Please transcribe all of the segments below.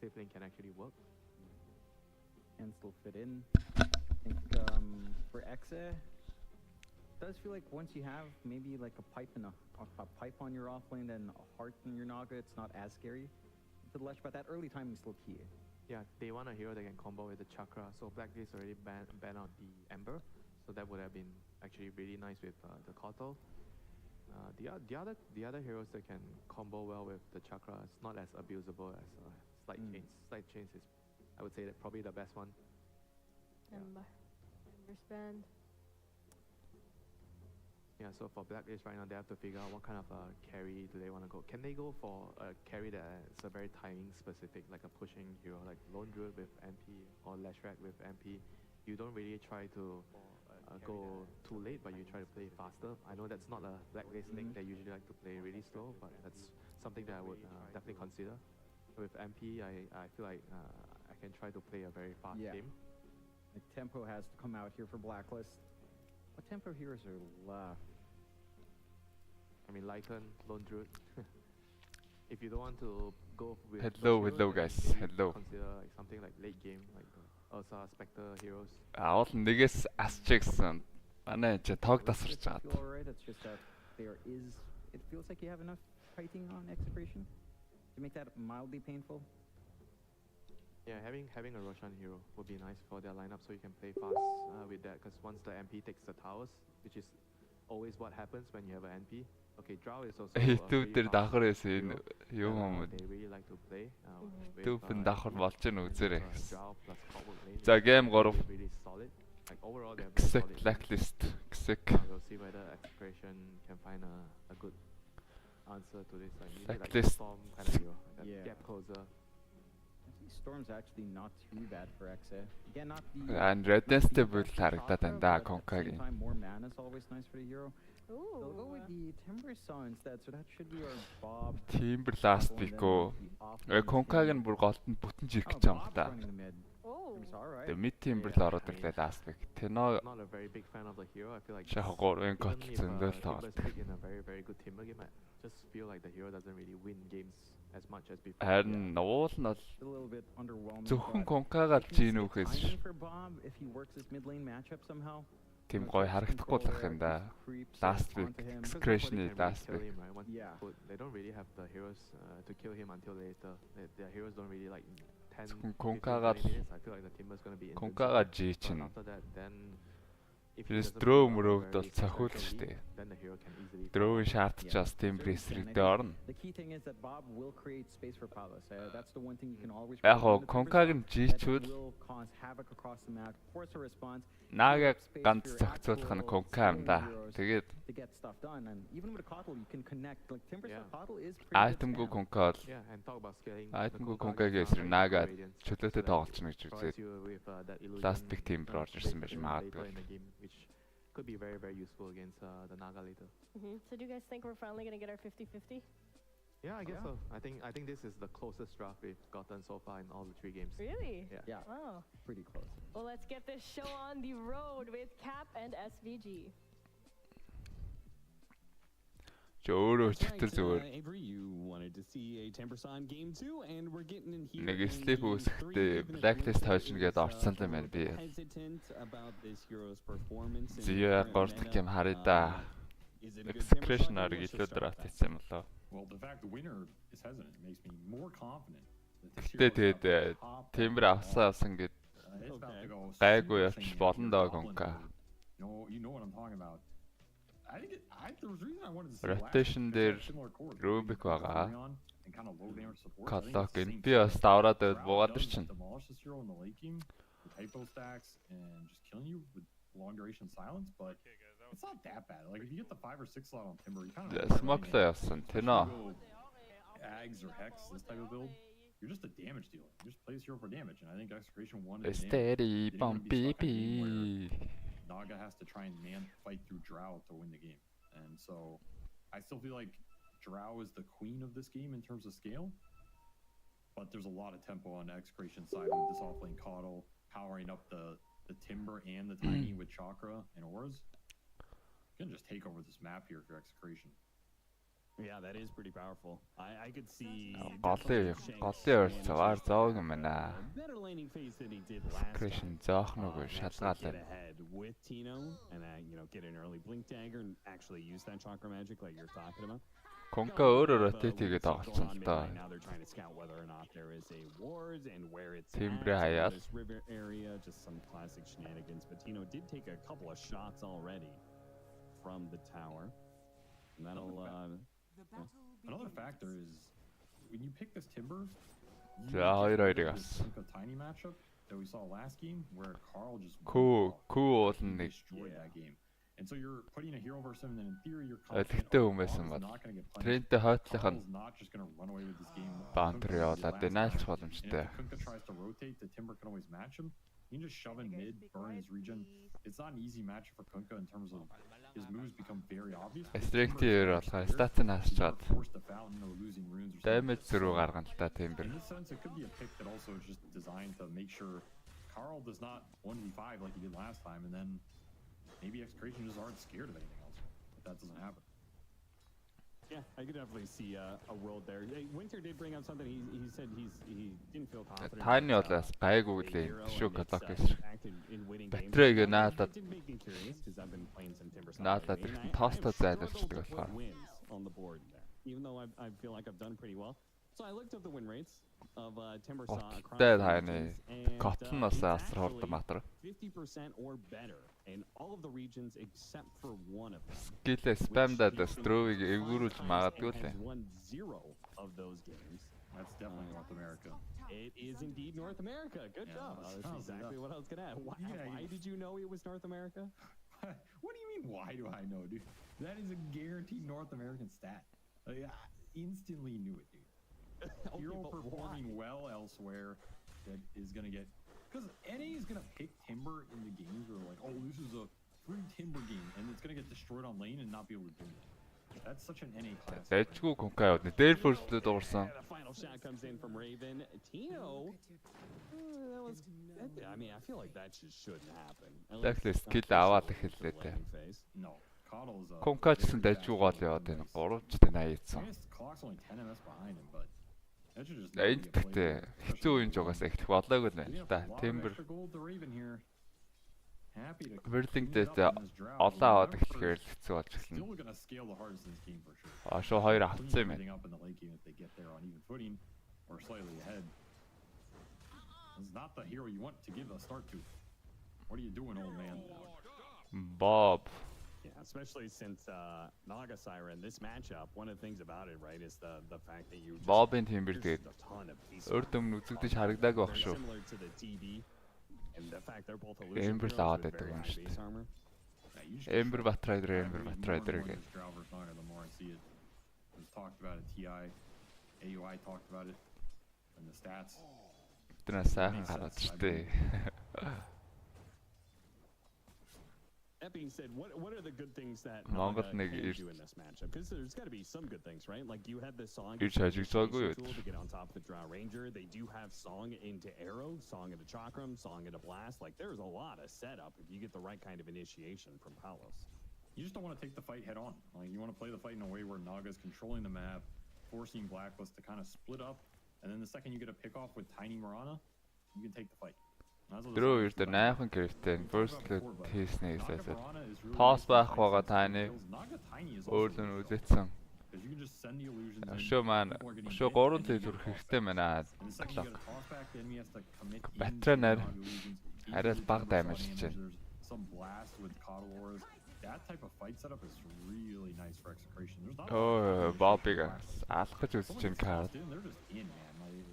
safe lane can actually work. And still fit in. I think for Exa, it does feel like once you have maybe like a pipe and a pipe on your offlane and a heart in your Naga, it's not as scary to the left, but that early timing is still key. Yeah, they want a hero that can combo with the Chakra, so Blacklist already ban out the Ember, so that would have been actually really nice with the Kotal. The other heroes that can combo well with the Chakra is not as abusable as Slight Chains. Slight Chains is, I would say, that probably the best one. Ember spend. Yeah, so for Blacklist right now, they have to figure out what kind of carry do they want to go. Can they go for a carry that's a very timing specific, like a pushing hero, like Lone Druid with MP or Leshrac with MP? You don't really try to go too late, but you try to play faster. I know that's not a Blacklist link. They usually like to play really slow, but that's something that I would definitely consider. With MP, I feel like I can try to play a very fast game. The tempo has to come out here for Blacklist. What tempo heroes are left? I mean, Lycan, Lone Druid. If you don't want to go with hello guys. Hello. Consider like something like late game, like Ursa, Spectre heroes. Аавал нэгээс асчихсан. Манай ч тог тасарч чад. It's just that it feels like you have enough fighting on execration to make that mildly painful. Yeah, having a Roshan hero would be nice for their lineup, so you can play fast with that. Because once the MP takes the towers, which is always what happens when you have an MP. Okay, Drow is also. YouTube давхар байсан энэ юу юм. They really like to play. YouTube-ын давхар болж гэнэ үзээрэй. За game 3. Really solid. Like overall, they have Geek Blacklist. Geek. We'll see whether execution can find a good answer to this. Like Blacklist. Storm kind of hero, gap closer. Storm's actually not too bad for Exa. Again, not the. And Redness-тэй бүл харагдаад байна да Конкагийн. More mana is always nice for the hero. Ooh. They'll go with the Timber Saw instead, so that should be our Bob. Timber last week go. Конкаг нь бүр голд нь бүтэн жих гэж юм та. The mid Timber ороод ирлээ last week. Тэно. Not a very big fan of the hero. I feel like. Шахагоор энэ гол зөндөл тоо. In a very good Timber game. I just feel like the hero doesn't really win games as much as before. Харин уул нь бол A little bit underwhelming. зөвхөн Конкагаар жин үхээс. For Bob, if he works his mid lane matchup somehow. Тим гоё харагдахгүй л ах юм да. Last week Excretion last week. Yeah. They don't really have the heroes to kill him until later. Their heroes don't really like 10 Конкагаар I feel like the Timber's going to be Конкагаар жи чинь. After that then if Тэрс дрөө мөрөөд бол цохиул штэ. then the hero can easily Дрөө шаардчаас Timber эсрэгдээ орно. The key thing is that Bob will create space for Palace. That's the one thing you can always. Яг гоо Конкаг нь жичүүд will cause havoc across the map, force a response. Наага ганц зохицуулах нь Конка юм да. Тэгээд to get stuff done, and even with a Kotal you can connect. Like Timber's Kotal is pretty. айтемгүй Конка бол yeah and talk about scaling айтемгүй Конкагийн эсрэг Наага чөлөөтэй тоглолцно гэж үзээд last big Timber орж ирсэн байж магадгүй. which could be very useful against the Naga later. So do you guys think we're finally gonna get our 50-50? Yeah, I guess so. I think this is the closest draft we've gotten so far in all the 3 games. Really? Yeah. Wow. Pretty close. Well, let's get this show on the road with Cap and SVG. Жөөрөө чигтэл зүгээр. Avery, you wanted to see a Timbersaw game 2 and we're getting in here. Нэг sleep үүсэхдээ Blacklist хойшно гэдээ орцсон юм байна би. Hesitant about this hero's performance. Зия гордох юм харъя да. Excretion-аар илүү драфт хийсэн юм лөө. Well, the fact the winner is hesitant makes me more confident that this Тэгээд Timber авсан гэд гайгүй явж болно доо Конка. You know what I'm talking about. I think there was a reason I wanted to see Rotation дээр similar chord. Rubik байгаа. And kind of low damage support. Каллок энэ би бас давраад буугаад ирчин. Demolish this hero in the late game with hypo stacks and just killing you with long duration silence, but it's not that bad. Like if you get the 5 or 6 slot on Timber, you kind of Smoke-лоо явсан. Тэно. Ags or Hex, this type of build, you're just a damage dealer. You just play this hero for damage, and I think Execration 1 is Steady bumpy. Naga has to try and fight through Drow to win the game. And so I still feel like Drow is the queen of this game in terms of scale. But there's a lot of tempo on the Execration side with this offlane Coddle, powering up the Timber and the Tiny with Chakra and Auras. You can just take over this map here for Execration. Yeah, that is pretty powerful. I could see голын цаваар зоог юм байна. better laning phase than he did last Creation time. зоох нүгөө Get шалгаалаа. ahead with Tino and get an early blink dagger and actually use that chakra magic like you're talking about. Конка өөрөө rotate хийгээд тоглосон л доо. Now they're trying to scout whether or not there is a ward and where it's Timbre at. хаяал. This river area, just some classic shenanigans. But Tino did take a couple of shots already from the tower. And that'll another factor is when you pick this Timber, you За хоёр хоёрыг this tiny matchup that we saw last game where Carl just cool нэг destroyed that game. And so you're putting a hero versus him, and in theory you're Тэгтээ хүмүүссэн бол трендтэй хойтлох нь not just going to run away with this game. баунтер явуулаад дэнайлах боломжтой. Kunkka tries to rotate, the Timber can always match him. You can just shove in mid, burn his regen. It's not an easy match for Kunkka in terms of his moves become very obvious. Strength-ээр болохоор стат нь хасчаад damage зөрүү гаргана л та Timber. In this sense, it could be a pick that also is just designed to make sure Carl does not 1v5 like he did last time, and then maybe Excretion just aren't scared of anything else if that doesn't happen. Yeah, I could definitely see a world there. Winter did bring up something. He said he didn't feel confident. Таны болоос гайгүй лээ шүү катак гэсэн. Батрыг наадад наадад тоосто зайлуулчихдаг болохоор. Even though I feel like I've done pretty well. So I looked up the win rates of Timber across таны котлноос асар хурдан матар. 50% or better in all of the regions except for one of them. Skill spam-даад Strovig эвгүүрүүлж магадгүй лээ. 1-0 of those games. That's definitely North America. It is indeed North America. Good job. That's exactly what I was going to add. Why did you know it was North America? What do you mean, why do I know, dude? That is a guaranteed North American stat. Like, I instantly knew it, dude. Hero performing well elsewhere that is going to get... Because NA is going to pick Timber in the games where they're like, oh, this is a free Timber game, and it's going to get destroyed on lane and not be able to do it. That's such an NA class. Дэжгүй конка яваад дээр фөрстэд дуурсан. The final shot comes in from Raven. Tino. That was... I mean, I feel like that just shouldn't happen. Exactly, skill аваад эхэллээ тэ. No. Coddle's Конка ч гэсэн дэжгүй гол яваад байна. 3-т 80-сан. Clock's only 10 MS behind him, but Энд гэхдээ хэцүү үеж угаас эхлэх болоогүй л байна л да. Timber Whirling-тэй олон аваад эхлэхээр л хэцүү болж эхэлнэ. Шоо хоёр автсан юм байна. Bob. Yeah, especially since Naga Siren, this matchup, one of the things about it, right, is the fact that you Bob and Timber гээд өрдөм үзэгдэж харагдаагүй байх шүү. similar to the TD, and the fact they're both Ember л аваад байдаг юм шүү дээ. Ember Bat-Rider гээд. Talked about it, TI, AUI talked about it, and the stats. Тэрнээ сайхан хараад штэ. That being said, what are the good things that Naga can do in this matchup? Because there's got to be some good things, right? Like you had this song Ирж хажигдаагүй юу? to get on top of the Drow Ranger. They do have song into Arrow, song into Chakram, song into Blast. Like there's a lot of setup if you get the right kind of initiation from Palos. You just don't want to take the fight head on. Like you want to play the fight in a way where Naga's controlling the map, forcing Blacklist to kind of split up, and then the second you get a pick off with Tiny Marana, you can take the fight. Тэрөө юу дээ найхан крэфтэн first хийснээ хэлээсээ. Тоос байх байгаа таны өөрлөн үзээдсэн. Шоо маань шоо 3 лээ зүрх хэрэгтэй байна. Батрэнаар арай л бага даймаж чинь. That type of fight setup is really nice for Execration. There's not Oh, Bobby алах гэж үзэж чинь card. They're just in, man. Like,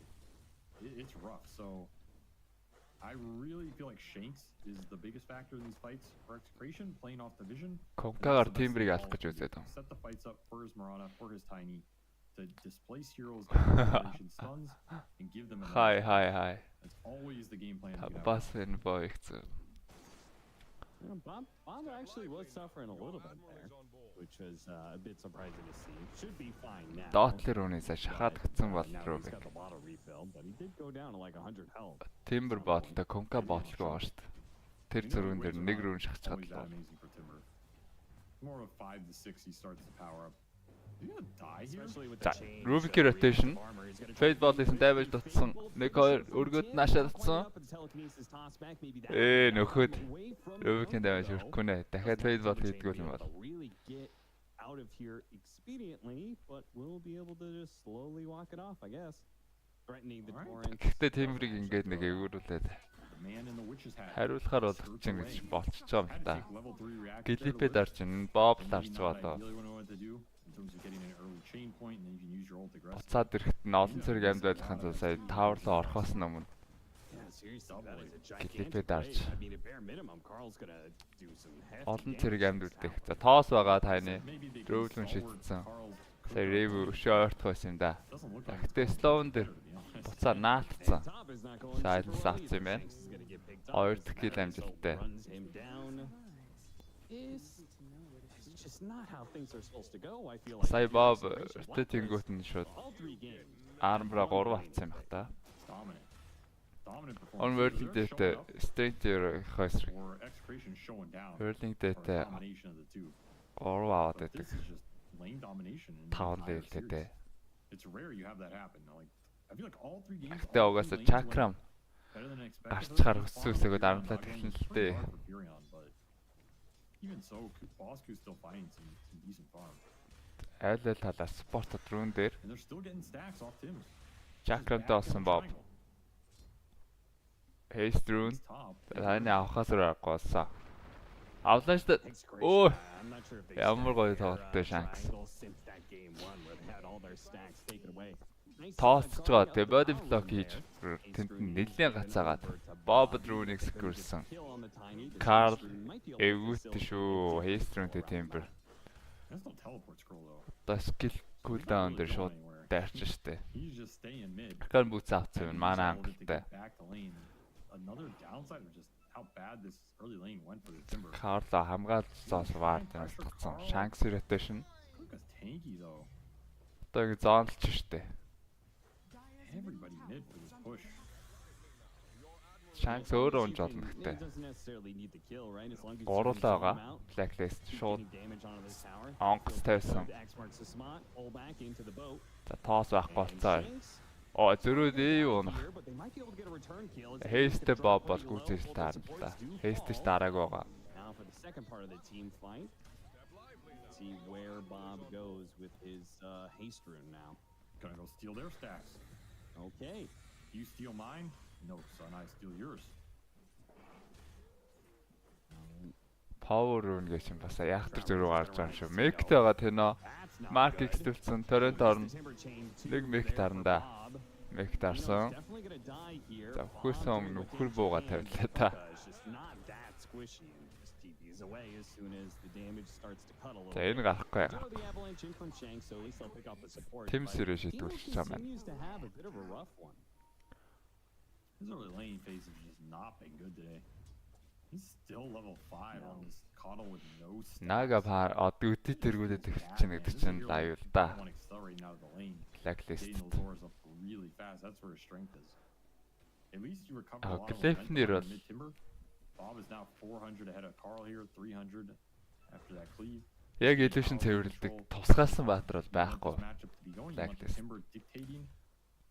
it's rough. So I really feel like Shanks is the biggest factor in these fights for Execration, playing off the vision. Конкагаар Timber-ийг алах гэж үзээд байна. Set the fights up for his Marana, for his Tiny, to displace heroes, Execration stuns, and give them a Hi. That's always the game plan. Бас энэ боёгц. Bob actually was suffering a little bit there, which was a bit surprising to see. Should be fine now. Доотлер үнээсээ шахаад гацсан бол руу He's got the bottle refill, but he did go down to like 100 health. Timber ботлоо Конка ботлоо байгаа шүү дээ. Тэр зөрүүн дээр нэг рүү шахчихад л. More of a 5 to 6 he starts to power up. You gonna die here? Especially with За the change, Rubik Reaper rotation. Farmer is gonna try Fade to ball гэсэн damage дутсан. 1-2 өргөд наашаа дутсан. Нөхөд Rubik-ийн damage өрөхгүй нэ. Дахиад fade ball хийдгүүл юм бол. Really get out of here expediently, but we'll be able to just slowly walk it off, I guess. Threatening the torrent. Гэхдээ Timber-ыг ингээд нэг эвгүүрүүлээд The man in the witch's hat. хариулахаар болгож чинь гэж болчихж байгаа юм Had to та. take level 3 reactor Гэлипэд to арч ин Bob Maybe дарч not байгаа ideally what I wanted to do in terms of getting an early chain point, and then you can use your ult aggressively. буцаад ирэхэд нь олон зэрэг амьд байхын тулд сая Tower руу орохоос өмнө Yeah, seriously, that is a Гэлипэд gigantic дарч play. I mean, at bare minimum, Carl's gonna do some hefty олон damage зэрэг to амьд this үлдэх. tower. За тоос байгаа таны. Maybe they Рөөлөн stalwart шидсэн. Carl Сая could Rev short байсан юм да. Doesn't look like Гэхдээ it's Sloan дээр better, to be honest. буцаа наалтсан. And top is not going За super айлс well авсан юм either. байна. Shanks is gonna get picked up Хоёр as дахь kill Barrow амжилттай. runs him down. It's just not how things are supposed to go. I feel like Сая in this Bob situation. өртөө тэнгүүт нь шууд All three games. Armbra 3 авсан юм баг та. Dominant. Dominant performance. On They're Whirling showing Dead up, Straight дээр хойсрог. or Execration showing down. Whirling Or a Dead combination of the two. 3 аваад But байдаг. this is just lane domination in the 5 entire лээлтэй. series. It's rare you have that happen. Like, I feel like all three games. Гэтэ all угаасаа three lanes Chakram went better than expected. гарчгаар There's өссөн farm үсээгөө Furion дарамтлаад not going эхэлнэ л pretty дээ. hard for Furion, but even so, Bosku's still finding some decent farm. Айл айл талаас спорт рүүн дээр And they're still getting stacks off Tim's. Chakramтай болсон Bob. Haste rune He's top. таны авахаас аргагүй болсон. Авлаа шүү дээ. Execration, Өө I'm not sure if they ямар stacked гоё their, тоглолттой Shanks. triangle since that game one where they had all their stacks taken away. Nice Тоосч guarding байгаа. up Тэгээ the body power block rune хийж there. тэнд Ace нь rune нэлээд given гацаагаад over to Bob Bob. rune-ийг Gonna get the secure-сэн. kill on the tiny. The Carl Ace rune might be able to эвгүйт facilitate шүү. the Haste kill rune-тэй around Timber. that. There's no teleport scroll though. Одоо skill cooldown дээр шууд Anywhere. дайрч штэ. He's just staying mid. Акаар бүүц авсан юм And манай he's able to ангалтай. get back to lane. Another downside of just how bad this early lane went for the Timber. Carlo хамгаалцаас ваард амсгацсан. Shanks rotation. Lucas tanky though. Одоо ингэ зоонлч штэ. Everybody mid for this push. Shanks өөрөө унж олно It гэхдээ. doesn't necessarily need the kill, right? As long as you Гурлаа can zone байгаа. them out, Blacklist шууд taking damage onto this tower. онгоц тавьсан. X marks the spot, pull back into the boat. За тоос байхгүй And болцоо. Shanks Оо зөрүүд юу унах. here, but they might be able to get a return kill as they Haste drop Bob бол pretty low. гүцэж Both the таарна supports та. do Haste fall. дараагүй байгаа. Now for the second part of the team fight. See where Bob goes with his haste rune now. Gonna go steal their stacks. Okay. You steal mine? No, son, I steal yours. Power rune гэж юм басаа яг тэр зөрүү гарч байгаа юм шүү. Mech байгаа тэнэ. That's not Mark good. X-дэлсэн Torrent орно. The Timber chain to Нэг Mech there тарна for да. Bob. Mech You know, тарсан. he's definitely gonna die here. За Bob хөөсөн doing өмнө what нөхөр he буугаа can. тавилаа та. It's just not that squishy and just TPs away as soon as the damage starts to cut a little За bit. энэ гарахгүй Enjoy яа. the avalanche in from Shanks, so at least they'll pick up the support. Tim but сэрээ Timo шийдүүлчих юм байна. continues to have a bit of a rough one. His early lane phase has just not been good today. He's still level 5 on this Coddle with no stacks. Нага өдөө тэргүүдэд эхэлж чинь гэдэг чинь лайв л да. One accelerating out of the lane. Blacklist. Getting those doors up really fast. That's where his strength is. At least you recover a lot of Gleipnir momentum бол mid timber. Bob is now 400 ahead of Carl here, 300 after that cleave. Яг illusion цэвэрлдэг тусгаалсан баатар бол байхгүй. This matchup to be going. You want the Blacklist. timber dictating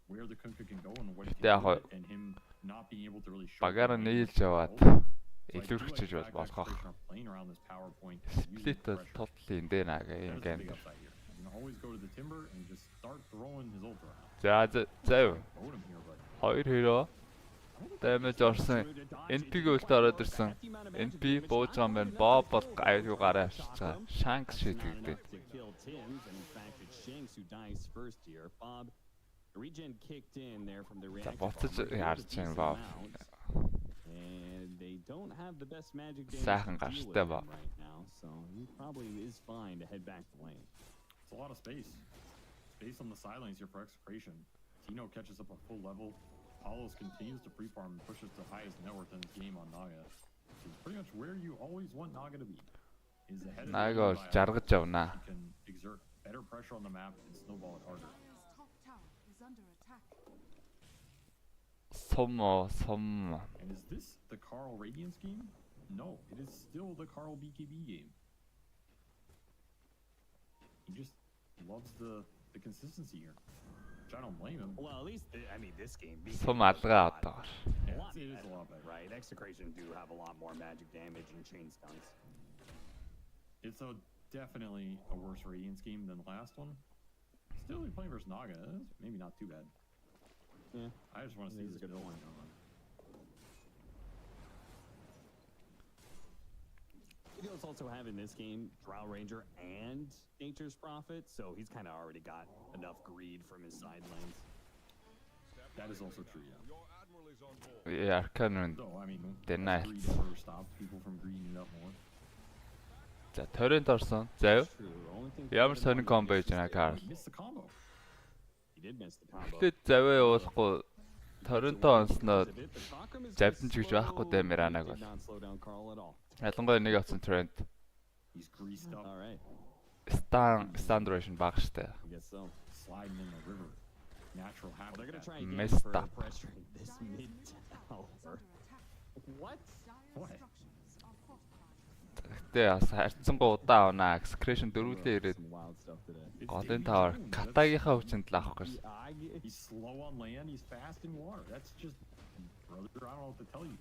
where the Kunkka can go and what he Гэтэ яг can do, and him not being able to really show багаараа the lane нийлж яваад So I do илүүрчиж бол expect болох. Execration are playing around this power point, Split using the бол pressure. тотал энэ наа There's the ингээд. big upside here. You can always go to the timber and just start throwing his ult around. За юу. Vote him here, but Хоёр хөрөө damage орсон. NP-г үлд ороод ирсэн. NP бууж байгаа юм байна. Bob бол аюу гараа авчиж байгаа. Shanks шийдэгдээ. To kill Tim's, and in fact it's Shanks who dies first here. Bob, the regen kicked in there from the За reactor буцаж farmer, яарч did a байна decent Bob. amount, and they don't have the best magic damage Сайхан to deal with гарчтай him Bob. right now, so he probably is fine to head back to lane. it's a lot of space. Space on the sidelines here for Execration. Tino catches up a full level. Paulos continues to free farm and pushes to highest net worth in this game on Naga. Which is pretty much where you always want Naga to be. Is ahead of the Naga game бол by a жаргаж lot. явнаа. He can exert better pressure on the map and snowball it harder. Top tower is under attack. Сум. And is this the Carl Radiance game? No, it is still the Carl BKB game. He just loves the consistency here. Which I don't blame him. Well, at least I mean this game. Сум алгаа одоо. Yeah, lot it is a better, lot better. right? Execration do have a lot more magic damage and chain stunts. It's definitely a worse Radiance game than the last one. Still, you're playing versus Naga. That's maybe not too bad. Yeah, I just want to see this good build. point. He does also have in this game Drow Ranger and Nature's Prophet, so he's kind of already got enough greed from his side lanes. That is also true, yeah. Arcane So, I mean, Denied. greed never stops people from greeding it up more. За торрент орсон. За юу? True. Only thing Ямар Prophet сонин wanted комбо to хийж байна get Карл. He missed the combo. He did miss the combo. Тэгэд завээ уулахгүй торрентоо онсноод завдан ч гэж байхгүй дэмэр анаг бол. Did not slow down Carl at all. Ялангуяа нэг авсан тренд He's greased up, All right, стан duration бага штэ. I guess so. sliding in the river. Natural Well, they're gonna habitat. try again Messed for up. pressuring this mid tower. What? What? Гэтэ бас харьцангуй удаа авнаа. Excretion дөрвөлээ ирээд Some wild stuff today. It's голын David тавар Jones. катагийнхаа хүчинд л авах гэсэн. He's slow on land, he's fast in water. That's just, brother, I don't know what to tell you.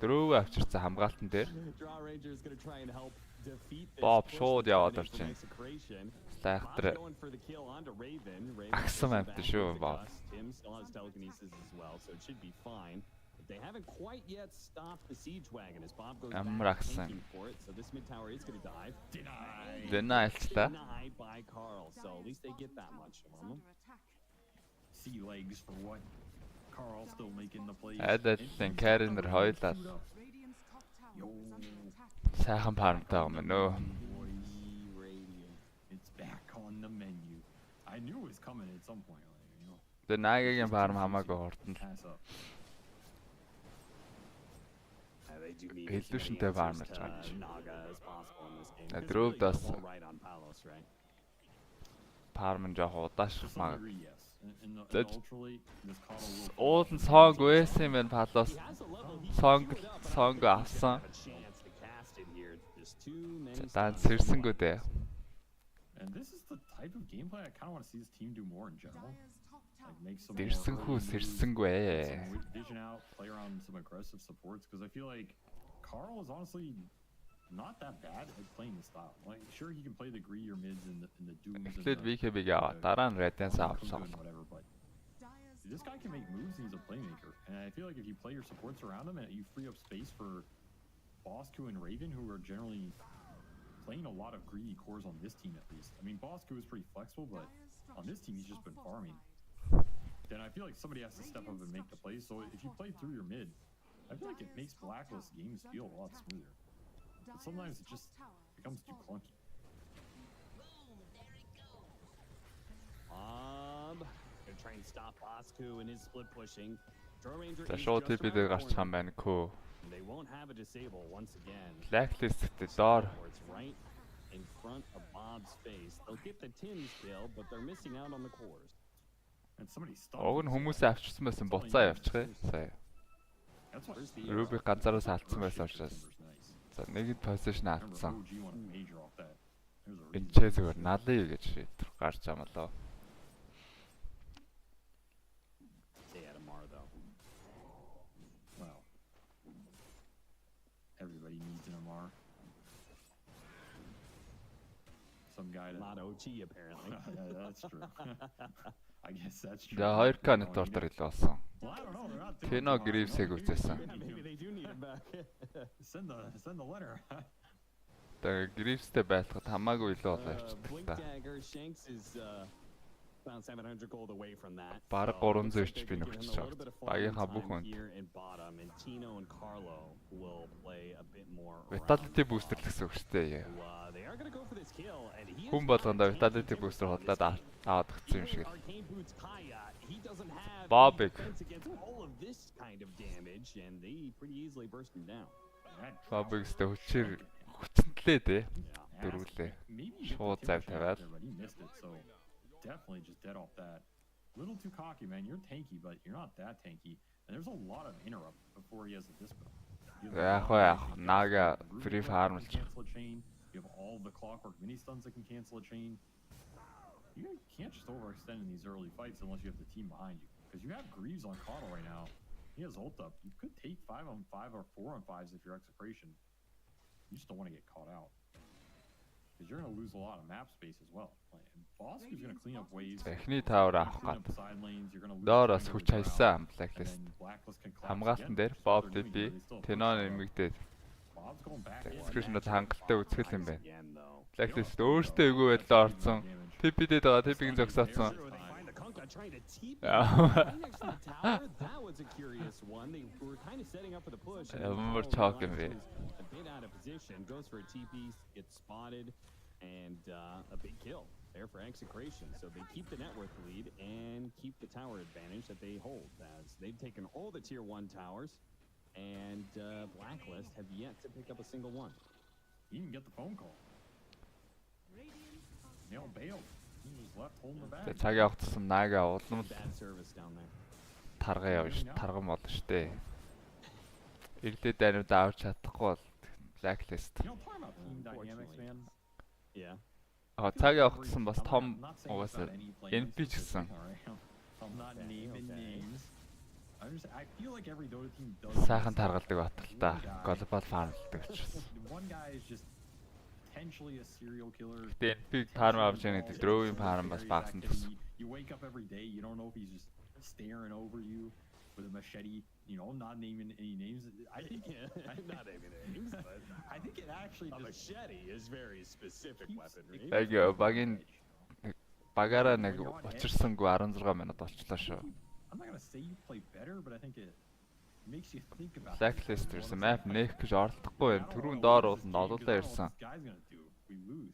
Дөрөв авчирсан хамгаалтан дээр Draw Ranger is gonna try and help defeat this. Bob push шууд that's яваад coming орж from ийн. Execration. Сайхтраа Bob's going for the kill onto Raven. Raven Агсан pushing амт back шүү, with the Bob. gust. Tim still has telekinesis as well, so it should be fine. But they haven't quite yet stopped the siege wagon as Bob goes Амар back агсан. tanking for it. So this mid tower is gonna dive. Denied. Дэнайлтаа. Denied by Carl. So at least they get that much from him. Sea legs for what? Carl still making the plays. Айдалын Каринер хойлоо Yo, сайхан фармтай юм нөө. boys. It's back on the menu. I knew it was coming at some point. Like, you know, Тэгээ Нагагийн фарм хамаагүй хурдан л pass up. They do need Илүү as many шинтэй answers farm-аж to байгаа ч. Naga as possible in this game. На 'Cause дров really, they're дас. all right on Palos, right? Фарм нь жоох удааш To some мага. degree, yes. In the That's- ultralight, this Carl will. Уулын сонг байсан юм байна Палос. He has a level he Сонг can put up, but I сонг don't think he's авсан. gonna have a chance to cast it here. There's too many Дан stuns. сэрсэнгүү дээ. And this is the type of gameplay I kind of want to see this team do more in general. Like make some more Сэрсэнхүү early moves, сэрсэнгүй ээ. some vision out, play around some aggressive supports because I feel like Carl is honestly not that bad at playing the style. Like sure he can play the greedier mids and the dooms and Эхлээд the BKB-г аваа. Дараа нь Radiance авсан. and whatever, but this guy can make moves and he's a playmaker. And I feel like if you play your supports around him and you free up space for Bosku and Raven, who are generally playing a lot of greedy cores on this team at least. I mean, Bosku is pretty flexible, but on this team he's just been farming. Then I feel like somebody has to step up and make the plays. So if you play through your mid, I feel like it makes Blacklist games feel a lot smoother. But sometimes it just becomes too clunky. Gonna try and stop Bosku in his split pushing. Draw Ranger За is шууд just TP around дээр the гарч байгаа юм corner. байна көө. And they won't have a disable once again. Blacklist-тэй доор It's right in front of Bob's face. They'll get the Tim's kill, but they're missing out on the cores. And somebody stopped. уг нь хүмүүсээ авчирсан байсан буцаа явчихъя. Сая. That's why Where's the Ruby ганцаараас алдсан байсан учраас. Timber's nice. За нэгэд position Remember алдсан. OG won a major off that. There's a reason. Энчээ зүгээр налын гэж шийдвэр гарч амлаа. Stay at Amar though. Well, everybody needs an MR. Some guy to. Not OG apparently. Yeah, that's true. I guess that's true. За 2K network-оор илүү болсон. Well, I don't know. They're not doing Тэно it. Greaves-ийг Maybe- үзсэн. Yeah, maybe they do need him back. Send the letter. Тэгээ Greaves-тэй байлгахад хамаагүй илүү болоо явчихдаг Blink та. Dagger Shanks is about 700 gold away from that. Бараг So, 300 looks like HP they're нөхөж giving him a little bit of farming Багийнхаа бүх time хүнд. here in bottom, and Tino and Carlo will play a bit more around Vitality the booster top. л гэсэн үг шүү дээ. So, they are gonna go for this kill, and he is Хүн not болгондоо tanky Vitality Timbersaw booster in this хотлоод game. аваад гацсан юм шиг Even л. Arcane Boots Kaya, he doesn't have Bob any Big. defense against all of this kind of damage, and they pretty easily burst him down. Fabix-тэй хүчээр хүчнэлээ дээ. Yeah. Дөрвөлээ. Maybe you get Шууд the зав Timber тавиад. shot there, but he missed it, so definitely just dead off that. Little too cocky, man. You're tanky, but you're not that tanky. And there's a lot of interrupt before he has a dispel. You have the Яг Ruby яах, that can Naga cancel- Ruby free that farm can л. cancel a chain. You have all the clockwork mini stuns that can cancel a chain. You can't just overextend in these early fights unless you have the team behind you. Because you have Greaves on Caudle right now. He has ult up. You could take 5-on-5 or 4-on-5s if you're Execration. You just don't want to get caught out. Because you're going to lose a lot of map space as well. Bosky's going to clean up waves. Эхний тавар авах Clean up гад. side lanes. You're going to lose Доороос jungle хүч to хайсан Drow, Blacklist. and then Blacklist can collapse Хамгаалтан again. дээр That's what Bob they're doing, Dibby but they still have Tenon push нэмэгдээд Bob's going back. Execution-д хангалттай үзэхэл юм байна. Again, though. Blacklist өөртөө эвгүй байлаа орсон. TP-дэд байгаа TP-г зогсоодсон. Sure, they find the Kunkka trying to TP Yeah. right next to the tower. That was a curious one. They were kind of setting up for the push. and We're now talking Black bit. is a bit out of position. Goes for a TP, gets spotted, and a big kill there for Execration. So they keep the net worth lead and keep the tower advantage that they hold, as they've taken all the tier 1 towers, and Blacklist have yet to pick up a single one. He didn't get the phone call. Nail bailed. He was left holding the bag. Цаг явагдсан Нага улам л Bad service down there. тарган болно штэ. Иргэдэд ариуд авч чадахгүй бол Blacklist. You know, talking about team dynamics, man. Yeah. Цаг явагдсан бас том I'm not saying угаасаа about any play NP ч гэсэн. Alright. I'm not naming okay. names. I feel like every Dota team does. Сайхан таргалдаг баталтай. Global farmлдаг учраас. One guy is just potentially a serial killer. Гэтэ NP farm авч яах гэдэг дрөөвийн farm бас багсан тус. You wake up every day, you don't know if he's just staring over you with a machete, you know, not naming any names. I think Not naming names, but I think it actually a just machete is very specific weaponry. Яг багийн багаараа нэг учирсангүй 16 минут болчлоо шүү. I'm not gonna say you play better, but I think it makes you think about Blacklist ерсэн map нээх гэж оролдохгүй байна. Түрүүн доор бол нолоолаа ирсэн. We lose.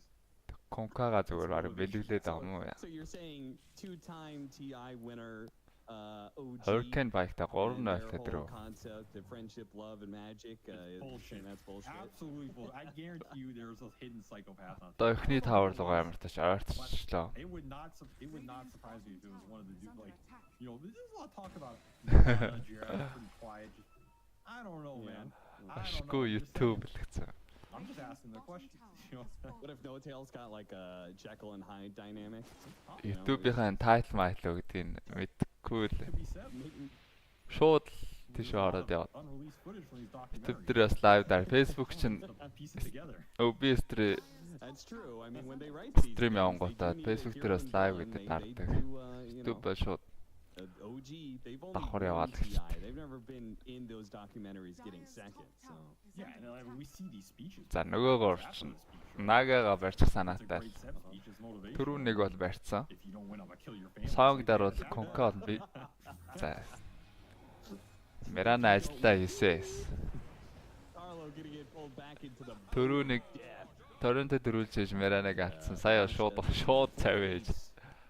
Конкага зүгээр бараг бэлэглээд байгаа юм уу яа. So you're saying two-time TI winner OG. Hurricane bike-та 3-0 their гэдэг whole рүү. concept of friendship, love, and magic is Bullshit. that's bullshit. Absolutely bullshit. I guarantee you there's a hidden psychopath on. Одоо эхний тавар руугаа ямар тач ойртчихлоо. It would not surprise me if it was one of the dudes like, you know, there's a lot of talk about Jared, pretty quiet. Just, I don't know, man. I don't Ашгүй know. YouTube л гэсэн. I'm just asking the questions. You know? What if No Tail's got like a Jekyll and Hyde dynamic? You know, YouTube-ийн title title гэдгийг мэдгүй л. Could be said. Шууд тийш ороод яваад. Unreleased footage from these YouTube documentaries. дээр бас live дээр Facebook чинь Piece it together. OBS дээр That's true. I mean, when they write these Stream things, явангуудаа they do need Facebook their дээр бас heroes live involved, гэдэг and they таардаг. do, you YouTube know, ба шууд OG, they've only давхар been яваад TI. гэж. They've never been in those documentaries getting second. So Yeah, and we see these speeches. За нөгөөгөр чинь Нагага барьчих санаатай. Түрүүн нэг бол барьцсан. If you don't win, I'm gonna kill your family. Сонг дээр бол конкод би. За. Мерана ажиллаа хийсэн. Arlo getting it pulled back into the Түрүү нэг Торонто дөрүүлж хийж Меранаг алдсан. Сая шууд цавж.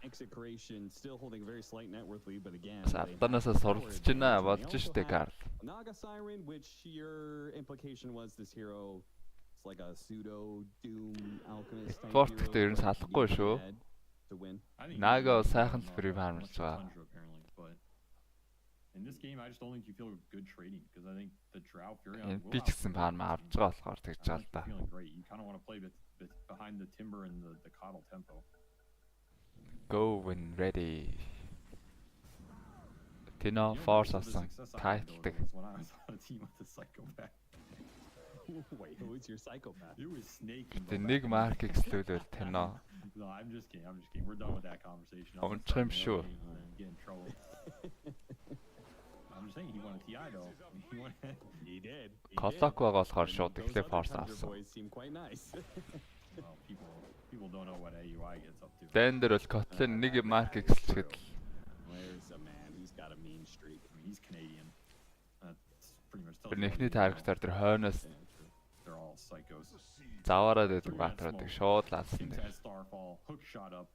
Execration still holding a very slight net worth lead, but again, Бас алдаанасаа суралцж байна. Болж штэ Карл. Naga Siren, which your implication was this hero, it's like a pseudo Doom alchemist type Sport hero, дээр нь but he салахгүй gets шүү. ahead to win. Naga сайхан л free farm-лж байгаа. But in this game, I just don't think you feel good trading because I think the Drow Fury Энэ би ч гэсэн farm авч байгаа болохоор тэгж байгаа л да. feeling great. You kind of want to play behind the timber and the coddle tempo. Go when ready. Tino force авсан. Тайлдаг. When I was on a team with the psychopath. Wait, who is your psychopath? It was Snake. Тэ нэг mark excluded Tino. No, I'm just kidding. We're done with that conversation. I'm trim sure. Get in trouble. I'm just saying he won a TI though. He did. Коллок байгаа болохоор шууд Those ихлэ other force Tundra авсан. boys seem quite nice. Well, people don't know what AUI gets up to. Дэн дээр бол Котлин нэг mark excluded. Where's a man? He's got a mean streak. I mean, he's Canadian. That's pretty much. Тэр нэгний таргатаар тэр хойноос They're all psychos. заваараад байдаг баатруудыг шууд лаасан King's дээр. had Starfall, hook shot up,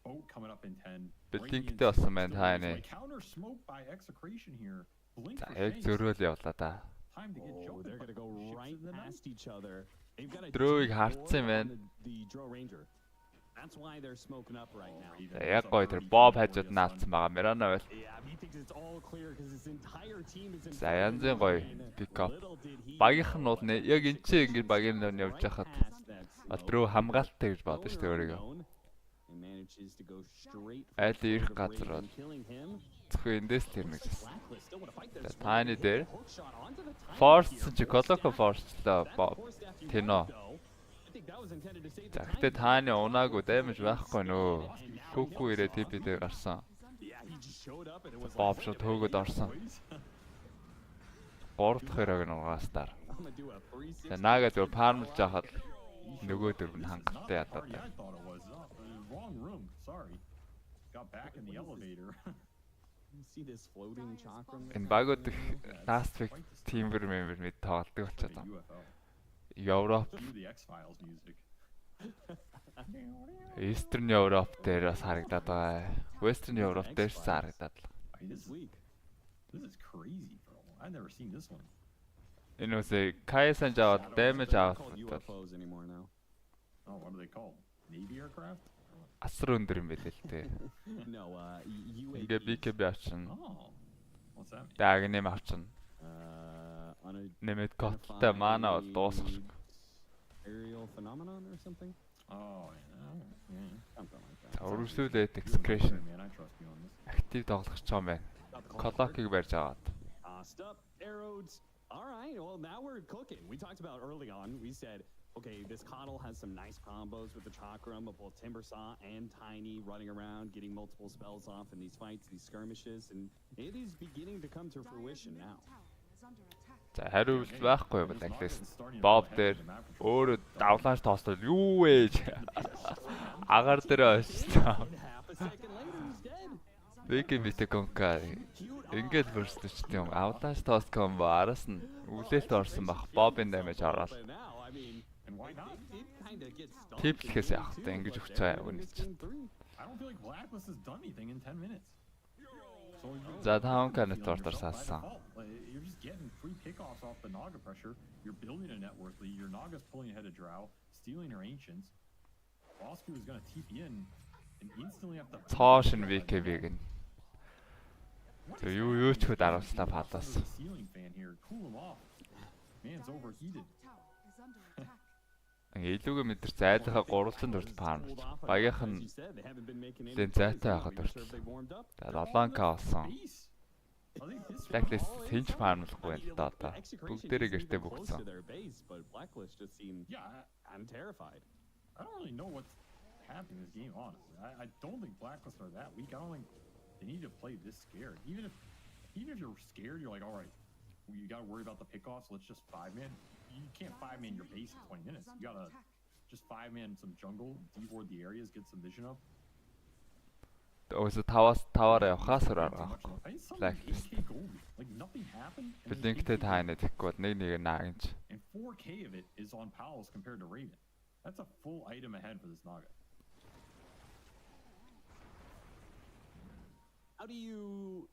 boat coming up in 10. Блинктэй болсон байна та энэ. Counter smoke by Execration here. Blink За for яг Shanks. зөрөөл явлаа да. Time to get Oh, jumped they're by gonna go ships right in the night. past each other. They've got a Дрөөийг G4 хартсан юм байна. on the Drow Ranger. That's why they're smoking up right now. За яг гоё тэр Боб хажууд наацсан байгаа. Мерана байл. Yeah, he thinks it's all clear because his entire team is in. За янзын гоё pick up. Багийнх нь бол яг энэ чинь ингэж багийн нөр явж хахад Дрөө хамгаалттай гэж бодсон шүү дээ өөрийгөө. manages to go straight for Аль the ирэх throat of газар Raven, бол killing him. зөвхөн эндээс тэрмэгсэн. Blacklist still wanna fight this За one. таны Hit дээр the hook shot onto the Tiny Force here. чи Poor Колоко staff. Force-лоо That's the poor staff you Тино. wanted, though. I think that was intended to save the За Tiny. гэтээ тааны унаагүй damage байхгүй нөө. And now Хүүхгүй he ирээ goes TP off. дээр гарсан. Yeah, he just showed up and it was Bob like, шууд wait a minute, хөөгд орсон. 3 дахь хэрэг нь угаастаар. I'm gonna do a 360. За наагаа зөв фармлж яхад нөгөө дөрөв нь хангалттай ядаад Party I байна. thought it was. Wrong room. Sorry. Got back in the elevator. You see this floating chakram? Энэ багууд их last week team member мэд тоглодог болчиход Like a байна. UFO. Европ, Cue the X-Files music. Eastern Europe дээр бас харагдаад байгаа. Western Europe дээр ч харагдаад л. Hey, This week. this is crazy, bro. I've never seen this one. Энэ үсээ Kaisan жаваад damage They're аваад called UFOs anymore now. Oh, what are they called? Navy aircraft? асар өндөр юм байл л дээ. No, Ингээ UAVs. BKB авчин. Oh, what's that mean? Даг нэм авчин. On Нэмэт коттой мана бол дуусах. aerial phenomenon or something? Oh, yeah. Something like that. Өргөжлүүлээд You're the excretion master, man. I trust you on this. актив тоглох ч юм байна. Колокиг барьж аваад. Tossed up, arrowed. All right, well, now we're cooking. We talked about early on, we said, okay, this Coddle has some nice combos with the Chakram of both Timbersaw and Tiny running around, getting multiple spells off in these fights, these skirmishes, and it is beginning to come to fruition now. За хариулт байхгүй бол англиас Bob дээр өөрөө давлааж тоостол юу вэ? Агаар дээр очсон. Half a second later, he's dead. BKB-тэй конка ингээд бүрстчтэй юм. Авлааж тост комбо араас нь үлээлт орсон бах. Bob-ын damage ороод. But now, I mean, And why not? it kind of gets stumped. Типлэхээс яах вэ? Ингэж өгч байгаа юм үнэ чинь. I don't feel like Blacklist has done anything in 10 minutes. So you За 5 канет feeling тортор yourself by саасан. default. Like, you're just getting free pickoffs off the Naga pressure. You're building a net worth lead. Your Naga's pulling ahead of Drow, stealing her ancients. Bosku is going to TP in and instantly have to. Цоо шин BKB-г нь. So юу ч хөд аруулснаа палас. The ceiling fan here. Cool him off. Man's overheated. Ингээ илүүгээ мэдэр зайлахаа 300 дурд фарм. Багийнх нь лэн зайтай байхад дурд. За 7k болсон. Base. I think this Blacklist хинж фармлахгүй байна л да одоо. Бүгдээрээ гэртээ бүгдсэн. But Blacklist just seemed, Yeah, I'm terrified. I don't really know what's happening in this game, honestly. I don't think Blacklist are that weak. I don't think they need to play this scared. Even if you're scared, you're like, all right, you got to worry about the pickoffs. Let's just 5-man. You can't 5-man your base in 20 minutes. You got to just 5-man some jungle, deboard the areas, get some vision up. Өөсө 5-аар явахаас өөр арга I байхгүй. think some Blacklist. 8K gold. Like nothing happened. and this Билингтэй 8K та энэ тэгэхгүй бол нэг наагинч. And 4K of it is on Palace compared to Raven. That's a full item ahead for this Naga. How do you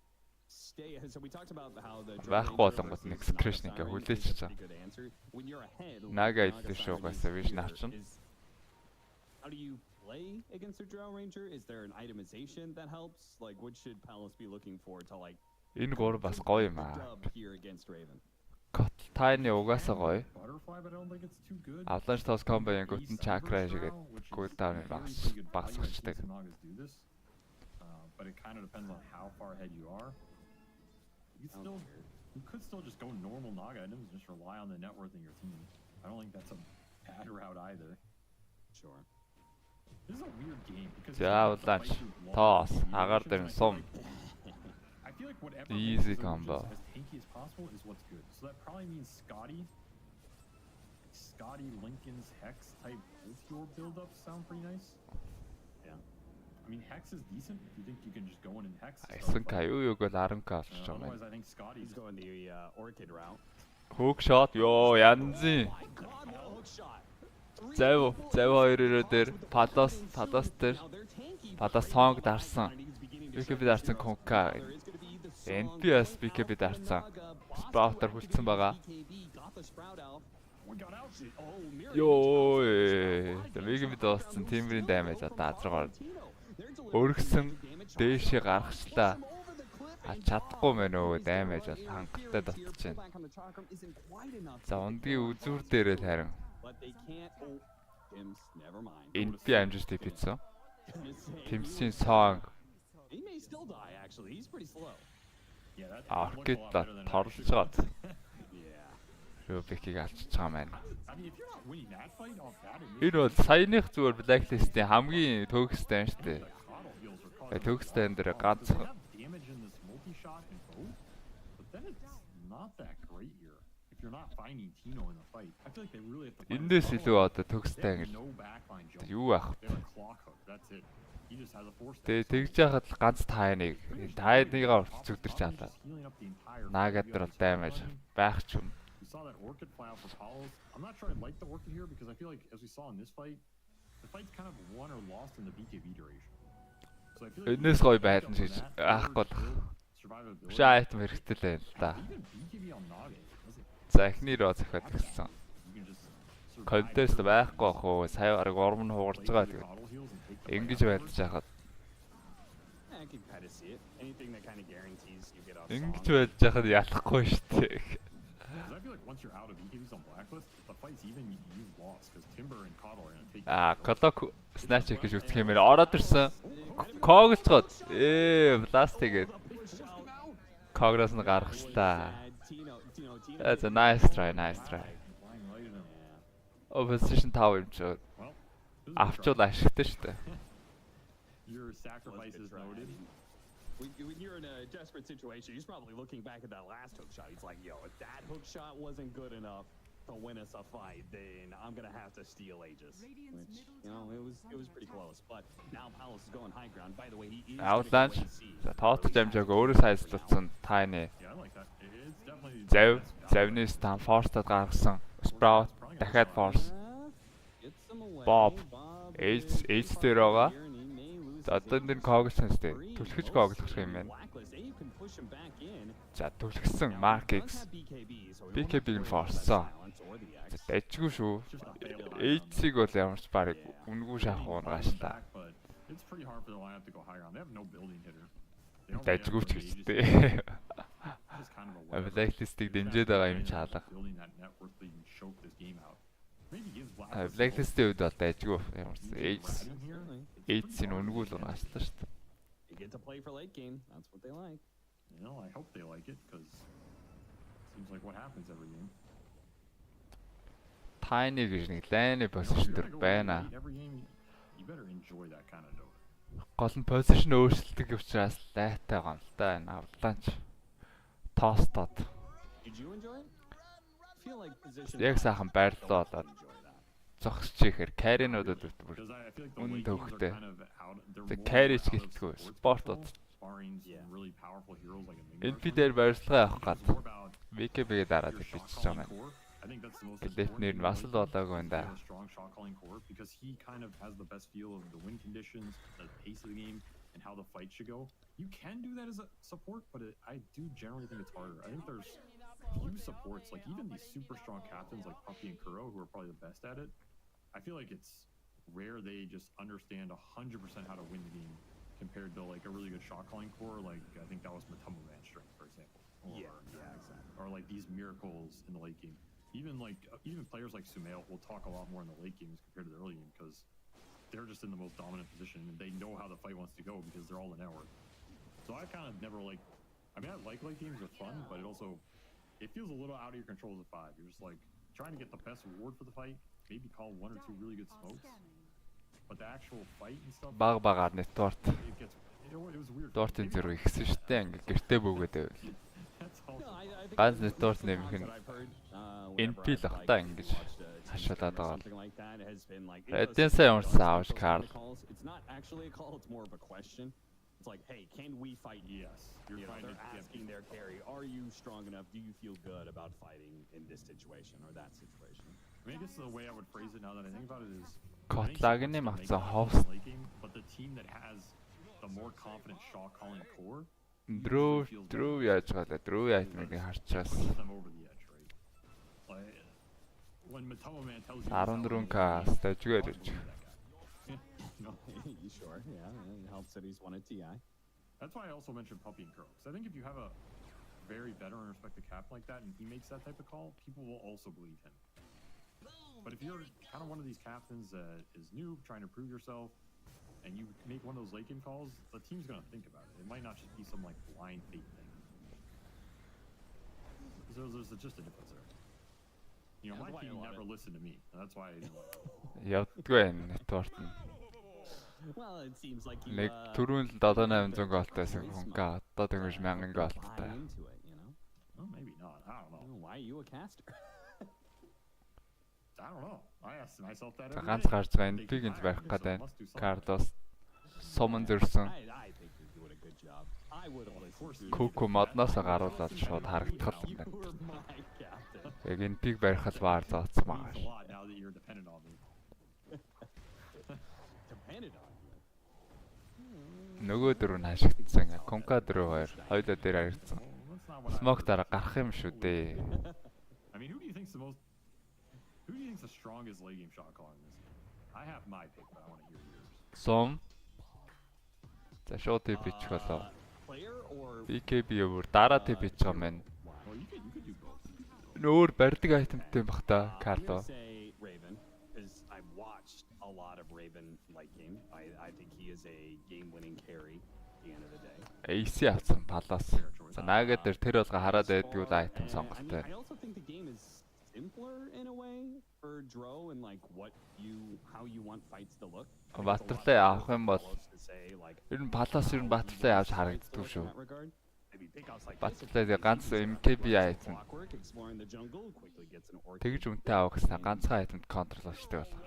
stay ahead? So we talked about how the Байхгүй болонгот нэг excretion ингээ хүлээч чаа. When you're ahead, Naga like идэлтэй Siren шуугаас is vision here, авчин. How do you play against a Drow Ranger? Is there an itemization that helps? Like, what should Palace be looking for to like Энэ гур бас гоё юм аа. dub here against Raven? Кот тайны угаасаа гоё. Butterfly, but I don't think it's too good. Авлааж тоос комбо янгууд нь Ace чакра Cyber шигээд Drow, which is cooldown actually багс a pretty good fight. I've багсчдаг. seen some Nagas do this. But it kind of depends on how far ahead you are. You could still just go normal Naga items, just rely on the net worth in your team. I don't think that's a bad route either. Sure. This is a weird game because За you have to авлааж fight through long тоос combinations, агаар дээр and нь I сум. feel like- I feel like whatever Easy makes Zerg combo. just as tanky as possible is what's good. So that probably means Scotty Lincoln's Hex type Ultior build-ups sound pretty nice. Yeah. I mean, Hex is decent if you think you can just go in and Hex. and start a Айсан fight. каю юуг л 10k олчих юм Otherwise, байна. I think Scotty's He's going the Orchid route. Hook shot ёо янзын. My God, what a hook shot! Зав хоёроо дээр Palas дээр Palas сонг дарсан. BKB дарсан конка. NPS BKB дарсан. Sprouter хүлцэн байгаа. we got out. Ёо BKB дууссан Timber-ийн damage одоо азаргаар өргөсөн дээшээ гаргачлаа. Чадахгүй мэн өө damage бол хангалттай дотч байна. За ундгийн үзүүр дээрээ харин But they can't. Oh, Dims, never mind. NP амжилт хийсэн. Тэмцийн сон He may still die, actually. He's pretty slow. Yeah, that Аркет looks a lot better than it торлож actually гад. Yeah. Рубикийг алчиж байгаа маань. I mean, if you're not winning that fight off that, Энэ бол саяных зүгээр Blacklist-ийн хамгийн төгстэй шүү дээ. Coddle heals are causing Төгстэй энэ дээр ганц they have damage in this multi-shot and both, but then it's not that great here. If you're not finding Tino in the fight, I feel like they really have to find эндээс Coddle. илүү одоо They төгстэй have ингэж no backline jump. юу ах. They have a clock hook. That's it. He just has a force. Тэгээ тэгж яхад л ганц тааныг таадныгаа уртч өдөрч алаад. Healing up the entire Наагад field. бол damage байх ч юм. We saw that Orchid fly out for Paulos. I'm not sure I like the Orchid here because I feel like, as we saw in this fight, the fight's kind of won or lost in the BKB duration. So I feel like Энэс гоё байлан шиж аахгүй л. survivability. Шаайт мэрэгтэл байл та. Even BKB on Nage, does it? За эхний роо захиад гисэн. You can just survive Контест through байхгүй ах уу сая арга ором нь хугарч байгаа your тэгээд Coddle heals and take the ингэж fight. байдаж хахад I can kind of see it. Anything that kind of guarantees you get off ингэж song. байдаж хахад ялахгүй шүү дээ. 'Cause I feel like once you're out of BKBs on Blacklist, the fight's even you've lost because Timber and Coddle are gonna take. Клок снайч гэж үзэх юм байна. Ороод ирсэн. Коглцгоод бласт тэгээд когроос нь гаргачлаа. That's a nice try. Flying right at him. Opposition 5 юм чи. Well, this is a Авчвал try. ашигтай шүү дээ. Your sacrifice is noted. When you're in a desperate situation, he's probably looking back at that last hook shot. He's like, yo, if that hook shot wasn't good enough to win us a fight, then I'm gonna have to steal Aegis. Which, you know, it was pretty close. But now Palos is going high ground. By the way, he is Outlaunch. За тоот дамжааг өөрөө сайжлуулсан тайны Yeah, I like that. It's definitely. зав завны стан форстад гаргасан Sprout дахиад force Bob H дээр байгаа. За одоо энэ коглсон шүү дээ. Түлхэж коглох юм байна. За түлхсэн Mark X BKB-г форссон. Дэжгүй шүү. H-ийг бол ямарч барыг үнгүй шахах унгаашлаа. But it's pretty hard for the lineup to go higher on. They have no building hitter. They don't Дэжгүй ч really have гэжтэй. Just kind of a weapon. Blacklist-ийг дэмжиж байгаа юм чаалга. Building that network that you can choke this game out. Maybe gives Blacklist-ийн үед бол дэжгүй ямарч H H-ийн үнгүй л унгаашлаа шүү дээ. You get to play for late game. That's what they like. You know, I hope they like it because seems like what happens every game. Tiny гэж нэг лайны position дээр байна. Every game, you better enjoy that kind of Dota. Гол нь position өөрчлөлтөг учраас лайтай байгаа юм л да энэ авлаач. Тоостод. Did you enjoy it? Feel like position. Яг сайхан байрлал болоод зогсож ихээр carry-нуудад бүр Because I feel like the Үн late games are төвхтэй. kind of out. They're Тэг more carry out of гэлтгүй sports спортод control, sparring some Yeah. really powerful heroes like a Ming NP дээр барилгаа авах гад It's more about VKB-гээ дараад your бичиж shot байгаа calling юм. core. I think that's the most Гэлэтнэр нь important бас thing л in the late болоогүй game, энэ is да. to have a strong shot calling core because he kind of has the best feel of the win conditions, the pace of the game, and how the fight should go. You can do that as a support, but I do generally think it's harder. I think there's few supports, like even these super strong captains like Puppy and Kuro, who are probably the best at it. I feel like it's rare they just understand 100% how to win the game compared to like a really good shot calling core. Like I think that was Matomo Man's strength, for example. Or, Yeah, exactly. Or like these miracles in the late game. Even players like Sumail will talk a lot more in the late games compared to the early game because they're just in the most dominant position and they know how the fight wants to go because they're all the network. So I kind of never like. I mean, I like late games; they're fun, but it feels a little out of your control as a 5. You're just like trying to get the best reward for the fight. Maybe call 1 or 2 really good smokes, but the actual fight and stuff. Баг багаар network It gets. It was weird. дортын Maybe зэрэг ихсэн шүү дээ. Ингээ гэртээ бөгөөд байвал. That's also. I think Ганц the network most нэмэх нь that I've heard, NP whenever л I've, ах та like, ингэж watched a team хашуулаад scrimmage or байгаа. something like that, it has been like, Эдийн сайн ямарсан аавч Карл. It's not actually a call, it's more of a question. It's like, hey, can we fight you? Yes, you're You know, trying to they're get asking their carry, are you strong enough? Do you feel good about fighting in this situation or that situation? I mean, I guess the way I would phrase it now that I think about it is. Котлагны магцаа хост But the team that has the more confident shot calling core дрөө яаж байгаа дрөө яаж нэг харчаас pushes them over the edge, right? Like when Matomo Man tells you 14k стажгээр гэж. You sure? Yeah, it helps that he's won a TI. That's why I also mentioned Puppy and Curl. Because I think if you have a very veteran respected captain like that and he makes that type of call, people will also believe him. But if you're kind of one of these captains that is new, trying to prove yourself, and you make one of those late game calls, the team's gonna think about it. It might not just be some like blind fate thing. So there's just a difference there. You know, my team never listened to me, and that's why I didn't like it. Яддгүй энэ network нь. Well, it seems like you Нэг түрүүн л 7-800 голтойсэн хонка одоо тэгэж 1000 голттой. into it, you know? Well, maybe not. I don't know. Why are you a caster? I don't know. I ask myself that За every ганц day. гарч байгаа энэ пигэнд барих гэдэг Carlos summon зөрсөн. I think you're doing a good job. I would have listened. Коко модноос гаруулаад шууд харагдах л You байна. were my captain. Яг энэ пиг барих л баар зооцсон Means байгаа a ш. lot now that you're dependent on me. Depended on you. Нөгөө дөрөв нь хашигдсан. Конка дөрөв хоёулаа дээр харагдсан. Well, that's not what I Смок дараа гарах юм шүү дээ. I mean, who do you think's the strongest late game shot caller in this game? I have my pick, but I want to hear yours. Сум. За шууд бичих болоо. Player or BKB өөр дараа бичих юм байна. Well, you could do both. Нөөр барьдаг айтемтэй бах та I'm Carlo. gonna say Raven, because I've watched a lot of Raven late game. I think he is a game-winning carry at the end of the day. AC авсан Palace. За наагаад тэр болго хараад байдгүй л айтем And, I сонголттой. mean, I also think the game is simpler in a way for Dro and like how you want fights to look. I think it's a lot Батлалаа авах юм бол close to say, like, ер нь Palace ер нь батлалаа авч харагддаг шүү. in that regard. Maybe pickoffs like this, Батлалаа ганц MKB айтем. clockwork, exploring the jungle, quickly gets an orchid. Тэгж үнтэй авах гэсэн ганцхан айтемд контролчтой болох.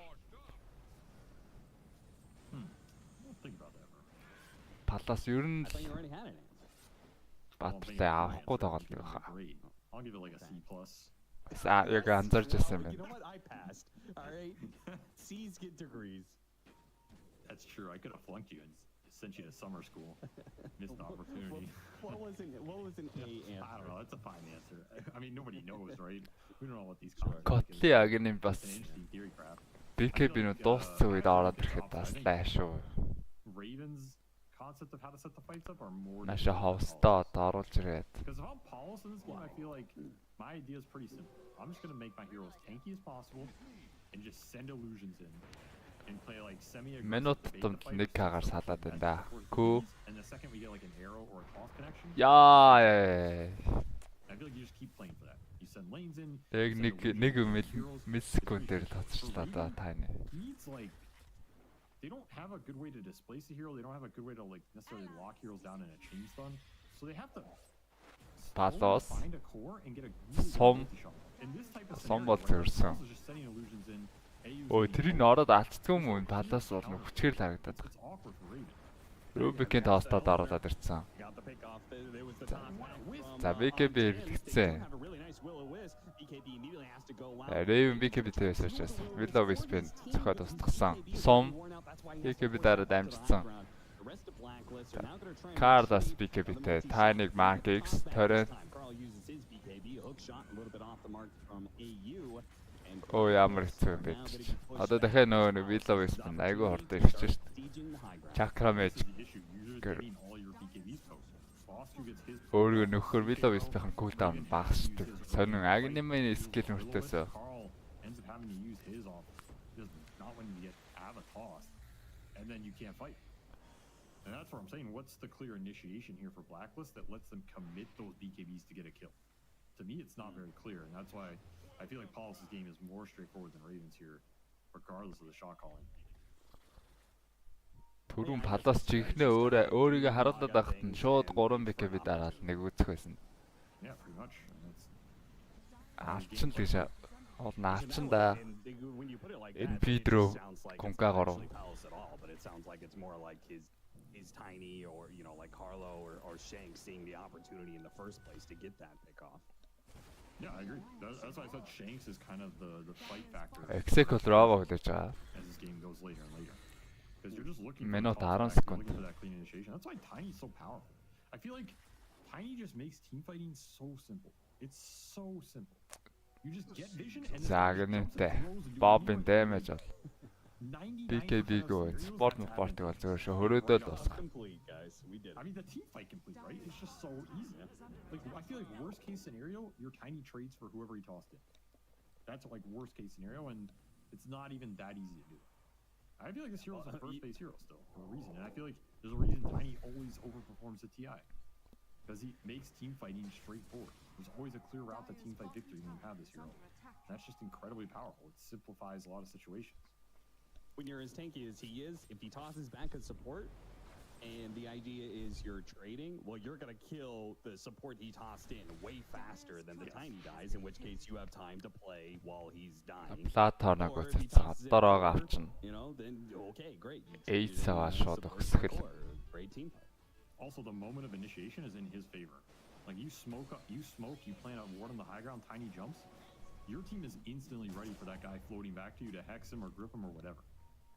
Don't think about that. Palace ер нь I thought you already had an answer. батлалаа авахгүй тоглож байгаа. Great. I'll give it like a C plus. За яг анзарч ирсэн You байна. know what? I passed. All right. C's get degrees. That's true. I could have flunked you and sent you to summer school. Missed opportunity. What was an A answer? I don't know. That's a fine answer. I mean, nobody knows, right? We don't know what these Котли агийн юм бас It's an interesting theory crap. BKB-нүүд дууссан үед ороод ирэхэд бас лайшгүй. Ravens' concept of how to set the fights up are more. Наша ховстоо оруулж ирээд. Because if I'm Paulus in this game, I feel like my idea is pretty simple. I'm just gonna make my heroes tanky as possible and just send illusions in and play like semi-aggressive. Минут to bait the тутамд fight нэг with кагаар stuff салаад that байна да. works Күү. ease, and the second we get like an arrow or a toss connection, Яа. I feel like you just keep playing for that. You send lanes in. Яг you send нэг illusions, heroes, миллисекундээр тоцчлаа да таны. needs like they don't have a good way to displace the hero. They don't have a good way to like necessarily lock heroes down in a chain stun. So they have to Palos. find a core and get a really Сум. good ulti shot. In this type of Сум scenario, бол where зөрсөн. Palos is just sending illusions in, AU's Ой getting тэрийг ult, ороод алдцгүй юм Palace бол нэг хүчээр л харагдаад байна. it's awkward for Raven. Рубикийн тоостоод ороод ирсэн. Got the pick off. There was the top down from, За BKB They эргэлцсэн. have a really nice will-o-wisp. BKB immediately has to go loud. Raven BKB-тэй байсан учраас Willow Wisp-ийн цохоод устгасан. Сум BKB дараа дамжсан. The rest of Blacklist are now gonna try and Carlos BKB-тэй Tiny Mark X Torrent. Carl uses his BKB hook shot a little bit off the mark from AU. And Оо ямар хэцүү юм бэ. Одоо дахиад нөгөө Willow Wisp айгүй хорд ирж шít. sieging the high ground. Chakra This Mage is the issue. You're Good. getting all your BKBs posted. Boss who gets his өөргөө нөхөр Willow Wisp-ийн cooldown багасдаг. Сонин агнимын скил мөртөөсөө Carl ends up having to use his off. Just not when you get out of toss, and then you can't fight. And that's what I'm saying. What's the clear initiation here for Blacklist that lets them commit those BKBs to get a kill? To me, it's not very clear, and that's why I feel like Paul's game is more straightforward than Ravens here, regardless of the shot calling. түрүүн Palace чихнээ өөрийгөө харуулдаг байхад нь шууд 3 BKB дараад нэг үүсэх байсан. Yeah, pretty much. And that's Алчин л гэж бол наалчин да. And when you put it like In that, it Pedro, sounds like it's Conca not Goro. actually Palace at all, but it sounds like it's more like his Tiny or like Carlo or Shank seeing the opportunity in the first place to get that pick off. yeah, I agree. That's why I said Shanks is kind of the fight factor Execute руугаа хүлээж байгаа. as this game goes later and later. Because you're just looking Minute for the 10 toss back, you're second. looking for that clean initiation. That's why Tiny's so powerful. I feel like Tiny just makes team fighting so simple. It's so simple. You just get vision and За гэнэтэй Bob-ын damage бол BKB-г спорт мопортыг бол зөвхөн хөрөөдөө л босгох. Complete, guys. We did I it. mean, the team fight complete, right? It's just so easy. Like, I feel like worst case scenario, your Tiny trades for whoever he tossed in. That's like worst case scenario, and it's not even that easy to do. I feel like this hero's a first base hero still for a reason, and I feel like there's a reason Tiny always overperforms the TI because he makes team fighting straightforward. There's always a clear route to team fight victory when you have this hero. That's just incredibly powerful. It simplifies a lot of situations. When you're as tanky as he is, if he tosses back a support, and the idea is you're trading, well, you're going to kill the support he tossed in way faster than the Tiny dies, in which case you have time to play while he's dying. Платоног үзсэн. Одоороо авчин. You know, then okay, great. Эйцсаа шууд өгсгөл. Great team fight. Also, the moment of initiation is in his favor. Like you smoke, you plant a ward on the high ground, Tiny jumps. Your team is instantly ready for that guy floating back to you to hex him or grip him or whatever.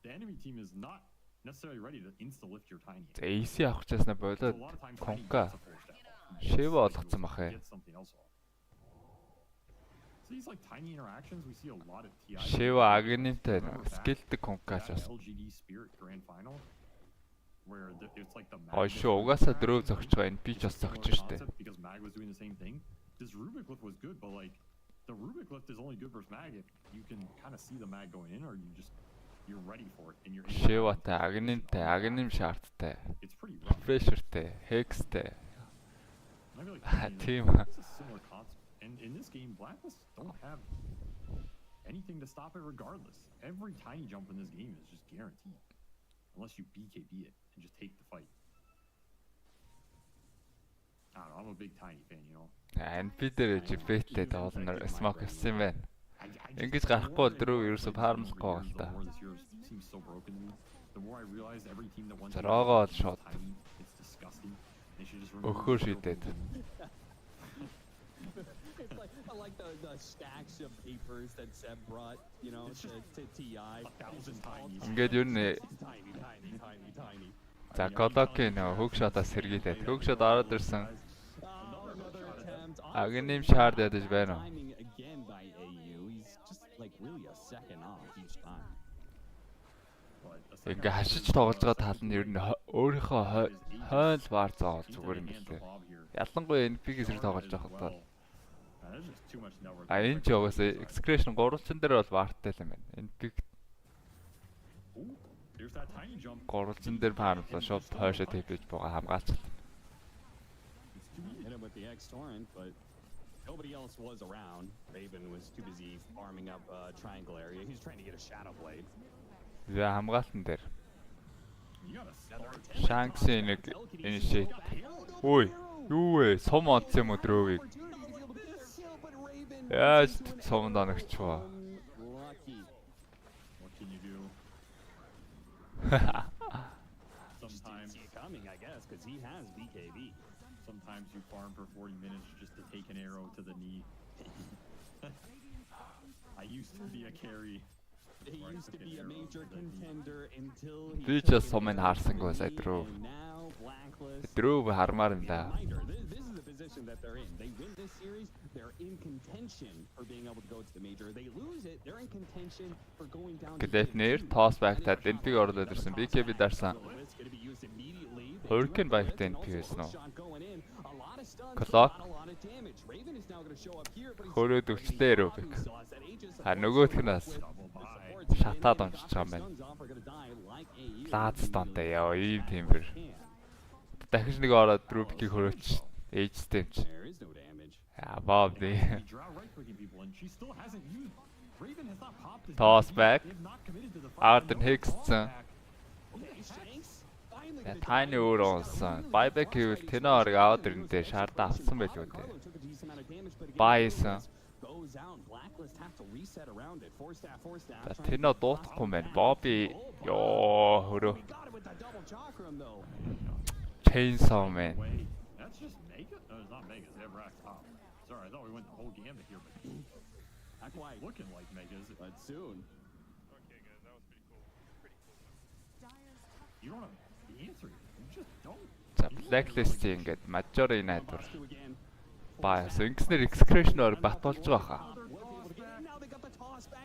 The enemy team is not necessarily ready to insta-lift your Tiny. AC авах часнаа болоод конка шив болгоцсон бах ээ. So these like tiny interactions we see a lot of TI. Шив агнинтэй скелдэг конкаш бас. LGD Spirit Grand Final where it's like the Ой шүү угаасаа дөрөв зогч байгаа энэ би ч бас зогч штэ. Because Mag was doing the same thing. This Rubik lift was good, but like the Rubik lift is only good versus Mag if you can kind of see the Mag going in or you're ready for it and you're Шиватай агним шаардтай. It's pretty rough. Pressure-тэй, hex-тэй. Team. It's a similar concept. And in this game, Blacklist don't have anything to stop it regardless. Every Tiny jump in this game is just guaranteed. Unless you BKB it and just take the fight. I don't know, I'm a big Tiny fan, you know. And Peter GPT доолнор smoke авсан байна. Ингэж гарахгүй бол дөрөв ерөөсө фармлахгүй байна та. Зараагаа шот. Өхөр шидэд. I like the stacks of papers that Seb brought, you know, to TI. Ингээд юу нэ. За Колокийн хөгшотоос сэргийлээд хөгшот ороод ирсэн. Агним шаард ядаж байна уу? Ингээ хашиж тоглож байгаа тал нь ер нь өөрийнхөө хойл баар зоол зүгээр юм лээ. Ялангуяа NP-г зэрэг тоглож байхад бол энэ ч угаас excretion 300 дээр бол варттай л юм байна. NP-г 300 дээр паарлаа шууд хойшоо тэвэж байгаа хамгаалч. Nobody else was around. Raven was too busy farming up triangle area. He's trying to get a shadow blade. За хамгаалтан дээр. Shanks-ийн нэг initiate. Ой, юу вэ? Сум онцсон юм өдрөөгийг. Яаж сум доногч ба. What can you do? Sometimes coming, I guess, because he has BKB. Sometimes you farm for 40 minutes just to take an arrow to the knee. I used to be a carry. He used to be a major contender until he Би ч сумын харсангүй сая дрөө. Дрөө хармаар юм да. This is the position that they're in. They win this series, they're in contention for being able to go to the major. They lose it, they're in contention for going down. Глэпнэр toss back тад NP-г орлоод ирсэн. BKB дарсан. Hurricane bite-тэй NP байсан уу? Clock. Хөрөөд өвчлээ Rubik. Нөгөөх нь бас шатаад онцож байгаа юм байна. Ладстонтой яа ийм тиймэр. Дахиж нэг ороод Rubik-ийг хөрөөч ээжтэй юм чи. Яа баавди. Toss back. Arden Higgs-сэн. Tiny өөр онсон. Buyback хийвэл тэнэ орыг аваад ирэндээ шаардаа авсан байлгүй дээ. Buyсэн. Тэнэ дуутахгүй мэн. Bobby ёо хөрөө. Chainsaw man. That's just Mega? No, it's not Megas. They have Rack top. Sorry, I thought we went the whole gamut here, but not quite looking like Megas, but soon. Okay, guys, that was pretty cool. You don't have the answer. You just don't. За blacklist ингээд major найдвар. Баас ингэснээр excretion-оор батуулж байгаа хаа.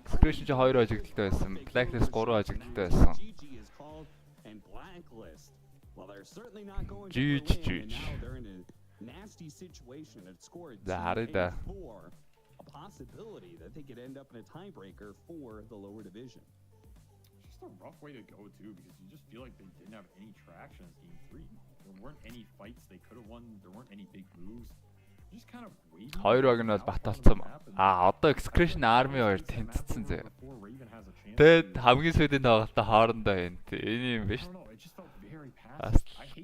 Excretion чи 2 ажиглалтай байсан. Blacklist 3 ажиглалтай байсан. Juge. Nasty situation that scored The Harida. a possibility that they could end up in a tiebreaker for the lower division. Just a rough way to go too, because you just feel like they didn't have any traction as game 3. There weren't any fights they could have won. There weren't any big moves. Just kind of waiting. Хоёр баг нь бол Bat-UlziiAK. Одоо Excretion Army 2 тэнцсэн зэ. Тэгээд хамгийн сүүлийн тоглолтоо хоорондоо энэ. Энэ юм биш.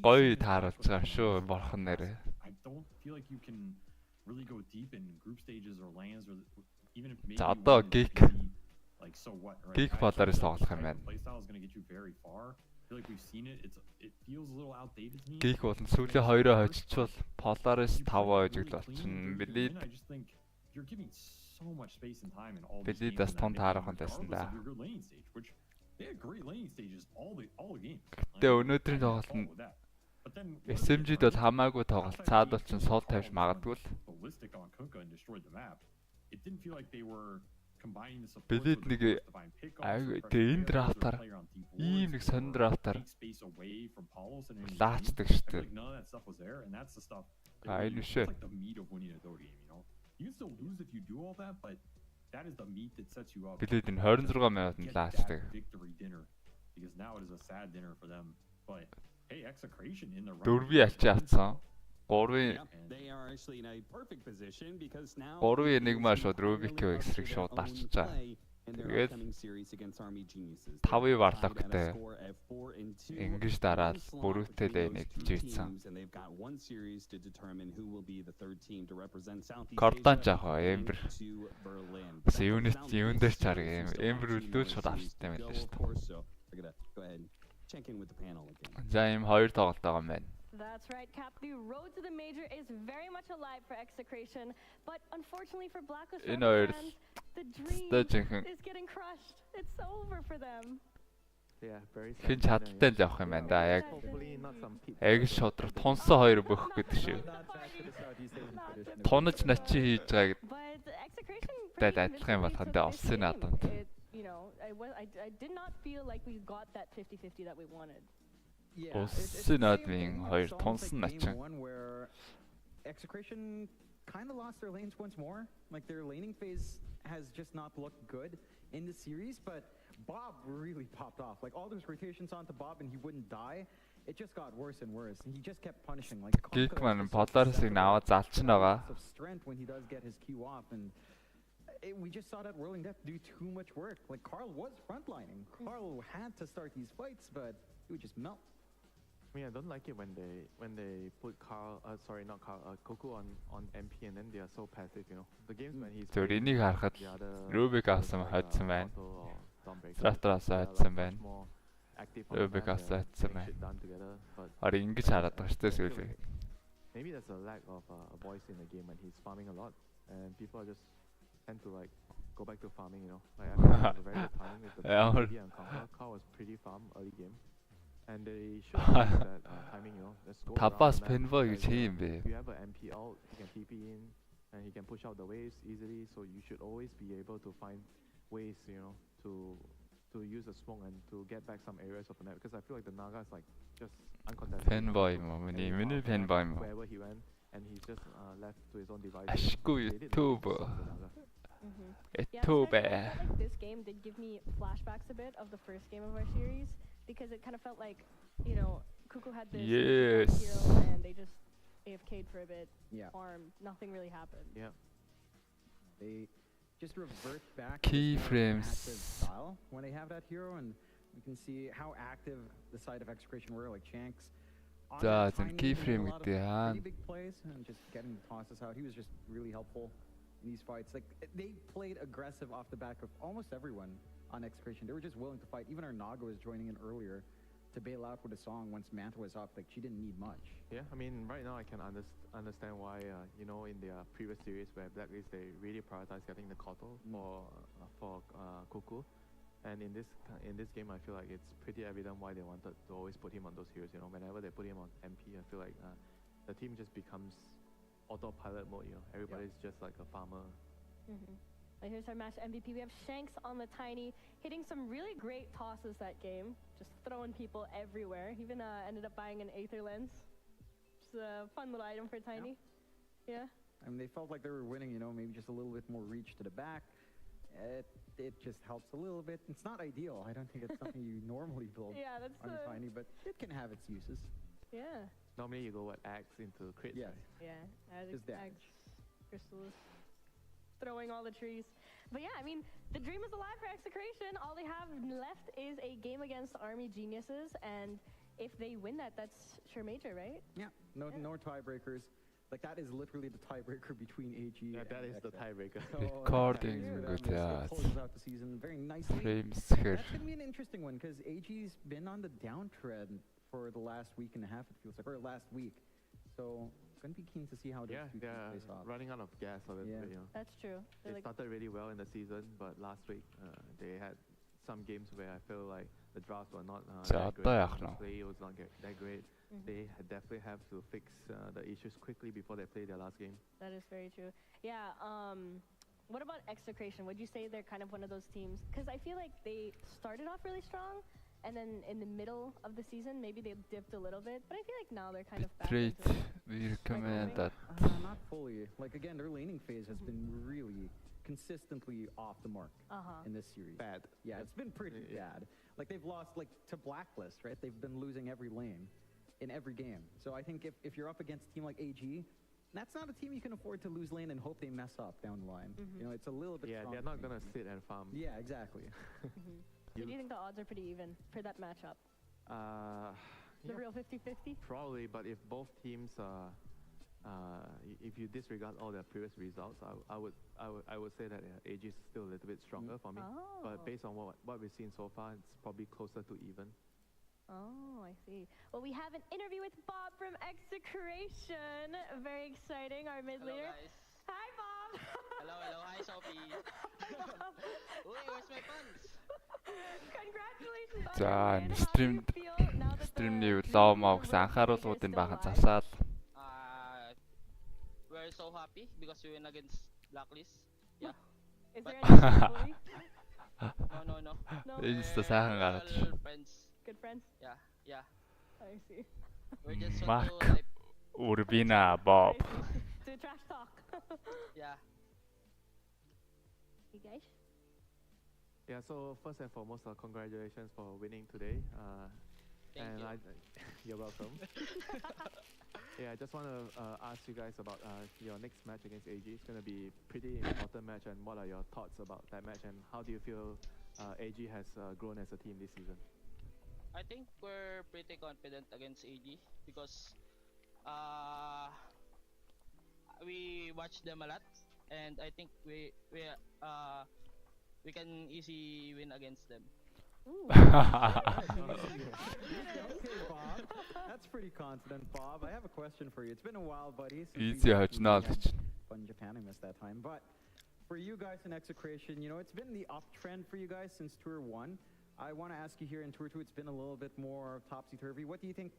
Гоё тааруулж байгаа шүү, борхон нэрээ. I don't feel like you can really go deep in group stages or lands or even if maybe За одоо Geek like so what, right? Geek Polaris тоглох юм байна. Playstyle is going to get you very far. I feel like we've seen it. It feels a little outdated to me. Geek болон сүүлийн хоёроо хожичвол Polaris 5 хожигдол болчихно. Билид I just think you're giving so much space and time in all these Билид бас games. том таарах нь байсан да. They had great laning stages all the game. Тэгээ өнөөдрийн тоглолт нь SMG-д бол хамаагүй тоглолт. Цаад бол ч сул тавьж магадгүй л. Ballistic on Kunkka and destroyed the map. It didn't feel like they were combining the support. Билид нэг тэгээ энэ драфтаар ийм нэг сонир драфтаар лаачдаг штэ. Аа энэ шээ. You can still lose if you do all that, but that is the meat that sets you up. Билид энэ 26 минутанд лаачдаг. Victory dinner, because now it is a sad dinner for them. But hey, execration in the round. Дөрвийн альчаацсан. 3-ийн They are actually in a perfect position because now 3-ийн энигмаа шууд Rubik X-ийг шууд авчичаа. Тэгээд 5-ийн Warlock-тэй ингэж дараад бүрүүтэй лэнийг жийцсэн. Кордан жахаа Ember. Unit юун дээр ч хараг Ember үлдүүл шууд авчтай байлаа шүү дээ. За ийм хоёр тоглолт байгаа юм байна. That's right, Cap. The road to the major is very much alive for Execration, but unfortunately for Black-UlziiAK fans, the dream is getting crushed. It's over for them. Yeah, very sad. Хин чадaltaй л явах юм байна да. Яг шодрох тунсан хоёр бөхөх гэдэг шиг. Тунаж начи хийж байгаа гэдэгтэй адилхан юм болох нь олсон надад. You know, I did not feel like we got that 50-50 that we wanted. Yeah, Synodwing хоёр тунсан начин. Where Execration kind of lost their lanes once more. Like their laning phase has just not looked good in the series, but Bob really popped off. Like all those rotations onto Bob and he wouldn't die. It just got worse and worse. And he just kept punishing. Like Geek man Polaris-ыг наваа залчин байгаа. Strength when he does get his Q off, and we just saw that Whirling Death do too much work. Like Carl was frontlining. Carl had to start these fights, but he would just melt. I mean, I don't like it when they put Coco on MP and then they are so passive, you know. The games when he's зөв энийг харахад Rubik авсан хойдсон байна. Stratras хойдсон байна. Rubik авсан хойдсон байна. Ар ингэж хараад байгаа шүү дээ сүүлээ. Maybe there's a lack of a voice in the game when he's farming a lot, and people just tend to like go back to farming, you know. Like I think it was a very good timing with the and Conquer. Carl was pretty farm early game. And they should have that timing, you know. Let's go. Tapas Penboy гэж хийм бэ. You have an MP out, he can TP in, and he can push out the waves easily. So you should always be able to find ways, you know, to use the smoke and to get back some areas of the map. Because I feel like the Naga is like just uncontested. Penboy mo, миний Penboy mo. Wherever he went, and he's just left to his own device. Ашгүй YouTube. YouTube. Yeah, like this game did give me flashbacks a bit of the first game of our series. Because it kind of felt like, you know, Cuckoo had this hero and they just AFK'd for a bit, farmed, nothing really happened. Yeah. They just revert back keyframes style when they have that hero, and you can see how active the side of Execration were, like Shanks. За зэн keyframe гэдэг яа. Pretty big plays and just getting the tosses out. He was just really helpful in these fights. Like they played aggressive off the back of almost everyone on Execration. They were just willing to fight. Even our Naga was joining in earlier to bail out with a song once Manta was up. Like she didn't need much. Yeah, I mean, right now I can understand why, you know, in their previous series where Blacklist, they really prioritize getting the Koto for Cuckoo. And in this game, I feel like it's pretty evident why they wanted to always put him on those heroes. You know, whenever they put him on MP, I feel like the team just becomes autopilot mode. You know, everybody's just like a farmer. Well, here's our match MVP. We have Shanks on the Tiny, hitting some really great tosses that game, just throwing people everywhere. He even ended up buying an Aether Lens, which is a fun little item for Tiny. Yeah. I mean, they felt like they were winning, you know, maybe just a little bit more reach to the back. it just helps a little bit. It's not ideal. I don't think it's something you normally build Yeah, that's on your tiny, but it can have its uses. Yeah. Normally you go axe into crits. Yeah. Yeah. Just damage. Crystals. Throwing all the trees. But yeah, I mean, the dream is alive for Execration. All they have left is a game against Army Geniuses, and if they win that, that's sure major, right? Yeah. No tiebreakers. Like, that is literally the tiebreaker between AG Yeah, and that is the XA. tiebreaker. Recording It that. closes out the season very nicely. Frames That's here. going to be an interesting one, because AG's been on the downtrend for the last week and a half, it feels like, or last week. So, going to be keen to see how those two teams they're face off. running out of gas a little bit, you know. That's true. They started really well in the season, but last week they had some games where I feel like the drafts were not that great. The play was not that great. They definitely have to fix the issues quickly before they play their last game. That is very true. Yeah. What about Execration? Would you say they're kind of one of those teams? Because I feel like they started off really strong, and then in the middle of the season, maybe they dipped a little bit. But I feel like now they're kind of back Treat. into it. We recommend that. Not fully. Like, again, their laning phase has been really consistently off the mark in this series. Bad. Yeah, it's been pretty bad. Like, they've lost, like, to Blacklist, right? They've been losing every lane in every game. So I think if you're up against a team like AG, that's not a team you can afford to lose lane and hope they mess up down the line. You know, it's a little bit Yeah, they're not going to sit and farm. Yeah, exactly. So do you think the odds are pretty even for that matchup? The real 50-50? Probably, but if both teams if you disregard all their previous results, I would say that AG is still a little bit stronger for me. But based on what we've seen so far, it's probably closer to even. Oh, I see. Well, we have an interview with Bob from Execration. Very exciting, our mid Hello, laner. guys. Hi, Bob. Hello. Hi, Sophie. Hi, Bob. Uy, where's my pants? Congratulations on За, your win. How do you feel now that стримний the лоо League гэсэн of анхааруулгуудыг Legends бахан still засаад We're so happy because we win against Blacklist. Yeah. Is there any rivalry? No. Insta сайхан гаргаж. We're all friends. Good friends? Yeah. I see. We're just Mark. want to like, Urbina Bob. I see. Do trash talk. yeah. You guys? Yeah, so first and foremost, congratulations for winning today. Thank you. You're welcome. Yeah, I just want to ask you guys about your next match against AG. It's going to be a pretty important match, and what are your thoughts about that match, and how do you feel AG has grown as a team this season? I think we're pretty confident against AG because we watch them a lot, and I think we can easily win against them. Okay, Bob. That's pretty confident, Bob. I have a question for you. It's been a while, buddy. Easy knowledge. Fun in Japan, I missed that time. But for you guys in Execration, you know, it's been the uptrend for you guys since Tour 1. I want to ask you here in Tour 2, it's been a little bit more topsy-turvy. What do you think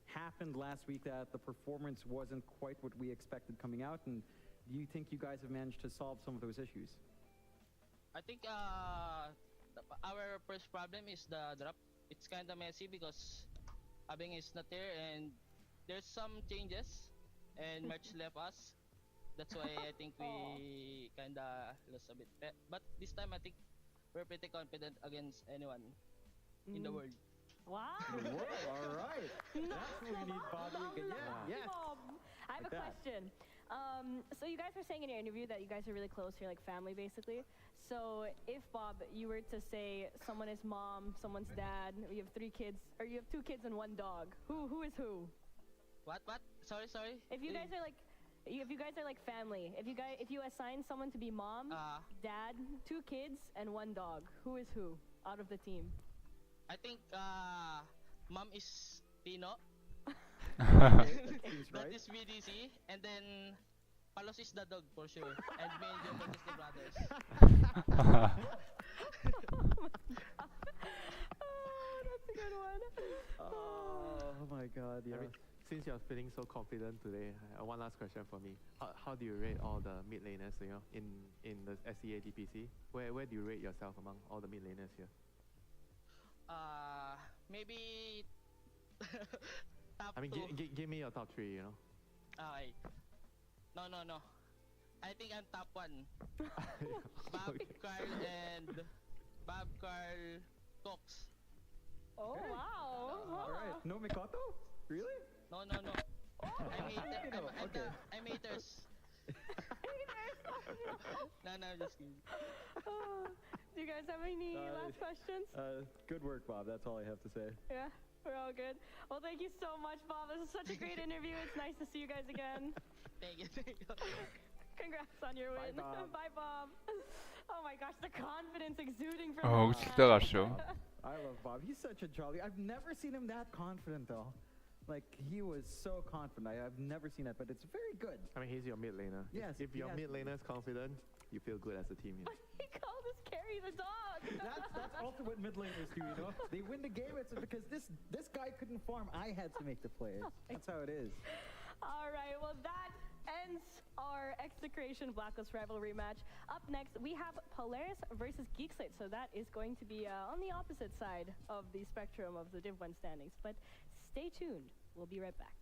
happened last week that the performance wasn't quite what we expected coming out? And do you think you guys have managed to solve some of those issues? I think our first problem is the drop. It's kind of messy because Abeng is not there and there's some changes and March left us. That's why I think we kind of lost a bit. But this time I think we're pretty confident against anyone in the world. Wow. All right. That's what we need, Bobby. Yeah. I have a question. So you guys were saying in your interview that you guys are really close, you're like family basically. So if, Bob, you were to say someone is mom, someone's dad, you have 3 kids, or you have 2 kids and 1 dog, who is who? What? Sorry. If you guys are like, if you guys are like family, if you assign someone to be mom, dad, 2 kids, and 1 dog, who is who out of the team? I think mom is Tino. That is VDC, and then Palos is the dog for sure, and me and Jumbo is the brothers. Oh, that's a good one. Oh my God, yeah. I mean, since you're feeling so confident today, one last question for me. How do you rate all the mid laners, you know, in the SEA DPC? Where do you rate yourself among all the mid laners here? Maybe top I mean, 2. give me your top 3, you know. No. I think I'm top 1. Bob, Carl, and Bob, Carl, Cox. Oh, Okay. wow. Alright. No Mikoto? Really? No. Oh, I'm haters. No, I'm just kidding. Do you guys have any last questions? Good work, Bob. That's all I have to say. Yeah, we're all good. Well, thank you so much, Bob. This is such a great interview. It's nice to see you guys again. Thank you. Congrats on your win. Bye, Bob. Bye, Bob. Oh my gosh, the confidence exuding from Oh, that 진짜 man. 가시죠. I love Bob. He's such a jolly. I've never seen him that confident, though. Like, he was so confident. I've never seen that, but it's very good. I mean, he's your mid laner. Yes, If your yes. mid laner is confident, you feel good as a team. But he called us Carry the dog. That's also what mid laners do, you know? They win the game, it's because this guy couldn't farm. I had to make the plays. That's how it is. All right, well, that ends our Execration Blacklist rivalry match. Up next, we have Polaris versus Geek. So that is going to be on the opposite side of the spectrum of the Div 1 standings. But stay tuned. We'll be right back.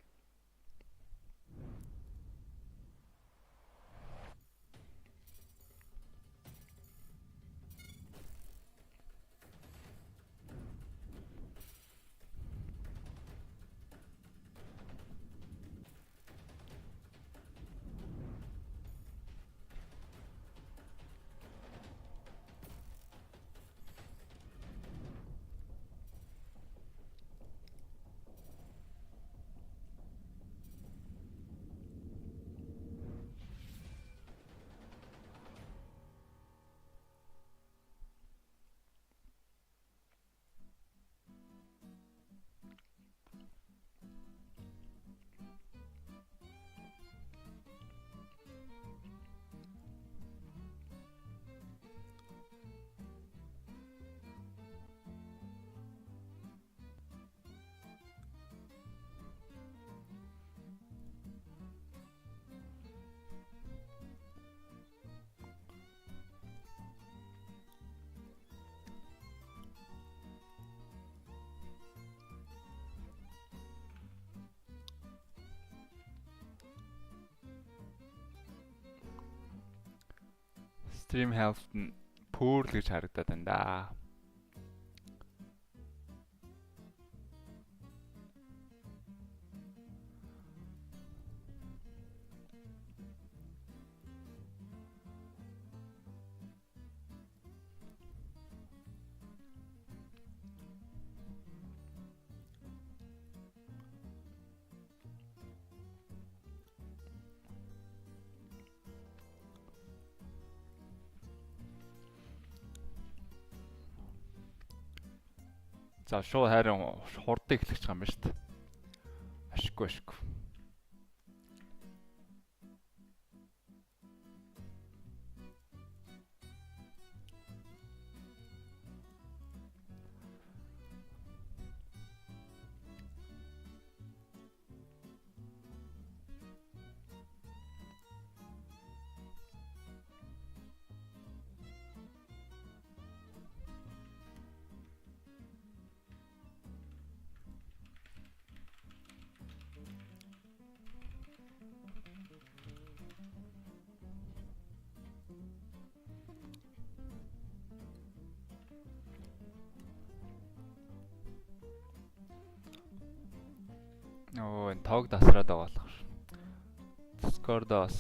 Stream health нь poor гэж харагдаад байна да. За шууд харин хурдан эхлэх юм байна шүү дээ. Ашиггүй. Оо, энэ тоог дасраад байгаа болох ш. Discord-оос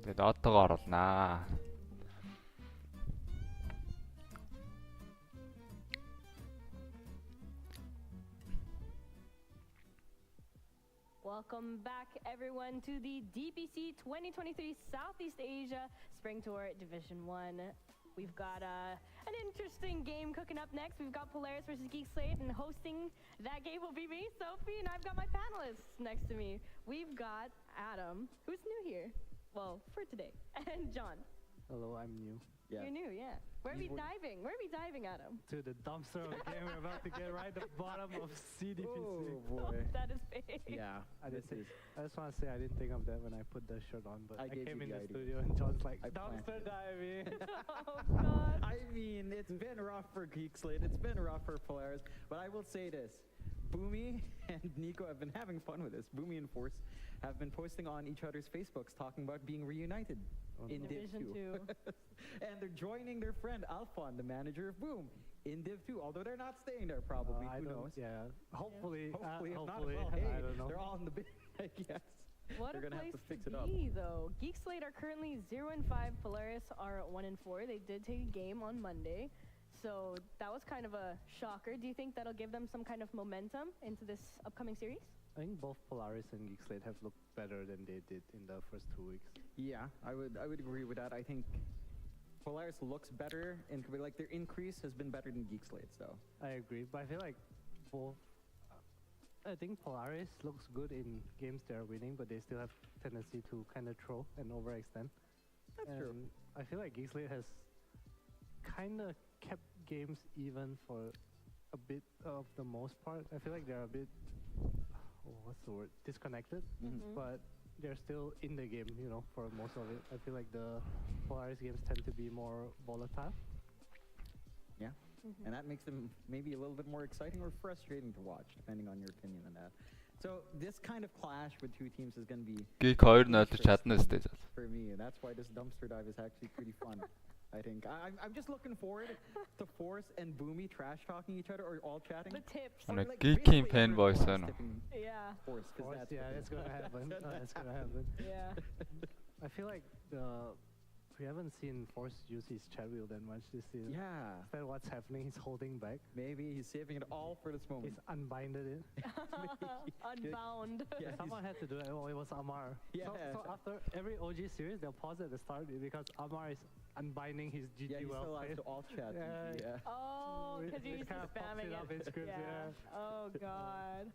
тэгээд одоогоор оруулнаа. Welcome back, everyone, to the DPC 2023 Southeast Asia Spring Tour Division 1 We've got an interesting game cooking up next. We've got Polaris versus Geek Slate, and hosting that game will be me, Sophie, and I've got my panelists next to me. We've got Adam, who's new here, well, for today, and John. Hello, I'm new. Yeah. You're new, yeah. Where are we diving? Where are we diving, Adam? To the dumpster of the game. We're about to get right at the bottom of CDPC. Oh boy. That is big. Yeah. I just want to say I didn't think of that when I put the shirt on, but I came in the idea. studio and John's like, dumpster diving. Oh, God. I mean, it's been rough for Geek Slate. It's been rough for Polaris. But I will say this. Boomy and Nico have been having fun with this. Boomy and Force have been posting on each other's Facebooks talking about being reunited in Division 2. And they're joining their friend Alphon, the manager of Boom, in Div 2. Although they're not staying there probably. Who knows? Yeah. Hopefully. Hopefully, if hopefully. not, well, hey, I don't know. they're all in the bin, I guess. What they're a gonna place have to fix to it up. be, though. Geek Slate are currently 0-5. Polaris are 1-4. They did take a game on Monday, so that was kind of a shocker. Do you think that'll give them some kind of momentum into this upcoming series? I think both Polaris and Geek Slate have looked better than they did in the first 2 weeks. Yeah, I would agree with that. I think Polaris looks better, and like their increase has been better than Geek Slate's, though. I agree, but I feel like both. I think Polaris looks good in games they're winning, but they still have tendency to kind of throw and overextend. That's true. I feel like Geek Slate has kind of kept games even for a bit of the most part. I feel like they're a bit, what's the word, disconnected, but they're still in the game, you know, for most of it. I feel like the Polaris games tend to be more volatile. Yeah, and that makes them maybe a little bit more exciting or frustrating to watch, depending on your opinion on that. So this kind of clash with two teams is going to be Geek 2-0 чадна сте. for me, and that's why this dumpster dive is actually pretty fun. I think I'm just looking forward to Force and Boomy trash talking each other or all chatting. The tips. Geeking fan voice ano. Yeah. Force, Yeah, that's gonna happen. That's gonna happen. Yeah. I feel like we haven't seen Force use his chat wheel that much this season. Yeah. Is that what's happening? He's holding back. Maybe he's saving it all for this moment. He's unbinded it. Unbound. Yeah, Someone had to do it. Oh, it was Amar. Yeah. So after every OG series, they'll pause at the start because Amar is unbinding his GG yeah, he's well still allowed face. to all chat. Yeah. Oh, because you used to kind of pops spamming it up in scripts, yeah. Oh, God.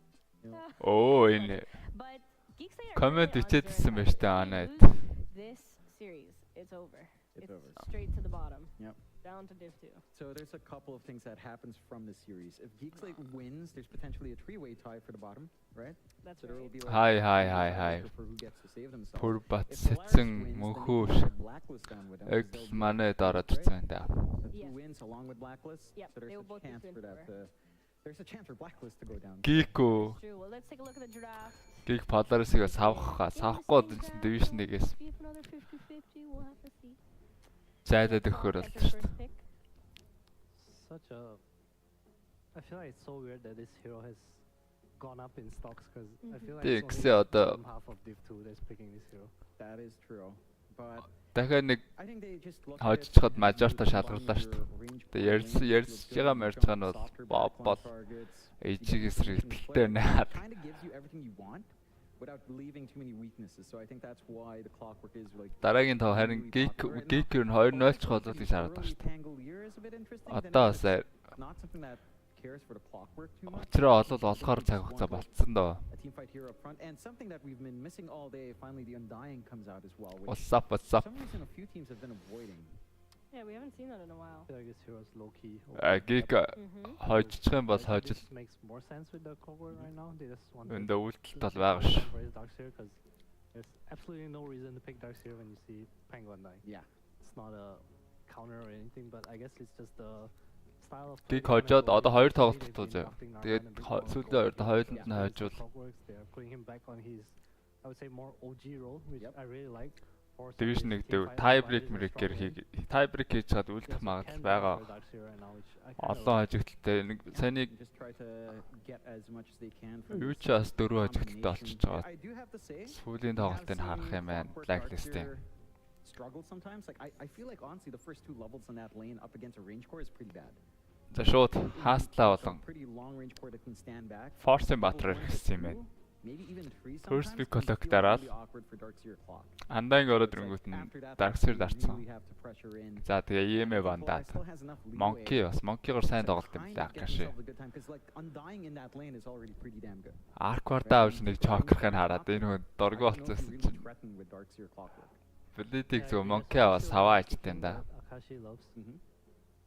Oo энэ But Geek Slate are комент currently on ичээдсэн 0-5. байж та If they анаад. lose this series, it's over. It's over. Straight to the bottom. Yep. Down to Div 2. So there's a couple of things that happens from this series. If Geek Slate wins, there's potentially a three-way tie for the bottom, right? That's So there will right. be like Hi. for who gets to save themselves. Пүр бат If Polaris сэцэн wins, then they мөнхөөш. can have Blacklist down with them, 'cause Эгл they'll be манай дараад right? ирсэн та. So Yes. two wins along with Blacklist. Yep, So they there's will both a be chance 2 for and that. 4. There's a chance for Blacklist to go down. Geek That's true. Well, let's take a look at the draft. Geek Polaris-ыг савахгүй дэнсэн division 1-ээс Maybe if another 50-50, we'll have to see. зайдаад өгөхөр As боллоо their шүү first дээ. pick. Such a. I feel like it's so weird that this hero has gone up in stocks because I feel like Тий, it's гэсэн only одоо bottom half of Div 2 that's picking this hero. That is true. But дахиад нэг I think they just look хожчиход мажорта шалгарлаа шүү дээ. Тэгээ ярьж байгаа мэрж байгаа нь бол бод эжиг эсрэг тэлтэй наад. kind of gives you everything you want without leaving too many weaknesses. So I think that's why the clockwork is like Дараагийн тав харин Geek нь 2-0 ч голоод гэж хараад байна шүү дээ. Pangolier is a bit interesting. Одоо сая Not something that cares for the clockwork too much. очроо олохоор цаг хугацаа болцсон доо. A team fight here up front, and something that we've been missing all day. Finally, the Undying comes out as well. Which What's up? for some reason a few teams have been avoiding. Yeah, we haven't seen that in a I while. feel like this hero is low key. Geek хожчих юм бол хожил This makes more sense with the cover right now. They just want өндөө үйлдэлт бол байгаа ш. for his Darkseer because there's absolutely no reason to pick Darkseer when you see Penguin die. Yeah. It's not a counter or anything, but I guess it's just the style of. Geek хожоод одоо 2 тоглолт туулаа. Тэгээд сүүлийн 2-д хоёуланд нь хожвол They are putting him back on his, I would say, more OG role, which I really like. division 1 дээр tie-break мэрэгээр tie-break хийж чад үлдэх магадлал байгаа. Олон хожигдолтой нэг саний Just try to get as much as they can from юу this ч бас 4 хожигдолтой олчиж байгаа. I do have to say, Сүүлийн тоглолтыг харах юм байна. Blacklist-ийн. Struggle sometimes. Like I feel like honestly the first two levels in that lane up against a range core is pretty bad. За шууд хаастлаа болон Pretty long range core that can stand back. Force-ын батраар гэсэн юм байна. maybe even 3 First sometimes pick can feel коллектораад really awkward for Darkseer clock. андаанг ороод It's like ирэнгүүт нь after that, Darkseer you дарцсан. really have to pressure in. За тэгээ And I EMA think бандаад. Polaris still has enough leeway Monkey бас Monkey-гоор сайн to тоглолт юм kind лээ of get Акаши. themselves a good time, 'cause like undying in that lane is already pretty damn good. Аркварда авч нэг чокерхыг хараад энэ хүн I дургу don't know if болчихсон you really чинь. threaten with Darkseer clockwork. Блидийг зөв Yeah, Monkey yes, аваад Akashi саваа loves ичтэй picking да. what Akashi loves.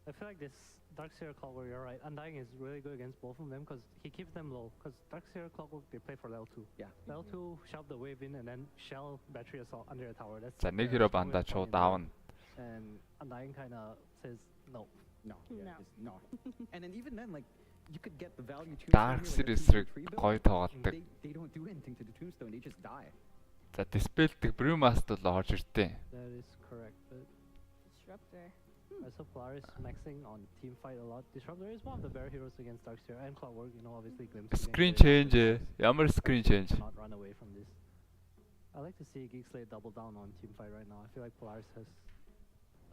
I feel like this Darkseer Clockwork, you're right. Undying is really good against both of them because he keeps them low. Because Darkseer Clockwork, they play for level 2. Yeah. Level 2, shove the wave in, and then shell battery assault under a tower. That's За нэг their хиро бандаа strongest шууд point in аавна. there. And Undying kind of says no. No. Yeah, No. just no. And then even then, like, you could get the value tunes Dark from here, like a Series-ыг 2-3 build. гоё тоглодог. They don't do anything to the tombstone, they just die. За Dispel-дэг Brewmaster л орж иртээ. That is correct. But Disruptor. I saw Polaris maxing on team fight a lot. Disruptor is one of the better heroes against Darkseer and Clockwork. You know, obviously Glimpse. against Screen it, change. but Ямар screen change? Not run away from this. I like to see Geek Slate double down on team fight right now. I feel like Polaris has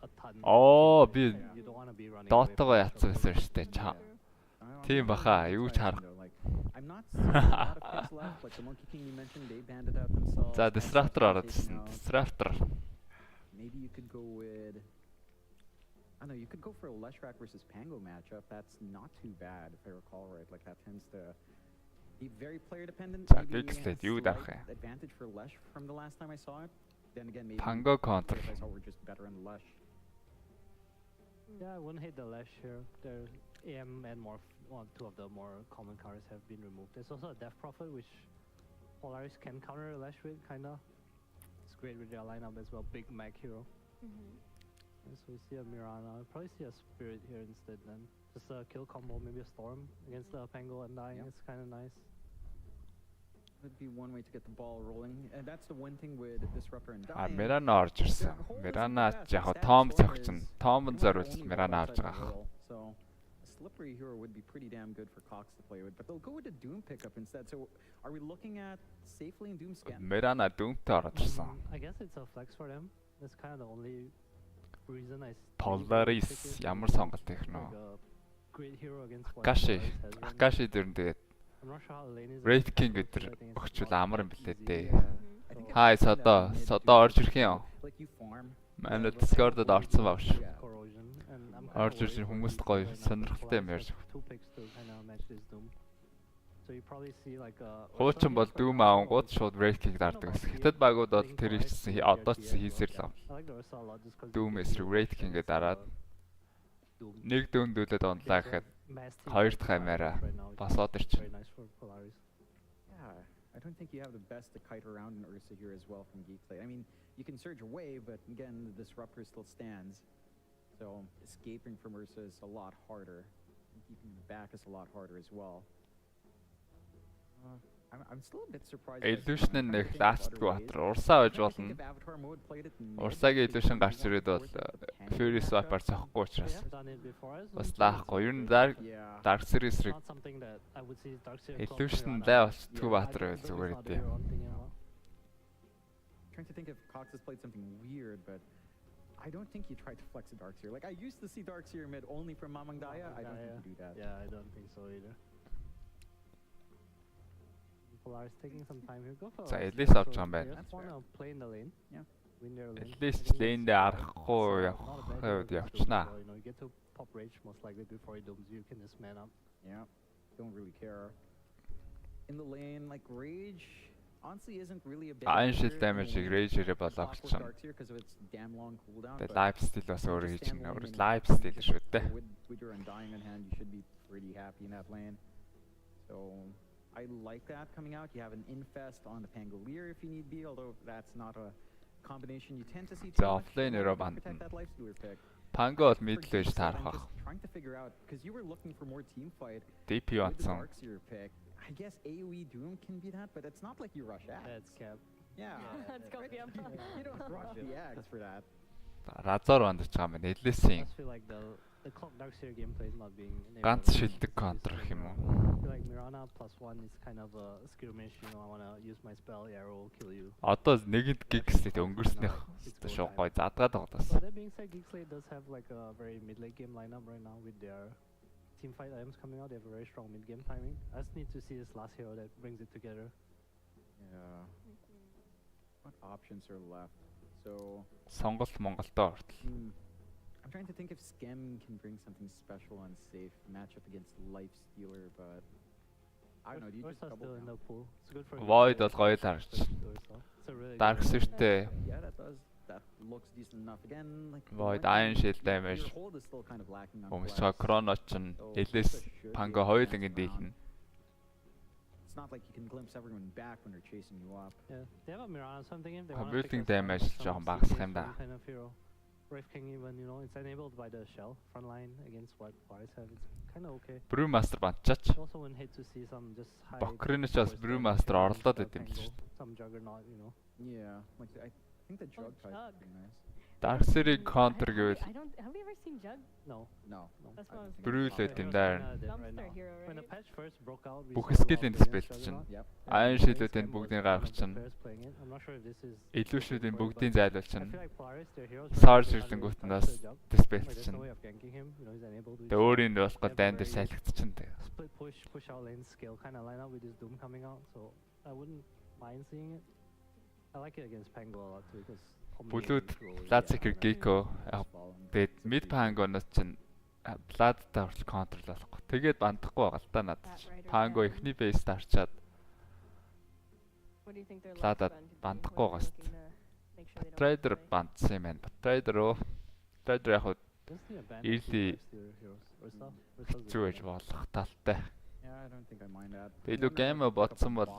a ton. Oh, of би team fight, and you don't want to be running away from Dota-го Disruptor. яатсан байсан шүү дээ. Чаа. Тийм баха. Юу ч харах. I'm not seeing a lot of picks left, like the Monkey King you mentioned, they banded out themselves. За Man's Disruptor taken ороод ирсэн. out. Disruptor. Maybe you could go with, I don't know, you could go for a Leshrac versus Pango matchup. That's not too bad if I recall right. Like that tends to be very player dependent. За Maybe Geek has Slate юу slight даах вэ? advantage for Lesh from the last time I saw it. Then again, maybe Pango the counter. players I saw were just better in Lesh. Yeah, I wouldn't hate the Lash here. Their AM and two of the more common cards have been removed. There's also a Death Prophet, which Polaris can counter Lash with, kinda. It's great with their lineup as well. Big Mag hero. And so we see a Mirana. Probably see a Spirit here instead then. Just a kill combo, maybe a Storm against the Pango and dying. Yep. It's kind of nice. Would be one way to get the ball rolling, and that's the one thing with Disruptor and А Dying. Mirana орж ирсэн. Mirana яг Том зогцсон. Том зориулсан Mirana орж байгаа. So a slippery hero would be pretty damn good for Cox to play with, but they'll go with the Doom pickup instead. So are we looking at safely in Doom scan? Mirana Doomтэй орж ирсэн. I guess it's a flex for them. That's kind of the only reason I Polaris ямар сонголт их нөө. Great hero against Akashi. Polaris has been. Akashi дэр нь тэгээд I'm not sure how the lane is. Raid King but өдр I think it's өгчүүл not амар юм that билээ easy. дээ. I think Хай it's kinda содоо. mid Содоо орж to ирэх юм. like you farm. Манай Discord-д орсон баг шүү. Corrosion, and I'm Орж kinda ирсэн worried for хүмүүст Geek гоё right now. сонирхолтой юм Polaris ярьж. has 2 picks to kinda match this Doom. So you probably see like a Хуучин бол Doom аавгууд шууд Raid King даардаг гэсэн. Хятад багууд бол тэр хийсэн одоо ч хийсээр л ав. I like the Ursa a lot just 'cause Doom you эсрэг can Raid use King-гээ against дараад Doom. нэг дөөндүүлээд онлаа гэхэд Mass team хоёр fight дахь амаараа right now, which is босоод ирчин. very nice for Polaris. Yeah, I don't think you have the best to kite around in Ursa here as well from Geek Play. I mean, you can surge away, but again, the Disruptor still stands. So escaping from Ursa is a lot harder. And keeping you back is a lot harder as well. I'm still a bit surprised. by this one. Illusion I'm trying to нэг think of ластгүй other ways. батар. Урсаа I'm байж trying to think болно. if Avatar mode played it in mid, Урсаагийн maybe Illusion you гарч want ирээд бол force it to Pango Fury matchup. Swiper зохгүй They учраас have done it before. I бас don't think лаахгүй. it's Ер нь Yeah. Dark Series-ийг not something that I would see Darkseer Illusion Clock лай Mirana. болтгүй Yeah, батар I байл don't зүгээр think it's дээ. not their own thing at all. Trying to think if Cox has played something weird, but I don't think he tried to flex a Darkseer. Like I used to see Darkseer mid only from Mamang Daya. I don't think he do that. Yeah, I don't think so either. Polaris taking some time here. Go for За, a at least smash авч shot. байгаа юм байна. They just wanna play in the lane. Yeah. Win their lane. At least I think lane it's- дээр арахгүй it's, not a явах bad хувьд hero against явчихнаа. Doom, you know, you get to pop rage most likely before he dooms you. You can just man up. Yeah, don't really care. In the lane, like Rage, honestly isn't really a big. Iron Shield factor damage-ыг in Rage-ээрээ болоо Clockwork авчихсан. Darkseer because of its damn long cooldown. Тэгээ but live steal бас you өөрөө just хийж stand гэнэ. alone Өөрөө in live that steal lane, шүү дээ. With your Undying in hand, you should be pretty happy in that lane. So I like that coming out. You have an Infest on the Pangolier if you need be, although that's not a combination you tend to see too За, much. offlane You өрөө wanna банд protect нь. that Lifestealer pick. Pango бол For mid л Geek байж side, I'm таарах. just trying to figure out because you were looking for more team fight DP with the онцсон. Darkseer pick. I guess AoE Doom can be that, but it's not like you rush axe. That's cap. Yeah. Let's go, PM. You don't rush the axe for that. Разоор бандж байгаа юм байна. I Элэсийн just feel like the Clock Darkseer gameplay is not being enabled ганц in шилдэг this контр right гэх юм now. уу? I feel like Mirana +1 is kind of a skirmish, you know, I wanna use my spell, arrow, kill you. Одоо нэгэнд гигслэт өнгөрснөх шууд гой задгаад байгаа But тас. that being said, Geek Slate does have like a very mid-late game lineup right now with their team fight items coming out. They have a very strong mid-game timing. I just need to see this last hero that brings it together. Yeah. What options are left? So Сонголт Монголдоо ортол. I'm trying to think if Schem can bring something special on safe match up against Life Stealer, but I don't know. Do you just double still in the down? pool? It's good for Void бол гоё л харж. It's a really Dark good Sister. Yeah, that looks decent enough. Again, like Void Iron Shield damage. your hold is still kind of lacking on Өмсчөө flex. Chrono ч элэс Pango хоёул ингэ дийлнэ. It's not like you can glimpse everyone back when they're chasing you up. Yeah, they have a Mirana or something if they Building want to damage жоохон багасах юм да. kind of hero. Wraith King even, you know, it's enabled by the shell front line against what Polaris have. It's kind of okay. Brewmaster бантчаач. Also wouldn't hate to see some just high. Бокринч бас Brewmaster орлоод идэм л шүү дээ. Some juggernaut, you know. Yeah, like I think the Jug type is pretty nice. Dark Series counter гэвэл I don't. Have we ever seen Jug? No. That's what I was Brew л thinking. үт юм даа. Dumpster hero, When the right? patch first broke out, we Бүх saw a lot скиллийн of диспел against чинь. Juggernaut. Iron Shield-ийн бүгдийг гаргах чинь. I'm not sure if this is Illusion-ийн бүгдийн зайлуул I чинь. feel like Polaris, their heroes Sarge really ирлэнгүүт can't нь бас touch the Jug. диспел Like, there's чинь. no way of ganking him, you know, he's enabled with Тэгээ өөрийн болохгүй дайн дээр сайлгдчихээн дээ. split push out lane scale kind of line up with this Doom coming out, so I wouldn't mind seeing it. I like it against Pango a lot too because Бүлүүд Blaziker Geeko тэгээд mid Pango-ноос чинь Blood-тай хүртэл контрол болохгүй. Тэгээд бандахгүй байгаа л да надад. Pango эхний бейс дарчаад What do you think they're Blood-ад бандахгүй байгаа шүү дээ. Trader бандсан юм байна. Trader яг хөө early хэцүү гэж болох талтай. Yeah, I don't think I mind that. Илүү game бодсон бол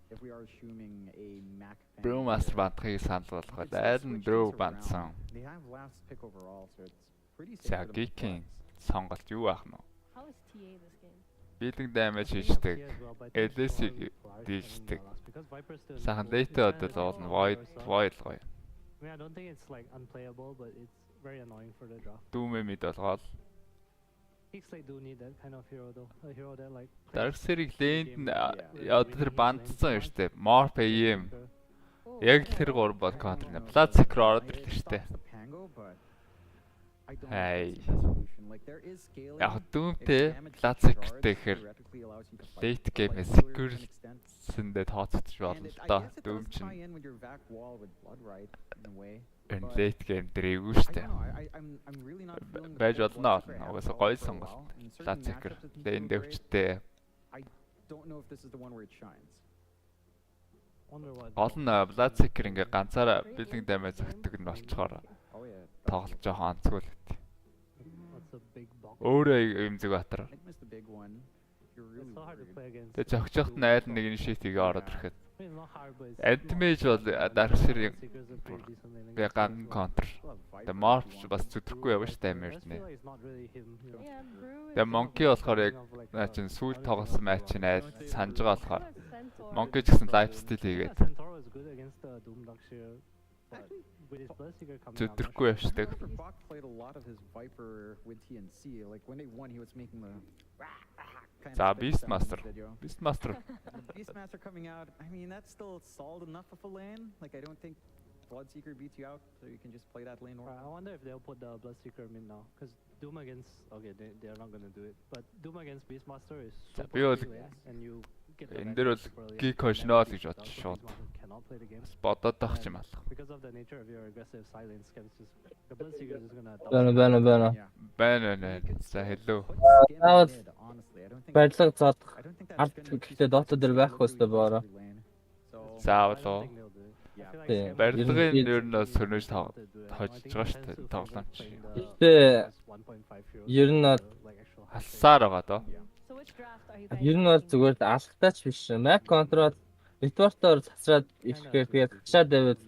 if we are assuming a Mac Brewmaster бандахыг санал болгох байл. Айл нь Brew бандсан. They have last pick overall, so it's pretty safe. За Geek-ийн сонголт юу аах нь? How is TA this game? Building damage хийждэг. LS-ийг дийлждэг. Сахан later бол Void гоё. I mean, I don't think it's like unplayable, but it's very annoying for the draft. Doom mid болгоод Geeks like do need that kind of hero though. A hero that like Dark Series lane яд тэр бандсан юм штэ. Morph AM. Яг тэр гур бол counter нэ. Blaziker ороод ирлээ штэ. Хай. Яг Doomтэй Blazikerтэй гэхээр late game secure-сэндээ тооцогдож болно л доо. Doom чинь энэ late game дэрээгүй штэ. Байж болно. Угаасаа гоё сонголт. Blaziker lane дээр хүчтэй. Don't know if this is the one where it shines. Гол нь Blaziker ингээ ганцаараа building damage өгдөг нь болчоор тоглож жоохон онцгой л үт. Өөрөө юм зүг батар. Тэгээ зогчохт нь айл нэг нь шитийг ороод ирэхэд. Admage бол Dark Series гээ ган counter. Тэгээ Morph бас зүтгэхгүй явна ш damage нэ. Тэгээ Monkey болохоор яг наа чин сүүл тоглосон матч нь айл санаж байгаа болохоор Monkey ч гэсэн lifesteal хийгээд. Зүтгэхгүй явшдаг. Bach played a lot of his Viper with TNC. Like when they won, he was making the За Beastmaster. Beastmaster. Beastmaster coming out. I mean, that's still solid enough of a lane. Like I don't think Bloodseeker beats you out, so you can just play that lane. I wonder if they'll put the Bloodseeker mid now, because Doom against they're not gonna do it. But Doom against Beastmaster is super easy lane, and you get the Энэ дээр бол Geek хошноо л гэж бодчих шууд. Бодоод тах юм алах. Because of the nature of your aggressive silence, the Bloodseeker is gonna байна. За hello. Барилга заадах ард гэхдээ Dota дээр байх хөстэй боороо. Заавал уу. Барилгын нэр нь сөрнөж тохиж байгаа шүү дээ. Тоглоомч. Гэхдээ ер нь халсаар байгаа доо. Ер нь бол зүгээр алхтаач биш. Mac control ретвортоор цацраад ирэхээр тэгээд хашаад байвал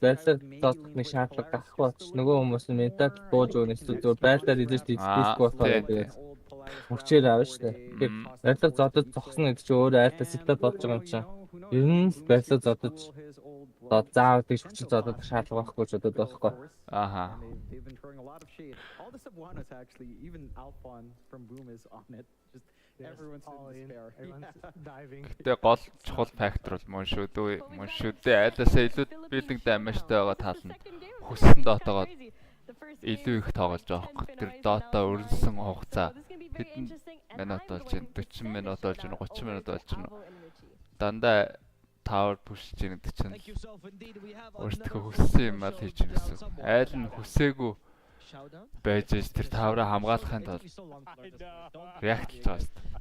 барилга заадах нэг шаардлага гарахгүй болчих. Нөгөө хүмүүс нь ментал бууж өгнө эсвэл байрлал идэж дисплейсгүй болохоор тэгээд хүчээр аав шүү дээ. Тэгэхээр барилга заадаж зогсно гэдэг чинь өөрөө айлтаа сетап болж байгаа юм чинь. Ер нь барилга заадаж заавал гэж хүчээр заадах шаардлага байхгүй ч удаад байхгүй. Ааха. All the Sub-1s actually, even Alphon from Boom is on it. Just everyone's in despair. Diving. Тэгээ гол чухал фактор бол мөн шүү дээ. Айлаасаа илүү building damage-тай байгаа тал нь хүссэн дотоогоо илүү их тоглож байгаа хөөх. Тэр Dota өрнсөн хугацаа хэдэн минут болж байна? 40 минут болж байна, 30 минут болж байна. дандаа tower push хийж байгаа чинь өөртөө хүссэн юм аа хийж ирсэн. Айл нь хүсээгүй байж тэр tower-а хамгаалахын тулд react хийж байгаа шүү дээ.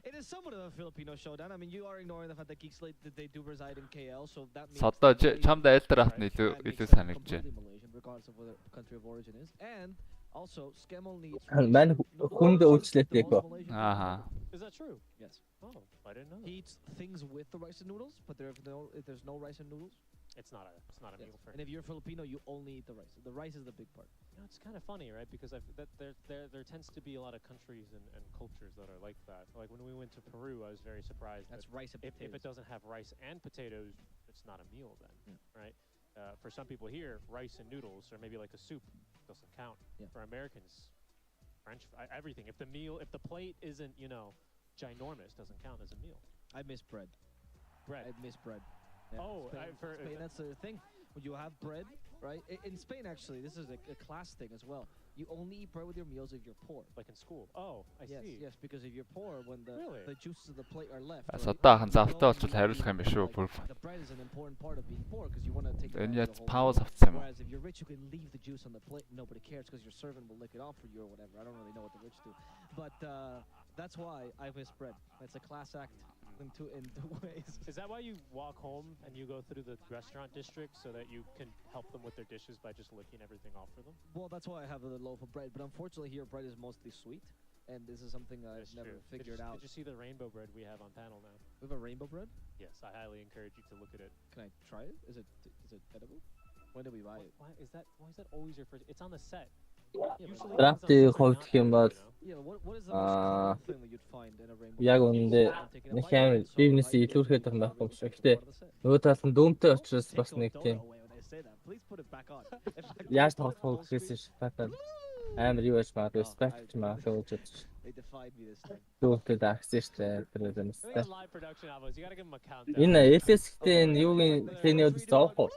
It is somewhat of a Filipino showdown. I mean, you are ignoring the fact that Geek Slate they do reside in KL, so that means Содоо чамд айлтар авах нь илүү санагдаж байна. Regardless of what the country of origin is, and also Skemel needs. Man хүнд уучлаатай гоо. Ааха. Is that true? Yes. Oh, I didn't know. He eats things with the rice and noodles, but if there's no rice and noodles, it's not a meal for him. And if you're Filipino, you only eat the rice. The rice is the big part. You know, it's kind of funny, right? Because there tends to be a lot of countries and cultures that are like that. Like when we went to Peru, I was very surprised. That's rice and potatoes. If it doesn't have rice and potatoes, it's not a meal then, right? For some people here, rice and noodles, or maybe like a soup, doesn't count. For Americans, French, everything. If the plate isn't, ginormous, doesn't count as a meal. I miss bread. I miss bread. Yeah. Oh, Spain, that's the thing. When you have bread, right? In Spain, actually, this is a class thing as well. You only eat bread with your meals if you're poor. Like in school. Oh, I see. Yes, because if you're poor, when the juices of the plate are left. Содоохан завтаа болчихвол хариулах юм биш үү? The bread is an important part of being poor because you want to take Энэ it. яц пауз авцсан юм. Whereas if you're rich, you can leave the juice on the plate. Nobody cares because your servant will lick it off for you or whatever. I don't really know what the rich do, but that's why I miss bread. It's a class act. In two ways. Is that why you walk home and you go through the restaurant district so that you can help them with their dishes by just licking everything off for them? Well, that's why I have a loaf of bread. But unfortunately, here bread is mostly sweet, and this is something I've never figured out. Did you see the rainbow bread we have on panel now? We have a rainbow bread? Yes, I highly encourage you to look at it. Can I try it? Is it edible? When did we buy it? Why is that always your first? It's on the set. Драфтын хувьд гэх юм бол яг үндэ нэг амар бизнес илүүрхэд байгаа байхгүй шүү. Гэхдээ нөгөө талд нь дүүмтэй учраас бас нэг тийм яаж тоглох гэхээс шалтгаалаад амар юу яаж магадгүй спект магадгүй гэж бодож. Дүүмтэй дагсан шүү дээ. Тэр юмстай. Энэ LS-тэй энэ юугийн тэний өдөр зовхгүй.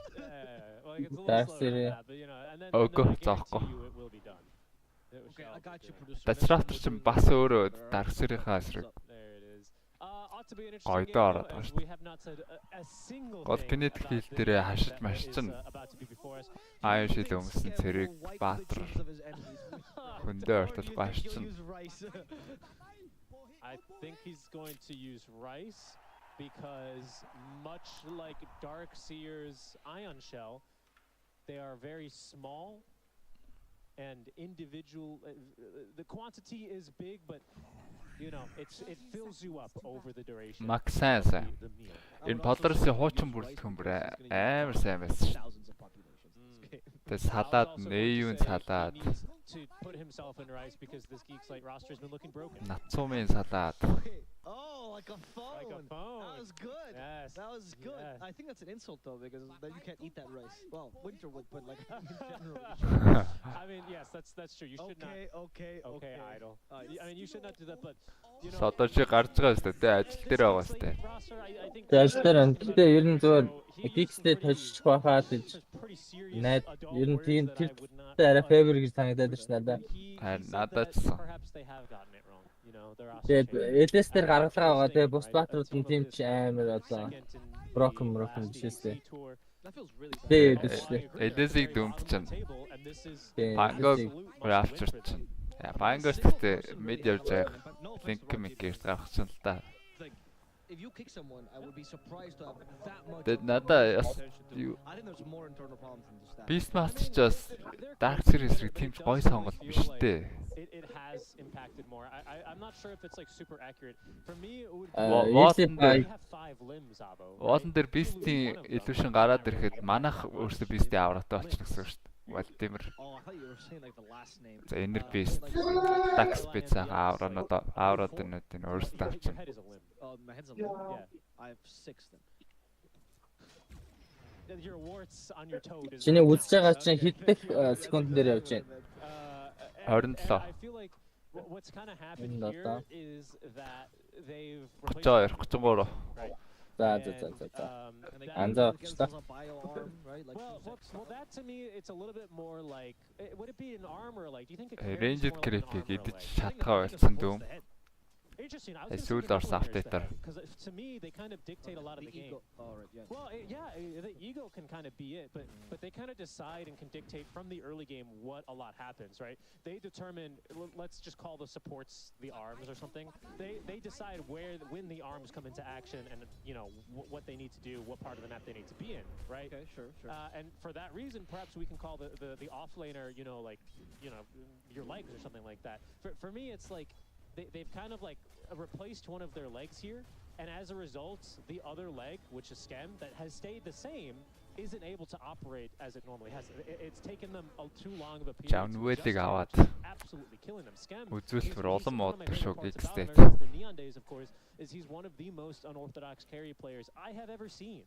Окей, заахгүй. Дасрахтар чинь бас өөрөө дарах сэрийнхаа эсрэг гойдоо ороод байгаа шүү дээ. Гол генетик хил дээрээ хашиж машчин аяа шил өмсөн цэрэг баатар хөндөө ортол гашчин. I think he's going to use rice because much like Darkseer's Ion Shell, they are very small and individual. The quantity is big, but it fills you up over the duration. Максан сайн. Энэ Polaris-ийн хуучин бүрэлдэхүүн бүр амар сайн байсан шүү. Тэ салаад, нээюун салаад. To put himself in rice because this Geek Slate roster has been looking broken. Нацумын салаад. Oh, like a phone. Like a phone. That was good. Yes. That was good. Yes. I think that's an insult though, because then you can't eat that rice. Well, winter would, but like in general. I mean, yes, that's true. You should not. Okay, idol. I mean, you should not do that, but Содоо чи гарч байгаа шүү дээ. Ажил дээр байгаа шүү дээ. Ажил дээр энэ ер нь зүгээр Geek-тэй тожчих байхад найд ер нь тийм тэр арай favor гэж санагдаад байна надад. Харин надад ч сан. Тэгээд LS дээр гаргалгаа байгаа. Тэгээд бус баатрууд нь тийм ч амар одоо broken бишээстэй. Тэгээд LS-ийг дүмд чинь. Bangog Rapture чинь. Bangor гэхдээ мид явж байгаа. Link микээр гаргах чинь л та. If you kick someone, I would be surprised to have that much. Тэд надаа юу I think there's more internal problems than just that. Beastmaster ч бас Darkseer эсрэг тийм ч гоё сонголт биш дээ. It has impacted more. I'm not sure if it's like super accurate. For me, it would be have 5 limbs, Abo. Wall-н дээр Beast-ийн illusion гараад ирэхэд манах өөрсдөө Beast-ийн авраатай очих гэсэн шүү дээ. Валдимир. Oh, I thought you were saying like the last name. За Inner Beast, Dax Beast-ийн авраадын өөрсдөө авчин. Oh, my head's a limb. Yeah, I have 6 then. Your warts on your toad is. Чиний үзэж байгаа чинь хэддэх секунд дээр явж байна? 27. I feel like what's kind of happened here is that they've 32, 33. За. Анзаа авчихлаа. Well, that to me, it's a little bit more like, would it be an arm or like, do you think Ranged creep-ийг идэж шатгаа болсон дүүм. Interesting. I was Эсвэл going to Orson автайтер. because to me they kind of dictate a lot of the game. Well, the ego can kind of be it, but they kind of decide and can dictate from the early game what a lot happens, right? They determine. Let's just call the supports the arms or something. They decide when the arms come into action and what they need to do, what part of the map they need to be in, right? Okay, sure. And for that reason, perhaps we can call the offlaner, your legs or something like that. For me, it's like they've kind of like replaced one of their legs here, and as a result, the other leg, which is Skem, that has stayed the same, isn't able to operate as it normally has. It's taken them too long of a period to absolutely killing them. Skem the Neon Days, of course, is he's one of the most unorthodox carry players I have ever seen.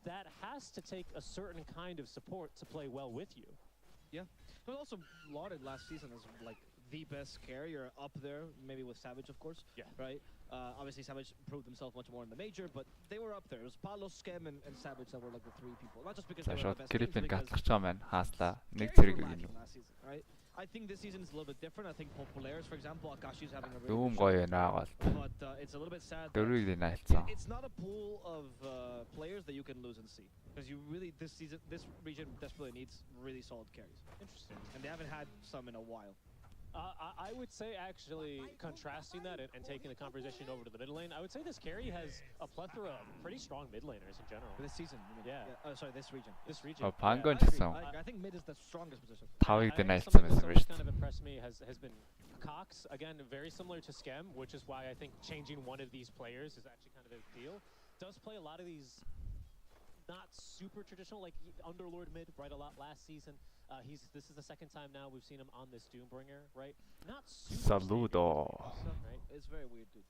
That has to take a certain kind of support to play well with you. Yeah, but also lauded last season as like the best carrier up there, maybe with Savage, of course. Yeah. Right? Obviously, Savage proved himself much more in the major, but they were up there. It was Paolo, Skem, and Savage that were like the three people. Not just because they were the best teams, last season, right? I think this season is a little bit different. I think Polaris, for example, Akashi's having a really good shot, but it's a little bit sad. It's not a pool of players that you can lose and see, because you really this region desperately needs really solid carries. Interesting. And they haven't had some in a while. I would say, actually, contrasting that and taking the conversation over to the mid lane, I would say this carry has a plethora of pretty strong mid laners in general. For this season, you mean? Yeah. Sorry, this region. This region. I think mid is the strongest position. Something that's always kind of impressed me has been Cox. Again, very similar to Skem, which is why I think changing one of these players is actually kind of a deal. Does play a lot of these not super traditional, like Underlord mid, right, a lot last season. This is the second time now we've seen him on this Doombringer, right? Not super Saludo. Right? It's very weird, dude.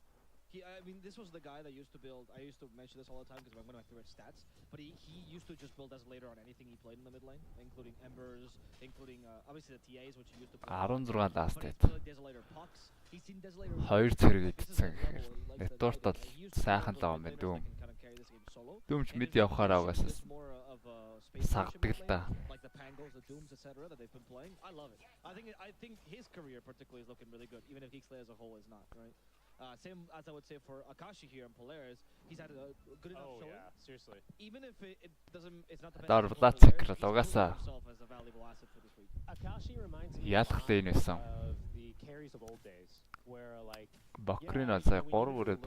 I mean, this was the guy that used to build. I used to mention this all the time because one of my favorite stats. But he used to just build Desolator on anything he played in the mid lane, including Embers, including obviously the TAs, which he used to play. 16 last hit. Desolator Pucks. He's seen Desolator. 2 зэрэг идсэн гэхээр ретурт бол сайхан л байгаа юм дүүм. Дүүмч мэд явахаараа угаасаа сагдаг л да. Like the Pangos, the Dooms, etc. that they've been playing. I love it. I think his career particularly is looking really good, even if Geek as a whole is not, right? Same as I would say for Akashi here in Polaris, he's had a good enough showing. Yeah, seriously. Even if it doesn't, it's not the best. Akashi reminds me of the carries of old days, where like Bakrin сая 3 бүрээд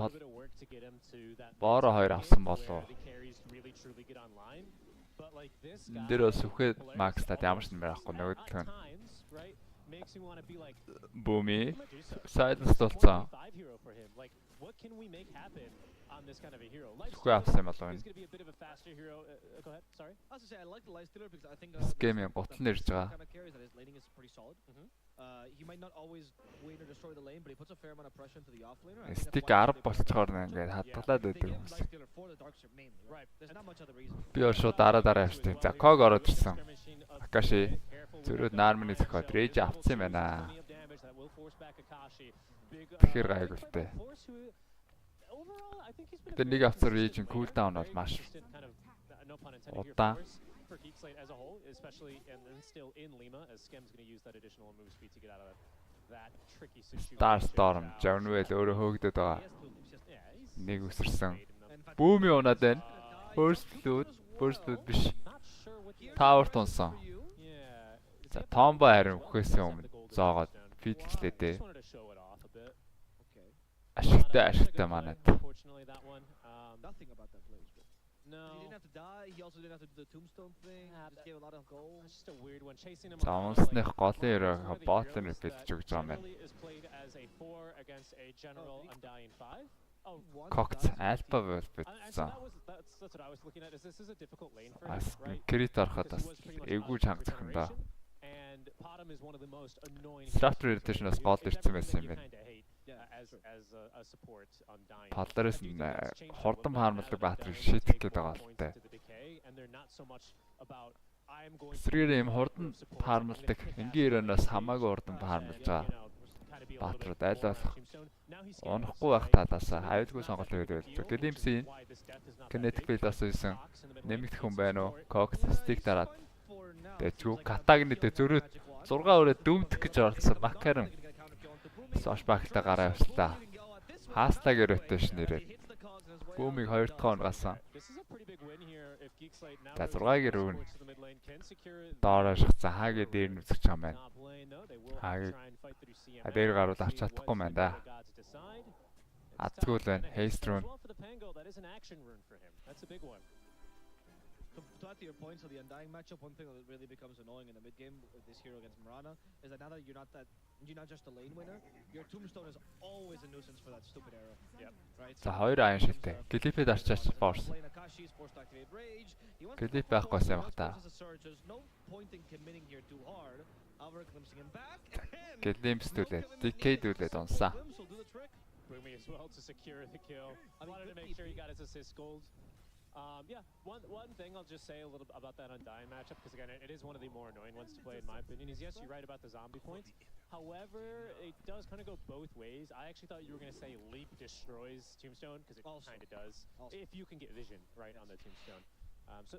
боороо 2 авсан болов. Тэр сүхэд макстад ямар ч нэмэр авахгүй нөгөөдх нь. Бууми сайднс толцсон. What can we make happen on this kind of a hero? Сүхэ авсан болов энэ. It's going to be a bit of a faster hero. Go ahead. Sorry. I was to say I like the life stealer because I think Game готл нэрж байгаа. Kind of carries that his laning is pretty solid. He might not always win or destroy the lane, but he puts a fair amount of pressure into the offlaner. Стик 10 болцохоор ингээд хадгалаад байдаг юм. Би шууд дараа явчихсан. За Ког ороод ирсэн. Акаши зөрөөд Нармины зөхиод Рэж авцсан юм байна. Тэгэхээр гайгуултай. Тэр нэг авцсан Rage-ийн cooldown бол маш удаан. For Geek slate as a whole, especially and still in Lima, as Skem's going to use that additional move speed to get out of that tricky situation. Starstorm, Jownwell өөрөө хөөгдөд байгаа. Нэг үсэрсэн. Бүүми унаад байна. First blood биш. Tower тунсан. За Tombo харин үхээс өмнө зоогоод фидлчлээ дээ. Ашигтай манад. Nothing about that play was good. No. He didn't have to die. He also didn't have to do the tombstone thing. Just gave a lot of goals. It's just a weird one. Chasing him. Заонсных голын өрөө ботлын бэлж өгч байгаа юм байна. Cox Alpha бол битсэн. That's what I was looking at. This is a difficult lane for him, right? Крит ороход бас эвгүй чанга зөхөндөө. And Potom is one of the most annoying. Strategy rotation-аас гол ирсэн байсан юм байна. As a support on dying. Polaris хурдан харамлдаг баатрыг шийдэх гээд байгаа л тээ. Эсрэгээр юм хурдан харамлдаг энгийн өрөөнөөс хамаагүй хурдан харамлж байгаа баатрууд аль болох унахгүй байх талаасаа аюулгүй сонголт хийгээд байлаа. Гэлимсийн kinetic build-аас үйсэн нэмэгдэх хүн байна уу? Cox stick дараад тэжгүй катагны зөрөөд 6 өрөө дүүмдэх гэж оролцсон Макарон Сошбагтай гараа явууллаа. Хаастагийн rotation ирээд. Boom-ыг 2 дахь хоног гасан. За 6-гийн рүүн. Доороо шахсан. Хаагийн дээр нь үзэж байгаа юм байна. Хаагийг дээр гаруул авч чадахгүй байна да. Азгүй л байна. Haste rune. To add to your point, so the Undying matchup, one thing that really becomes annoying in the mid game with this hero against Mirana is that now that you're not just a lane winner, your tombstone is always a nuisance for that stupid arrow. Yep. Right. За 2 айн шилтэй. Глипэд арчаач force. Глип байхгүйсэн баг та. Глимстүүлээ. Decade-үүлээд унсаа. Boomy as well to secure the kill. I wanted to make sure he got his assist gold. Yeah, one thing I'll just say a little about that Undying matchup, because again, it is one of the more annoying ones to play in my opinion, is yes, you're right about the zombie points. However, it does kind of go both ways. I actually thought you were going to say Leap destroys Tombstone, because it kind of does, if you can get vision right on the Tombstone.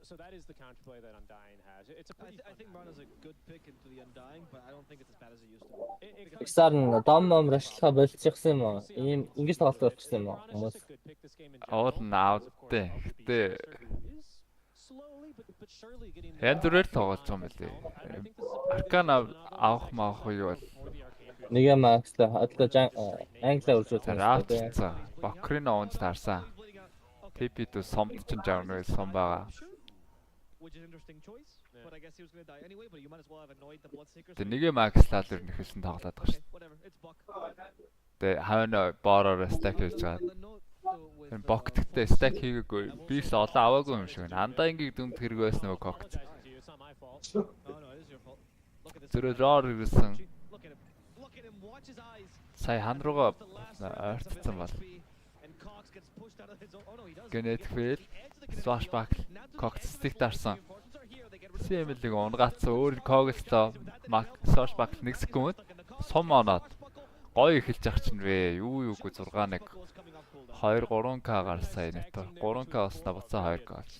So that is the counterplay that Undying has. It's a pretty I think Mirana's a good pick into the Undying, but I don't think it's as bad as it used to be. Xar нь дом рашлахаа болчихсон юм уу? Ийм ингэж тоглолт болчихсон юм уу? Хүмүүс Оол наавдээ. Гэтээ янз бүрээр тоглож байгаа юм билээ. Аркана авах маах уу бол нэг юм аксла одоо англиар үзүүлж байгаа. Бокрын оонч таарсан. TP-д сомд ч жаарнаа сом байгаа. Which is interesting choice, but I guess he was going to die anyway, but you might as well have annoyed the Bloodseekers. Тэг нэг юм акслаар нэхэлсэн тоглоод байгаа шүү. Тэг хавна бороор stack хийж байгаа. Тэр богтгтээ stack хийгээгүй. Бис олон аваагүй юм шиг байна. Андаангийг дүмд хэрэг байсан нөгөө когт. Тэр роор ирсэн. Сая хан руугаа ойртсон бол. Гэнэт хэл Swashback Cox-stick дарсан. Сэмэлэг унгацсан өөр Cox-то Swashback 1 секунд сум оноод гоё эхэлж ах чинь вэ. Юу юугүй 6-1 2-3k гарсаа энэ то 3k осноо буцаа 2k олж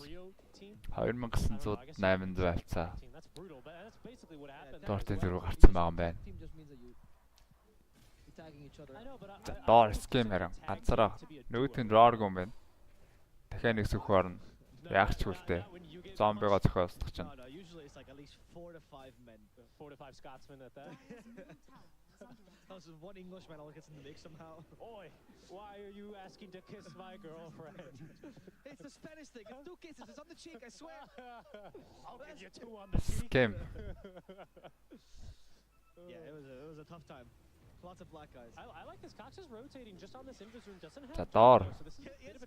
2900 байцаа Дортын дөрөв гарсан байгаа юм байна. Доор скем харин ганцаараа нөгөөтгөн роор гом байна. Дахиад нэг сүх орно. Яах ч үлдээ. Зомбиго зохиолсдох чинь. Usually it's like at least 4 to 5 men. 4 to 5 Scotsmen at that. That was one Englishman all gets in the mix somehow. Oi, why are you asking to kiss my girlfriend? It's the Spanish thing. It's 2 kisses. It's on the cheek, I swear. I'll give you 2 on the cheek. Scam. Yeah, it was a tough time. Lots of black guys. I like this. Cox is rotating just on this Invis doesn't have. За доор.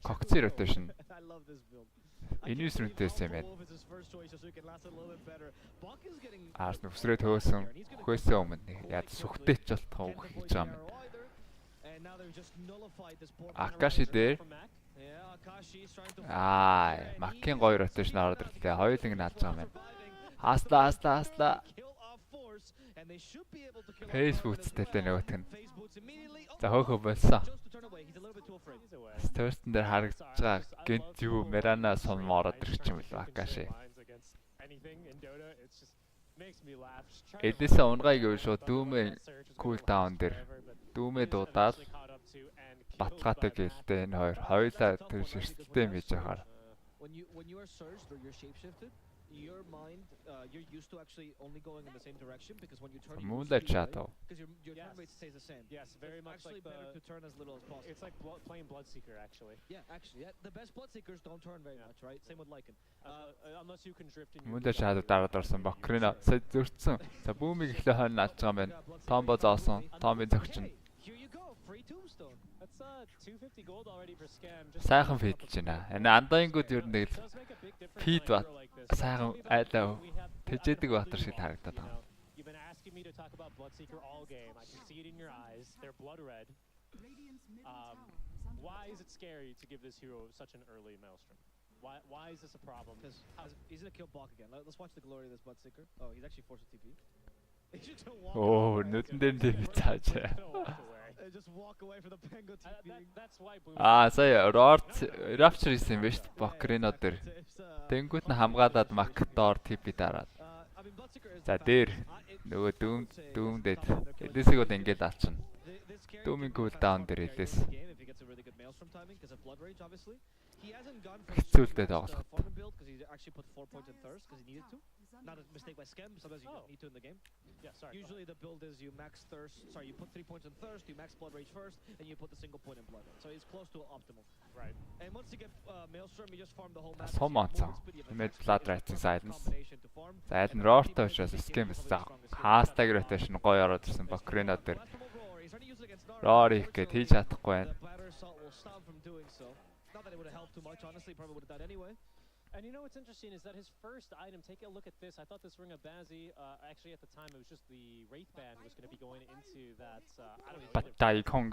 Cox rotation. I love this build. Invis rotation юм байна. Аас нүсрээ төөсөн. Хөөсөн өмнө яд сүхтэй ч болтох уу гэж байгаа юм. Акаши дээр. Маккийн гоё rotation ороод ирлээ. Хоёуланг нааж байгаа юм байна. Хаста. Facebook-тэй нөгөөх нь. За хөөхөө болсон. Стөрстэн дээр харагдаж байгаа гэнт юу Mirana сонмо ороод ирчих юм бол Акаши. Эднээс унгай гэв шүү дүүмээ cool down дээр. Дүүмээ дуудаад баталгаатай гэлтэй энэ хоёулаа тэр ширтэлтэй юм хийж байгаа. When you are surged or you're shapeshifted, your mind, you're used to actually only going in the same direction because when you turn, Moonlight Shadow. Because your turn rate stays the same. Yes, very much actually like better to turn as little as possible. It's like playing Bloodseeker actually. Yeah, actually, the best Bloodseekers don't turn very much, right? Same with Lycan. Unless you can drift in. Moonlight Shadow дараад орсон Бокрина сая зөрчсөн. За бүүмиг ихлэ хойно нааж байгаа юм байна. Томбо зоосон. Томбын зөгчин. Here you go, free tombstone. That's 250 gold already for scam. Сайхан фидж байна. Энэ андаангууд ер нь нэг фид бат. Сайхан айлаа тэжээдэг баатар шиг харагдаад байгаа. You've been asking me to talk about Bloodseeker all game. I can see it in your eyes. They're blood red. Why is it scary to give this hero such an early maelstrom? Why is this a problem? Because he's gonna kill Bok again. Let's watch the glory of this Bloodseeker. Oh, he's actually forced a TP. Oh, нүдэн дээр TP цааж. Just walk away from the Pango TP. That's why сая Rapture хийсэн юм ба шүү. Бокрино дээр. Тэнгүүт нь хамгаалаад Макдоор TP дараад. За дээр нөгөө дүүмдээд эдээсийг бол ингээд алчна. Дүүмийн cooldown дээр хэлээс. Maelstrom timing because of Blood Rage, obviously. He hasn't gone for Хэцүүлдээд байгаа the farming build because he actually put 4 points in Thirst because he needed to. Not a mistake by Scam, sometimes you don't need to in the game. Yeah, sorry. Usually the build is you max Thirst, sorry, you put 3 points in Thirst, you max Blood Rage first, and you put the single point in Blood. So it's close to optimal. Right. And once you get Maelstrom, you just farm the whole map. Сум онцсон. Имэд Blood Rage-ийн silence. За аль нь Roar-тай учраас Scam байсан. Хаастаг rotation гоё ороод ирсэн Bakrino дээр. Roar их гээд хийж чадахгүй байна. Not that it would have helped too much, honestly, probably would have done anyway. And you know what's interesting is that his first item, take a look at this. I thought this Ring of Bazzi, actually at the time it was just the Wraith Band was going to be going into that, I don't know. Баттай Kong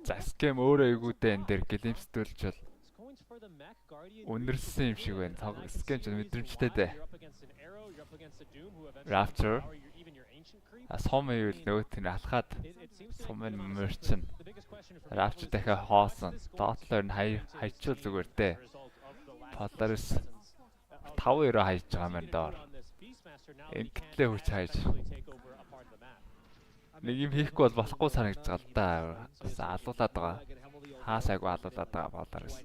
за Scam өөрөө эйгүүдээ энэ дээр гэлэмсдүүлж бол үнэрсэн юм шиг байна. Scam ч мэдрэмжтэй дээ. Rapture сум ивэл нөгөөт нь алхаад сум нь мөрчин. Rapture дахиад хоосон. Доотлоор нь хайчвал зүгээр дээ. Polaris 5-2 хайж байгаа юм доор. Энэтлээ хүч хайж. Нэг юм хийхгүй бол болохгүй санагдаж байгаа л да. Алуулаад байгаа. Хаасайг алуулаад байгаа Polaris.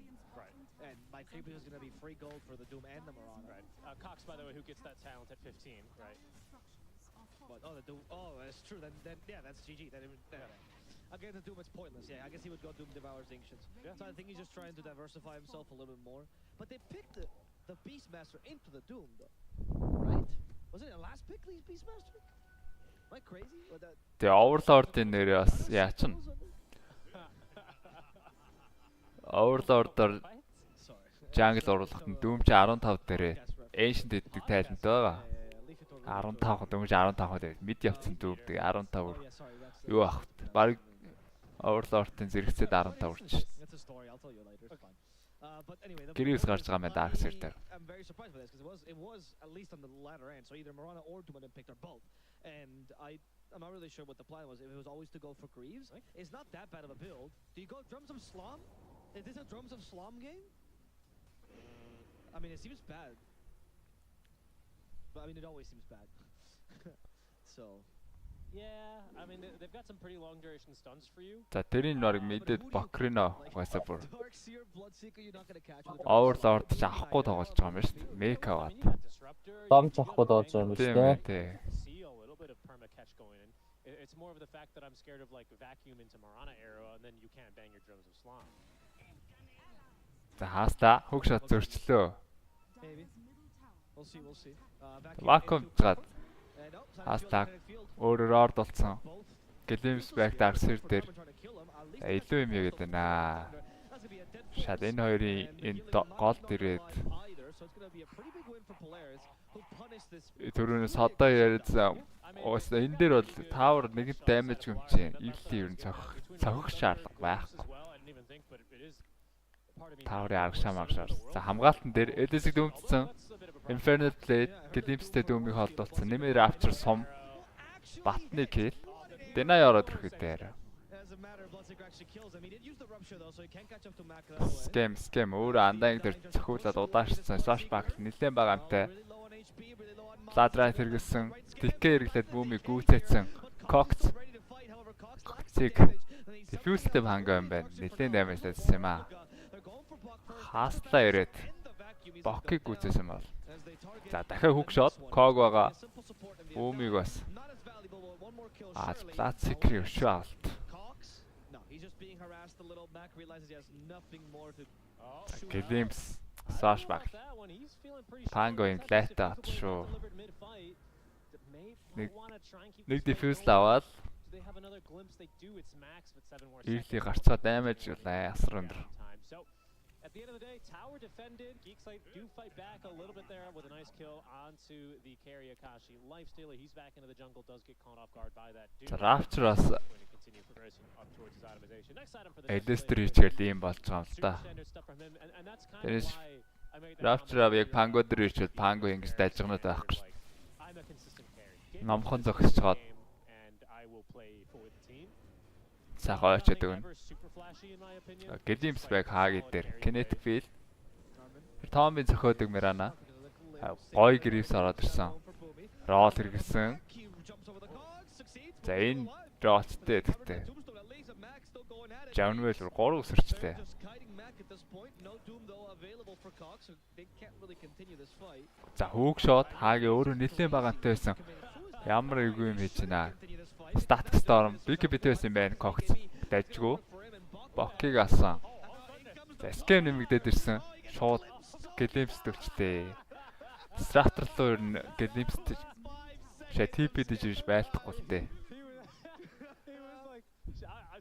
My creeper is going to be free gold for the Doom and the Marana. Right. Cox, by the way, who gets that talent at 15, right? But, oh, the Doom. Oh, that's true. Then yeah, that's GG. Again, the Doom, it's pointless. Yeah, I guess he would go Doom Devours Ancients. Yeah. So I think he's just trying to diversify himself a little bit more. But they picked the Beastmaster into the Doom, though. Right? Wasn't it the last pick, Beastmaster? Am I crazy? The Overlord-ийн нэр бас яачин. Overlord-оор Jungle оруулахад нь Doom чи 15 дээрээ Ancient гэдэг тайлантай байгаа. 15 дөнгөж 15 дээр mid явцсан Doom тэгээ 15 юу ах баг Overlord-ын зэрэгцээд 15 үрч. Гэрээс гарч байгаа юм Dark Seer дээр. I'm very surprised by this because it was at least on the latter end. So either Marana or Doom had picked or both. And I'm not really sure what the plan was. If it was always to go for Greaves, it's not that bad of a build. Do you go Drums of Slom? Is this a Drums of Slom game? I mean, it seems bad. But I mean, it always seems bad. So. Yeah, I mean, they've got some pretty long duration stuns for you. За тэрийн норыг мэдээд Bakrino угаасаа бүр Overlord ч авахгүй тоглож байгаа юм байна шүү дээ. Make аваад. Дом ч авахгүй тоглож байгаа юм байна шүү дээ. See a little bit of perma catch going in. It's more of the fact that I'm scared of like vacuum into Marana arrow and then you can't bang your Drums of Slom. За хааста хөг шат зөрчлөө. Maybe. We'll see. Vacuum гад хааста өөрөөр орд болсон. Glimpse back Dark Seer дээр илүү юм яагаад байна. Шал энэ хоёрын энэ гол ирээд түрүүнээс одоо ярьсан ус энэ дээр бол Tower нэгэн damage гэмчээ. Ийлийн ер нь цохих шаардлага байхгүй. Tower-ийн аргашаамагшаар. За хамгаалтан дээр Edis-ийг дүүмдсэн. Infernal Blade Glimpse-тэй дүүмийг холдуулсан. Нэмэр Rapture сум Батны kill. Deny ороод ирэх дээр. Scam өөрөө андааг дээр цохиулаад удаашсан flashback нэлээд бага амтай. Ладраа хэрэгэлсэн. Decay хэрэглээд бүүмийг гүйцээсэн. Cox Diffuse-тэй хангаа юм байна. Нэлээд damage хийсэн юм аа. Хаастлаа ирээд Бокийг гүйцээсэн бол. За дахиад hook shot Kog байгаа. Бүүмийг бас Classic shot. Glimpse flashback. Pango in Leta шүү. Нэг diffuse аваад Ийхий гарцаа damage асар өндөр. At the end of the day, Tower defended. Geek do fight back a little bit there with a nice kill onto the carry Akashi. Lifestealer, he's back into the jungle, does get caught off guard by that dude. Rapture-аас continue progressing up towards his itemization. Next item for the Edis-тэй ийм болж байгаа юм л да. Тэрс Rapture-аа яг Pango дээр ирчээд Pango ингэж дайжгнаад байх гэж. Номхон зогсож чаад сайхан очоод өгнө. Glimpse back хааги дээр Kinetic Field. Tommy зөхөөдөг Marana. Гой Greaves ороод ирсэн. Roll хэрэгсэн. За энэ Rollтэй гэхдээ. Jaunwell 3 өсөрчлээ. at this point. No Doom though available for Cox, so they can't really continue this fight. За hookshot хаагийн өөрөө нэлээд багантай байсан. Ямар эвгүй юм хийж байна. Static Storm биг битээсэн байна. Cox дайжгүй. Боккиг асан. За скем нэмэгдээд ирсэн. Шууд гэлэмс төвчтэй. Strator руу ер нь гэлэмс шээ TP дэж ирж байлдахгүй л дээ.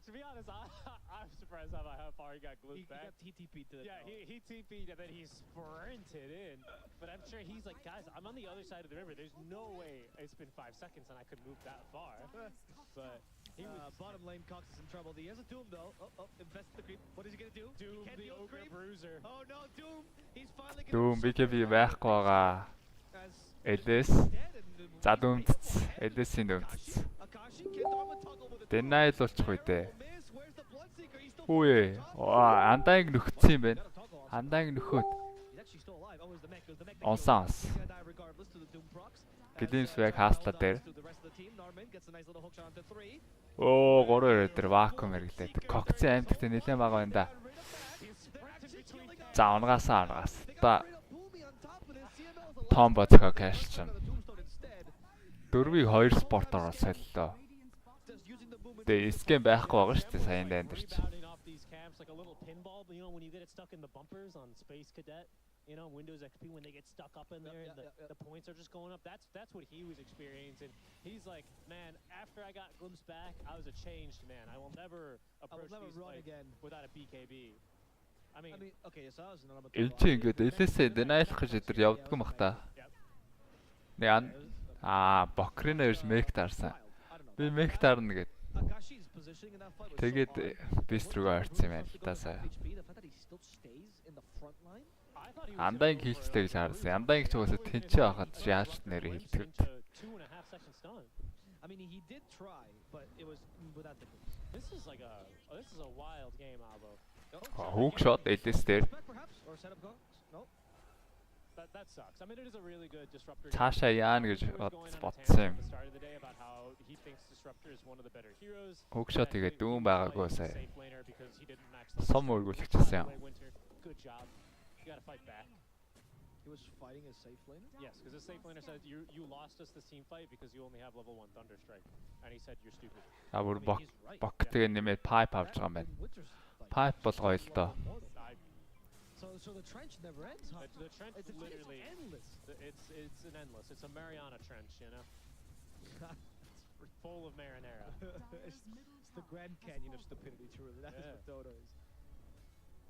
To be honest, I'm surprised how far he got glued back. He got TTP'd to yeah, he TP'd and then he sprinted in. But I'm sure he's like, guys, I'm on the other side of the river. There's no way it's been 5 seconds and I could move that far. But he was bottom lane. Cox is in trouble. He has a Doom though. Invest the creep. What is he gonna do? Doom the Ogre Bruiser. Oh no, Doom! He's finally Doom BKB байхгүй байгаа. Элэс. За Doom-ц. Элэсийн Doom-ц. Denial болчих үү дээ. Хүүе. Андааг нөхцсөн юм байна. Андааг нөхөөд. Онсанс. Гэлэмс яг хаасла дээр. Оо 3-2 дээр вакуум хэрэглээд. Кокцын аймагт нэлээд бага байна да. За унгаас. Та том боцгоо кэшчин. 4-ийг 2 спортоор солилоо. Тэгээ скем байхгүй байгаа шүү дээ саяхан дайнд ирч. Like a little pinball, you know, when you get it stuck in the bumpers on Space Cadet, you know, Windows XP when they get stuck up in there and the points are just going up. That's what he was experiencing. He's like, man, after I got glimpsed back, I was a changed man. I will never approach these fights again without a BKB. I mean, okay, so I was not about LG ингээд элээсээ denial гэж өдөр явдггүй мах та. Нэг бокрина ирж мек таарсан. Би мек таарна гэд. Тэгээд бист рүү орсон юм байна л та сая. Андааг хийцтэй гэж харсан. Андааг ч уусаа тэнцээ байхад яаж нэрээ хэлдэг. I mean, he did try, but it was without the boost. This is a wild game, Avo. Hook shot элэс дээр. That sucks. I mean, it is a really good disruptor. Цаашаа яана гэж бодсон юм. Hook shot тэгээд дүүн байгаагүй сая. Сом өргүүлчихсэн юм. Good job. You got to fight back. He was fighting a safe laner? Yes, because the safe laner said you lost us this team fight because you only have level 1 Thunderstrike. And he said you're stupid. Бүр бок тэгээ нэмээд pipe авч байгаа юм байна. Pipe бол гоё л доо. So the trench never ends, huh? The trench is literally endless. It's an endless. It's a Mariana trench, you know. It's full of marinara. It's the Grand Canyon of stupidity, truly. That is what Dota is.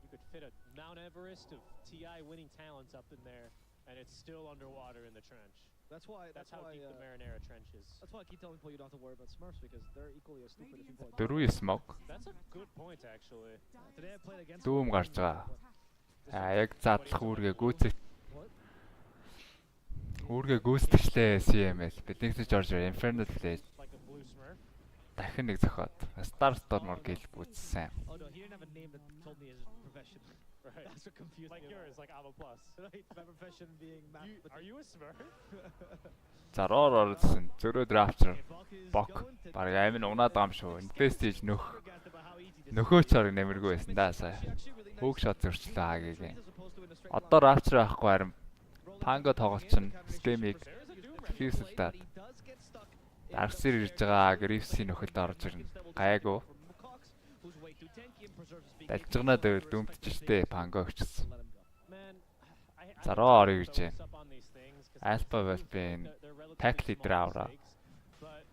You could fit a Mount Everest of TI winning talents up in there, and it's still underwater in the trench. That's how deep the Marinara trench is. That's why I keep telling people you don't have to worry about Smurfs because they're equally as stupid as people. Дөрвөн smoke. That's a good point actually. Today I played against. Дүүм гарч байгаа. Яг задлах үүргээ гүйцэх. Үүргээ гүйцэтгэлээ CML. Бидний ч George Infernal play. Дахин нэг зохиод. Star Storm-оор гэл гүйцсэн. Oh no, he didn't have a name that told me his profession. Right. That's what confused me. Like yours, like Avo Plus. Right, my profession being math. Are you a Smurf? За роор орсон. Зөрөө drafter. Бок. Бараг амин унаад байгаа юм шүү. Investige нөхөөч орог нэмэргүй байсан да сая. Hook shot зөрчлөө хаагийн. Одоо rapture авахгүй харин Pango тоглолчин Schemig Fuse-д Darksir ирж байгаа Griffs-ийн нөхөлд орж ирнэ. Гайгүй. Далжгнаа дэвэл дүмтчихтэй Pango өгчсөн. За роо орё гэж байна. Alpha Wolf-ийн Pack Leader авраа.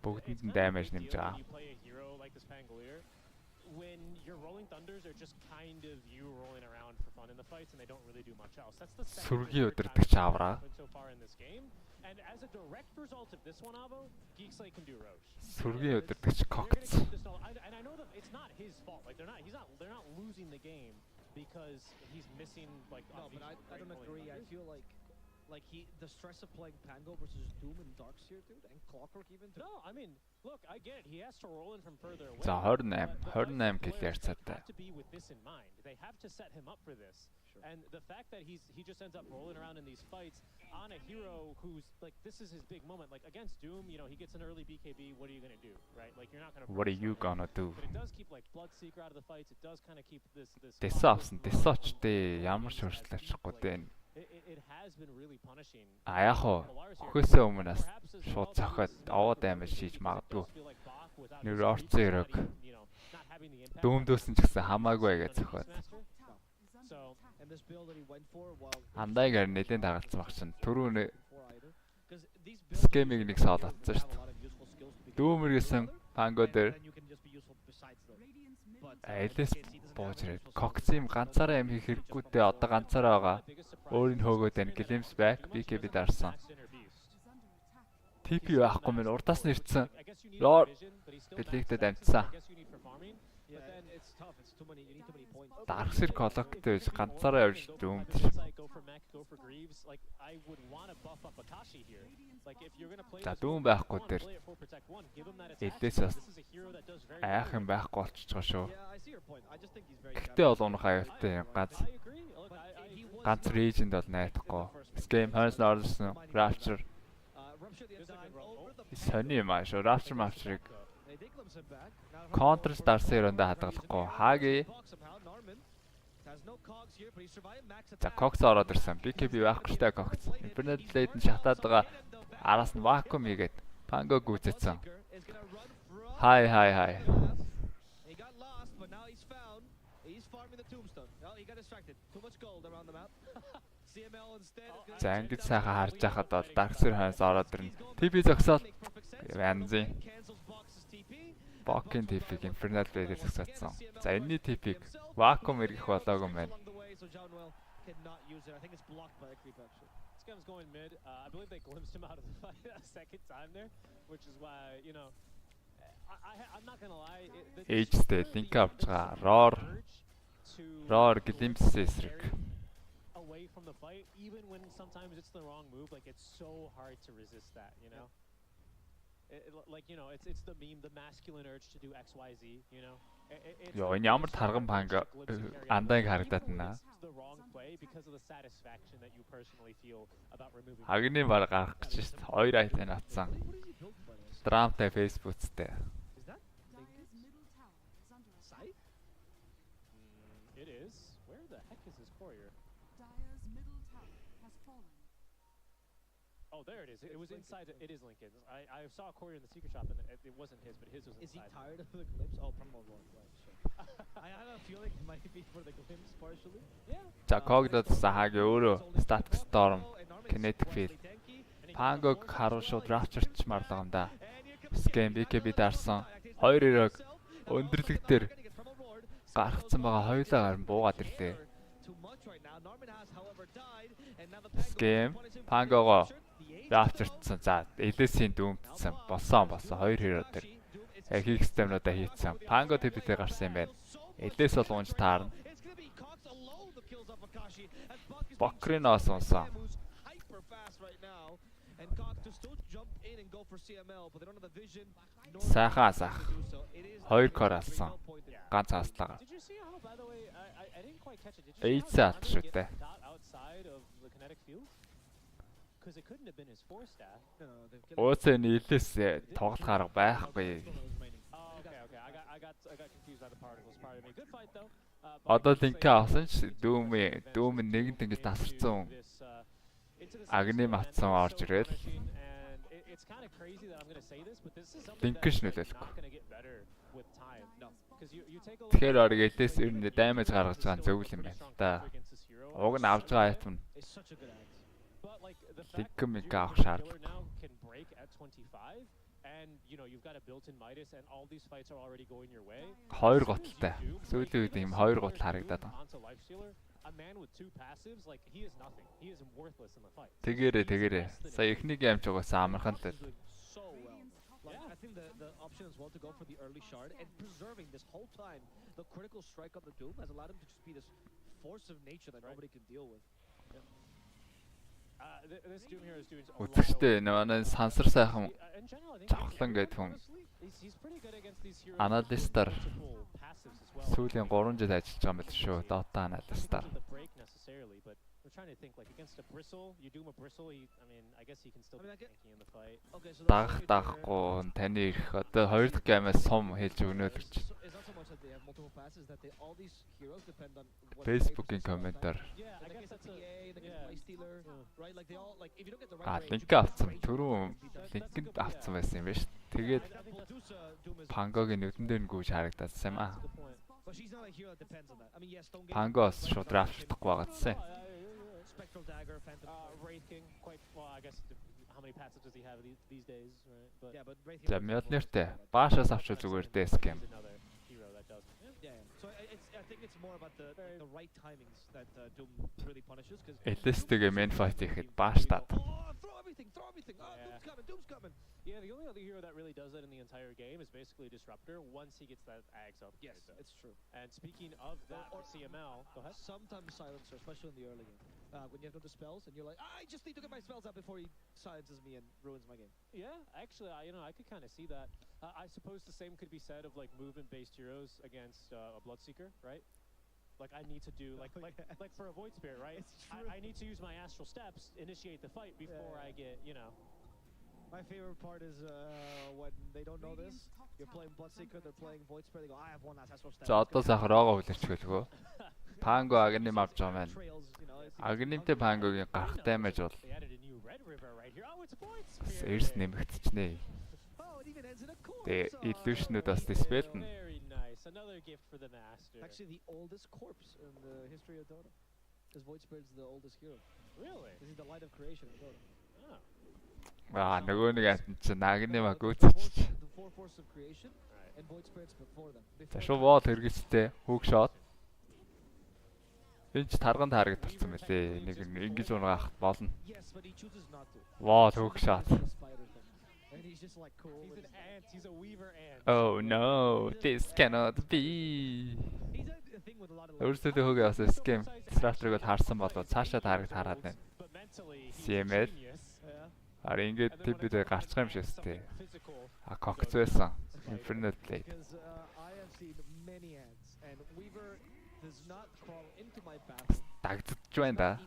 Бүгдэнд нь damage нэмж байгаа. When your rolling thunders are just kind of you rolling around for fun in the fights and they don't really do much else. That's the Сүргийн өдөртөгч авраа. So far in this game. And as a direct result of this one, Avo, Geek can do Roche. Сүргийн өдөртөгч Cox. And I know that it's not his fault. Like they're not losing the game because he's missing like. No, but I don't agree. I feel like Like the stress of playing Pango versus Doom and Darkseer, dude, and Clockwork even. No, I mean, look, I get it. He has to roll in from further away. За 28 кил ярьцаатай. Have to be with this in mind. They have to set him up for this. And the fact that he just ends up rolling around in these fights on a hero who's like, this is his big moment. Like against Doom, you know, he gets an early BKB. What are you gonna do, right? Like you're not gonna. What are you gonna do? But it does keep like Bloodseeker out of the fights. It does kind of keep this. Десавсан, десоочтэй ямар ч хөрслөхгүй дээ. It has been really punishing. Яг хоо хөөсөө өмнө бас шууд цохоод овоо даймаж шийдж магадгүй. Нэр орцсон хэрэг. Дөөмдөөсөн ч гэсэн хамаагүй гэж цохоод. Андайгаар нэлээд тагалцсан баг чинь. Түрүүн скемиг нэг соолоцсон шүү дээ. Дүүмэргэсэн панго дээр айлс боожрээ. Коксим ганцаараа юм хийх хэрэггүйтэй одоо ганцаараа байгаа. Өөрийн хөөгөөд энэ Glimpse back BKB дарсан. TP байхгүй мэн урдаас нь ирсэн. Lord бэлэгдэд амтсан. Darkseer коллектив ганцаараа явж дүүмд. За дүүм байхгүй дээр. Эдээс бас айх юм байхгүй болчихж байгаа шүү. Гэхдээ бол унах аюултай юм ганц Regent бол найдахгүй. Scam хойноос нь орсон Rapture. Сони юм аа шүү. Rapture-ыг Counter Darkseer өндө хадгалахгүй. Хаги за Cox ороод ирсэн. BKB байхгүй штэ Cox. Infinite Blade нь шатаад байгаа. Араас нь vacuum хийгээд Pango гүйцэтсэн. Хай. За ингэж сайхан харж байхад бол Darkseer хойноос ороод ирнэ. TP зогсоод Vanzi Бокин TP-г Infinite Blade зогсоодсон. За энэний TP-г vacuum эргэх болоогүй мэн. Scam's going mid. I believe they glimpsed him out of the fight a second time there, which is why, you know, I'm not gonna lie. Age-тэй link авч байгаа. Roar Glimpse эсрэг. Away from the fight, even when sometimes it's the wrong move, like it's so hard to resist that, you know. Like, you know, it's the meme, the masculine urge to do XYZ, you know. Яа, энэ ямар тарган Pango андааг харагдаад байна. Агны баг гарах гэж шүү дээ. Хоёр айтаа натсан. Драмтай Facebook-тэй. It is. Where the heck is his courier? Dyer's middle tower has fallen. Oh, there it is. It was inside. It is Lincoln's. I saw a courier in the secret shop, and it wasn't his, but his was inside. Is he tired of the glimpse? Oh, promo one, right? Sure. I have a feeling it might be for the glimpse partially. Yeah. За когдод сахааг өөрөө Static Storm, Kinetic Field. Pango харуу шууд Rapture-ч марлаа юм да. Scam BKB дарсан. Хоёр өрөөг өндөрлөг дээр гаргацсан байгаа хоёулаа гарan буугаад ирлээ. Scam Pango-го Rapture-сан. За LS-ийн дүүмтсэн. Болсон хоёр хөрөө дээр. Хийх системнуудаа хийцэн. Pango TP-тэй гарсан юм байна. LS бол унж таарна. Бокриноос унсан. Сайхан асах. Хоёр кор алсан. Ганц хаслага. Эйц алт шүү дээ. Өөцөө нийлээс тоглох арга байхгүй. Одоо линк авсан ч дүүм нэгэн ингэж тасарсан. Агны матсан орж ирэл. Линкш нөлөөлөхгүй. Тэгэхээр ориг элээс ер нь даймаж гаргаж байгаа зөв юм байна да. Уг нь авж байгаа айтам. Линк авах шаардлага. And you know, you've got a built-in Midas and all these fights are already going your way. Хоёр готалтай. Сүүлийн үед ийм хоёр готал харагдаад байна. A man with two passives, like he is nothing. He is worthless in the fight. Тэгэрээ. Сая эхний гейм ч угаасаа амархан л. I think the option as well to go for the early shard and preserving this whole time the critical strike on the Doom has allowed him to just be this force of nature that nobody can deal with. this Doom hero is doing a lot of Үзэгчтэй нэг сансар сайхан in general, I think жавхлан гэдэг хүн he's pretty good against these heroes. аналистаар Multiple passives as well. сүүлийн 3 жил ажиллаж байгаа юм байна шүү. Dota аналистаар. The break necessarily, but we're trying to think like against a bristle, you doom a bristle, I mean, I guess he can still be tanking in the fight. Дагахгүй таны ирэх одоо 2 дахь геймээс сум хийж өгнө л гэж. Facebook-ийн комментар. Линк авсан. Түрүү линкэнд авсан байсан юм байна шүү. Тэгээд Пангогийн нүдэн дээр нь гүйж харагдсан юм аа. Пангос шууд драфтдахгүй байгаадсан. Spectral dagger, phantom Wraith King, quite well. I guess how many passives does he have these days, right? But yeah, but Wraith King. За мэлнэртэй баашаас авч зүгээр дэс гейм. So I think it's more about the right timings that Doom really punishes because. Элэстэйгээ main fight ихэд бааштаад. Throw everything. Doom's coming. Yeah, the only other hero that really does that in the entire game is basically Disruptor once he gets that Axe up. Yes, it's true. And speaking of that, for CML, go ahead. Sometimes Silencer, especially in the early game, when you have to do spells and you're like, I just need to get my spells out before he silences me and ruins my game. Yeah, actually, I could kind of see that. I suppose the same could be said of like movement-based heroes against a Bloodseeker, right? Like I need to do like for a Void Spirit, right? I need to use my Astral Steps, initiate the fight before I get, you know. My favorite part is when they don't know this. You're playing Bloodseeker, they're playing Void Spirit. They go, I have one last Astral Step. За одоо сахараа хүлэрчгэлгөө. Панго агним авч байгаа маань. Агнимтэй Пангогийн гарах даймаж бол эрс нэмэгдчихнэ. Тэгээ illusion-ууд бас диспелн. Another gift for the master. Actually, the oldest corpse in the history of Dota. Because Void Spirit's the oldest hero. Really? This is the light of creation in Dota. Нөгөө нэг чинь агним агууцч. The four forces of creation and Void Spirits before them. Ташуу вол хэрэгжтэй хүүг шот. Энд ч тарган таргад болсон мөлий. Нэг ингэж унгаах болно. Yes, but he chooses not to. Вол хүүг шот. And he's just like cool. He's an ant. He's a weaver ant. Oh no, this cannot be. Өөрсдөө хөөгээ бас скем Disruptor-ыг харсан болоо цаашаа хараад байна. CML. А ингээд типдээ гарчих юм шиг өстэй. А Cox байсан. Infinite Blade. Дагдчих байна да.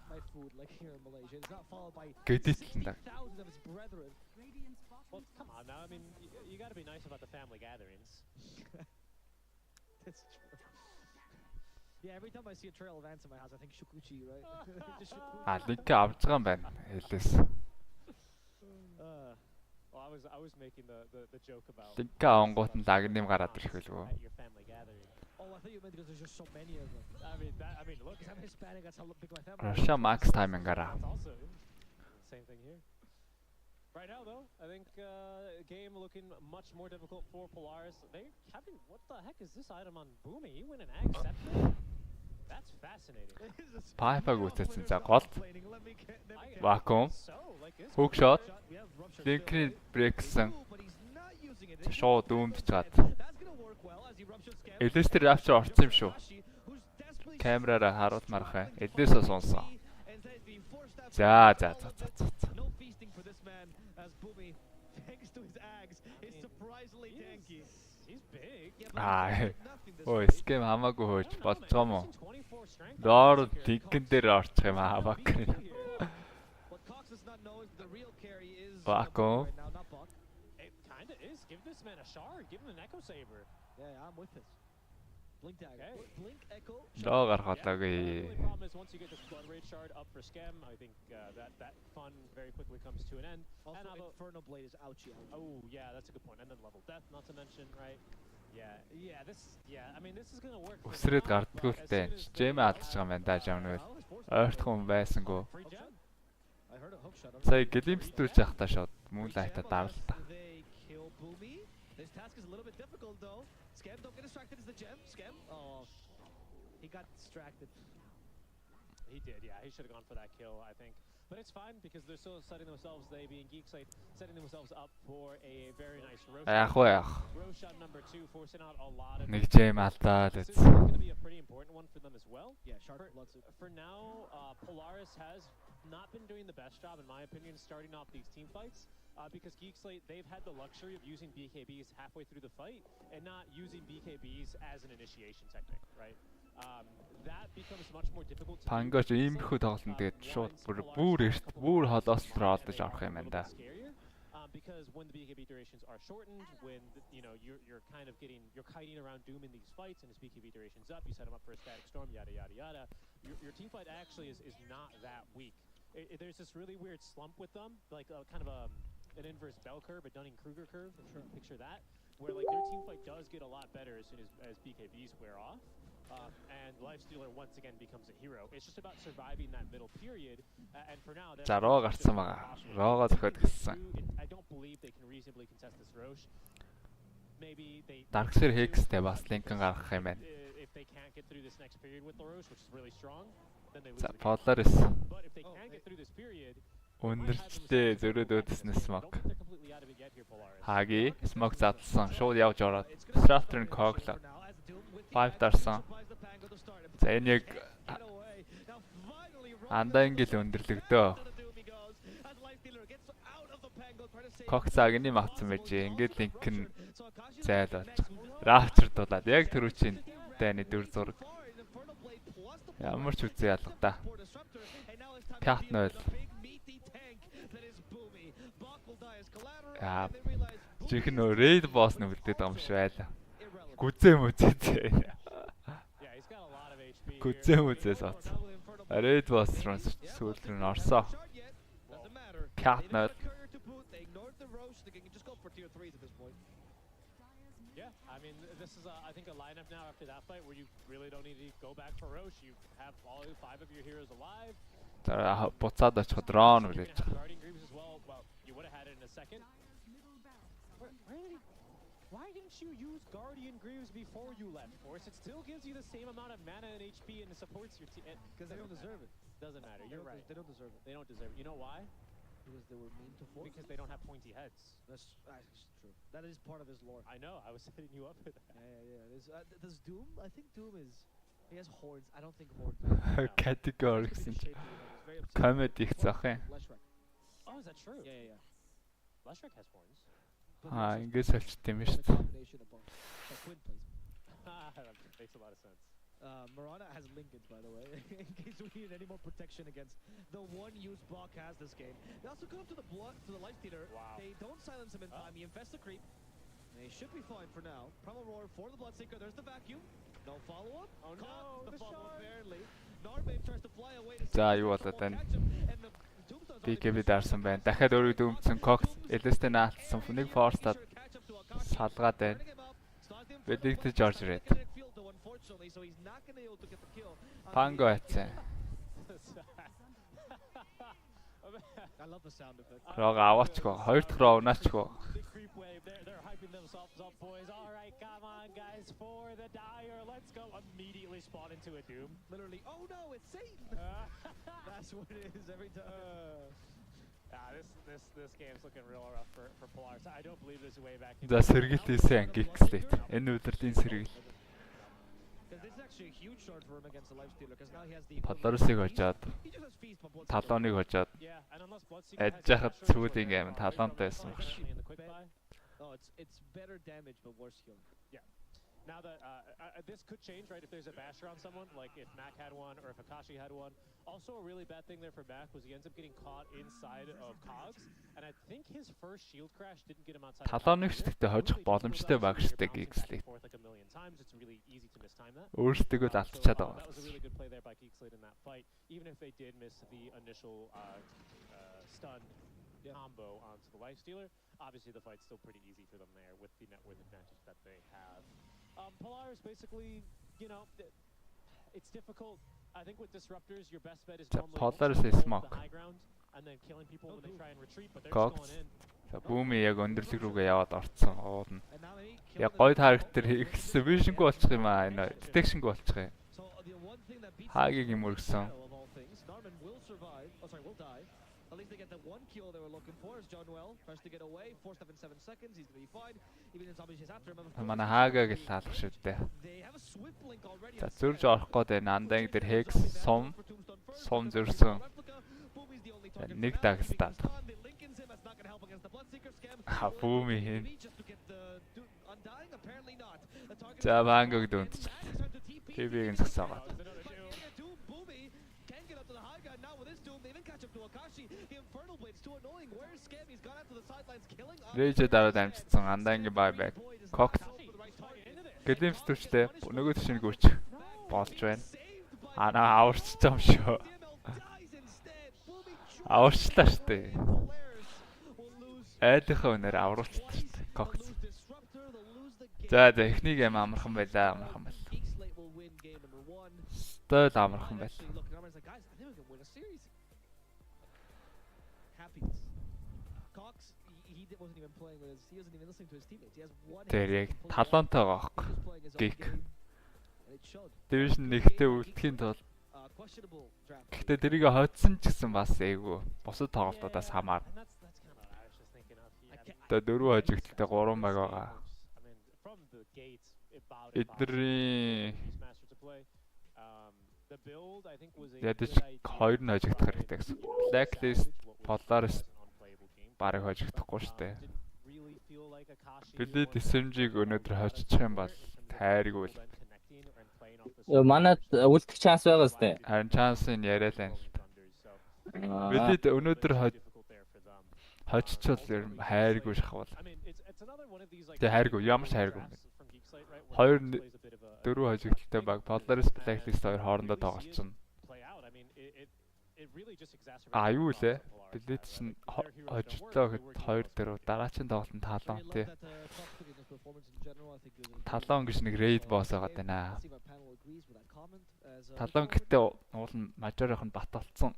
Гэдэтлэн да. Well, come on now. I mean, you got to be nice about the family gatherings. That's true. Yeah, every time I see a trail of ants in my house, I think Shukuchi, right? А линк авч байгаа юм байна. Хэлээс. Well, I was making the joke about. Линк авангууд нь лагним гараад ирэхэлгүй. Your family gathering. Oh, I thought you meant because there's just so many of them. I mean, look. I'm Hispanic. That's how big my family. Russia max timing гараа. Also, same thing here. Right now, though, I think game looking much more difficult for Polaris. They having what the heck is this item on Boomy? You win an Ag Scepter? That's fascinating. Пайпаг үтсэн за гол. Vacuum. Hook shot. Linkний брексэн. Шоо дүүмдж чад. Элэстер авч орсон юм шүү. Камераараа харуулмаар хаа. Элээсээ сонсон. За. As Boomy, thanks to his Ags, is surprisingly tanky. He's big. Ой, скем хамаагүй хөөж бодцоо мó. Доор тикэн дээр орчих юм аа баг. What Cox does not know is the real carry is Vacuum. now, not Buck. It kind of is. Give this man a shard. Give him an Echo Saber. Yeah, I'm with this. Blink dagger. Okay. Blink echo. Доо гаргалаагүй. The only problem is once you get this Blood Rage shard up for Schem, I think that fun very quickly comes to an end. Also, and Inferno Blade is ouchie. Oh yeah, that's a good point. And then level death, not to mention, right? Yeah. I mean, this is gonna work. Өсрээд гардггүй л дээ. Жем алдчих юм байна да жамнууд. Ойртхон байсангүй. Сая гэлимстүүлж явах та шууд мөн лайта давал та. This task is a little bit difficult though. Scam, don't get distracted. Is the gem? Scam? Oh, he got distracted. He did, yeah. He should have gone for that kill, I think. But it's fine because they're still setting themselves, they being Geek Slate, setting themselves up for a very nice roast. Roast shot number 2, forcing out a lot of... Нэг жим алдаа This is going to be a pretty important one for them as well. Yeah, sharp for now, Polaris has not been doing the best job, in my opinion, starting off these team fights. Because Geek Slate, they've had the luxury of using BKBs halfway through the fight and not using BKBs as an initiation technique, right? That becomes much more difficult to do. Пангаж иймэрхүү тоглолт тэгээд шууд бүр холоос ролдож авах юм байна да. Because when the BKB durations are shortened, when you're kind of you're kiting around Doom in these fights, and his BKB duration's up, you set him up for a static storm, yada yada yada. Your team fight actually is not that weak. There's this really weird slump with them, like kind of an inverse bell curve, a Dunning-Kruger curve. I'm sure picture that, where like their team fight does get a lot better as soon as BKBs wear off. And Lifestealer once again becomes a hero. It's just about surviving that middle period. And for now, За роо гарсан байгаа. Роого зөхөд гисэн. I don't believe they can reasonably contest this Roche. Maybe they Darkseer Hexтэй бас Lincoln гаргах юм байна. If they can't get through this next period with the Roche, which is really strong, then they lose. За Polaris. But if they can't get through this period, Өндөрчтэй зөрөөд өдөснө смок. Хаги смок задлсан. Шууд явж ороод Shelter-ын коглоо. 5 дарсан. За энэ яг андаа ингээл өндөрлөгдөө. Коксагны мавцсан байж ингээд Lincoln зайлуулж. Rapture дуулаад яг төрүүчийн дайны дүр зураг. Ямар ч үзээ ялга да. Пят 0. Яа. Чихэн нөө raid boss нь үлдээд байгаа юм шиг байлаа. Гүзээ мүзээ. Гүзээ мүзээ сац. Raid boss руу сүүлд нь орсоо. Пят 0. Yeah, I mean, this is, I think, a lineup now after that fight where you really don't need to go back for Roche. You have all 5 of your heroes alive. Буцаад очих дрон үлээж. Guardian Greaves as well. Well, you would have had it in a second. Why didn't you use Guardian Greaves before you left, Force? It still gives you the same amount of mana and HP and it supports your team. Because they don't deserve it. Doesn't matter. You're right. They don't deserve it. They don't deserve it. You know why? Because they were mean to Force? Because they don't have pointy heads. That's true. That is part of his lore. I know. I was setting you up for that. Yeah. Does Doom? I think Doom is... He has horns. I don't think horns. Categorics. Comedy зах юм. Oh, is that true? Yeah. Leshrac has horns. Ингээд солилцт юм шүү дээ. That makes a lot of sense. Marana has Lincoln, by the way, in case we need any more protection against the one-use block has this game. They also come up to the Lifestealer. Wow. They don't silence him in time. He infests the creep. They should be fine for now. Primal Roar for the Bloodseeker. There's the vacuum. No follow-up. Oh no, the follow-up apparently. Narbabe tries to fly away to За юу болоод байна? BKB даарсан байна. Дахиад өөрийгөө дүүмцэн Cox Eleste наалтсан. Нэг Force-тад салгаад байна. Predicted George Red. Pango атсан. I love the sound of it. Рога аваачгүй. Хоёр дахь роо унаачгүй. They're hyping themselves up, boys. All right, come on, guys, for the Dire. Let's go. Immediately spawn into a Doom. Literally, oh no, it's Satan. That's what it is every time. This game's looking real rough for Polaris. I don't believe there's a way back. За сэргийлээсэн Geek Slate. Энэ өдрийн сэргийл. Because this is actually a huge short for him against the Lifestealer because now he has the Polaris-ыг хожоод талоныг хожоод ажихад сүүлийн гейм талонтой байсан баг шүү. Oh, it's better damage but worse heal. Yeah. Now that this could change, right? If there's a basher on someone, like if Mac had one or if Akashi had one. Also, a really bad thing there for Mac was he ends up getting caught inside of Cogs, and I think his first shield crash didn't get him outside. Талоныг ч гэхдээ хожих боломжтой баг шүү дээ Geek Slate. It's really easy to miss time that. Өөрсдөө л алдчихад байгаа. That was a really good play there by Geek Slate in that fight, even if they did miss the initial stun combo onto the Lifestealer. Obviously, the fight's still pretty easy for them there with the net worth advantage that they have. Polaris basically, it's difficult. I think with disruptors, your best bet is normally Polaris is smoke. The high ground and then killing people when they try and retreat, but they're just going in. За бүүми яг өндөрлөг рүүгээ яваад орцсон уурна. Яг гоё характер хийсэн vision-г болчих юм аа энэ detection-г болчих юм. Хаагийг юм өргсөн. Snarman will survive. Oh, sorry, will die. At least they get the one kill they were looking for. As John Well tries to get away, forced up in 7 seconds. He's gonna be fine. Even in zombies chase after him. Манай хаагаг л хаалах шүү дээ. За зөрж орох гээд нандаг дээр Hex сум зөрсөн. Нэг дагстаад. Бүүми хийн. За Вангог дүнч. Хэвийг нь згсаагаад. Рейж дараа дамжсан андаангийн байбек. Cox. Гэлэмс төчтэй нөгөө төшний гүрч болж байна. Анаа аварч юм шүү. Аварчлаа штэ. Айлынхаа өнөр авруулчихсан штэ. Cox. За техник юм амархан байлаа, амархан байл. Стол амархан байл. Тэр яг таланттай байгаа хөөхгүй. Geek. Division 1-т үлдэхийн тулд гэхдээ тэрийг хоцсон ч гэсэн бас эйгүү. Бусад тоглолтуудаас хамаар. Тэгээ 4 хожигдолтой 3 баг байгаа. Эдний ядаж 2 нь хожигдох хэрэгтэй гэсэн. Blacklist, Polaris барыг хожигдохгүй шүү дээ. Бидний SMG-г өнөөдөр хожчих юм бол тайргүй л. Манайд үлдэх шанс байгаа зү. Харин шансыг яриа л байна л. Бидний өнөөдөр хожчихвол ер нь хайргүй шахвал. Тэгээ хайргүй, ямар ч хайргүй юм. 2 4 хожигдолтой баг Polaris Blacklist 2 хоорондоо тоглолцсон. Юу лээ? Бид чинь хожлоо гэхэд 2 4 дараагийн тоглолтод талон тий. Талон гэж нэг raid boss байгаа даа. Талон гэтээ уул нь мажорийнх нь бат болцсон.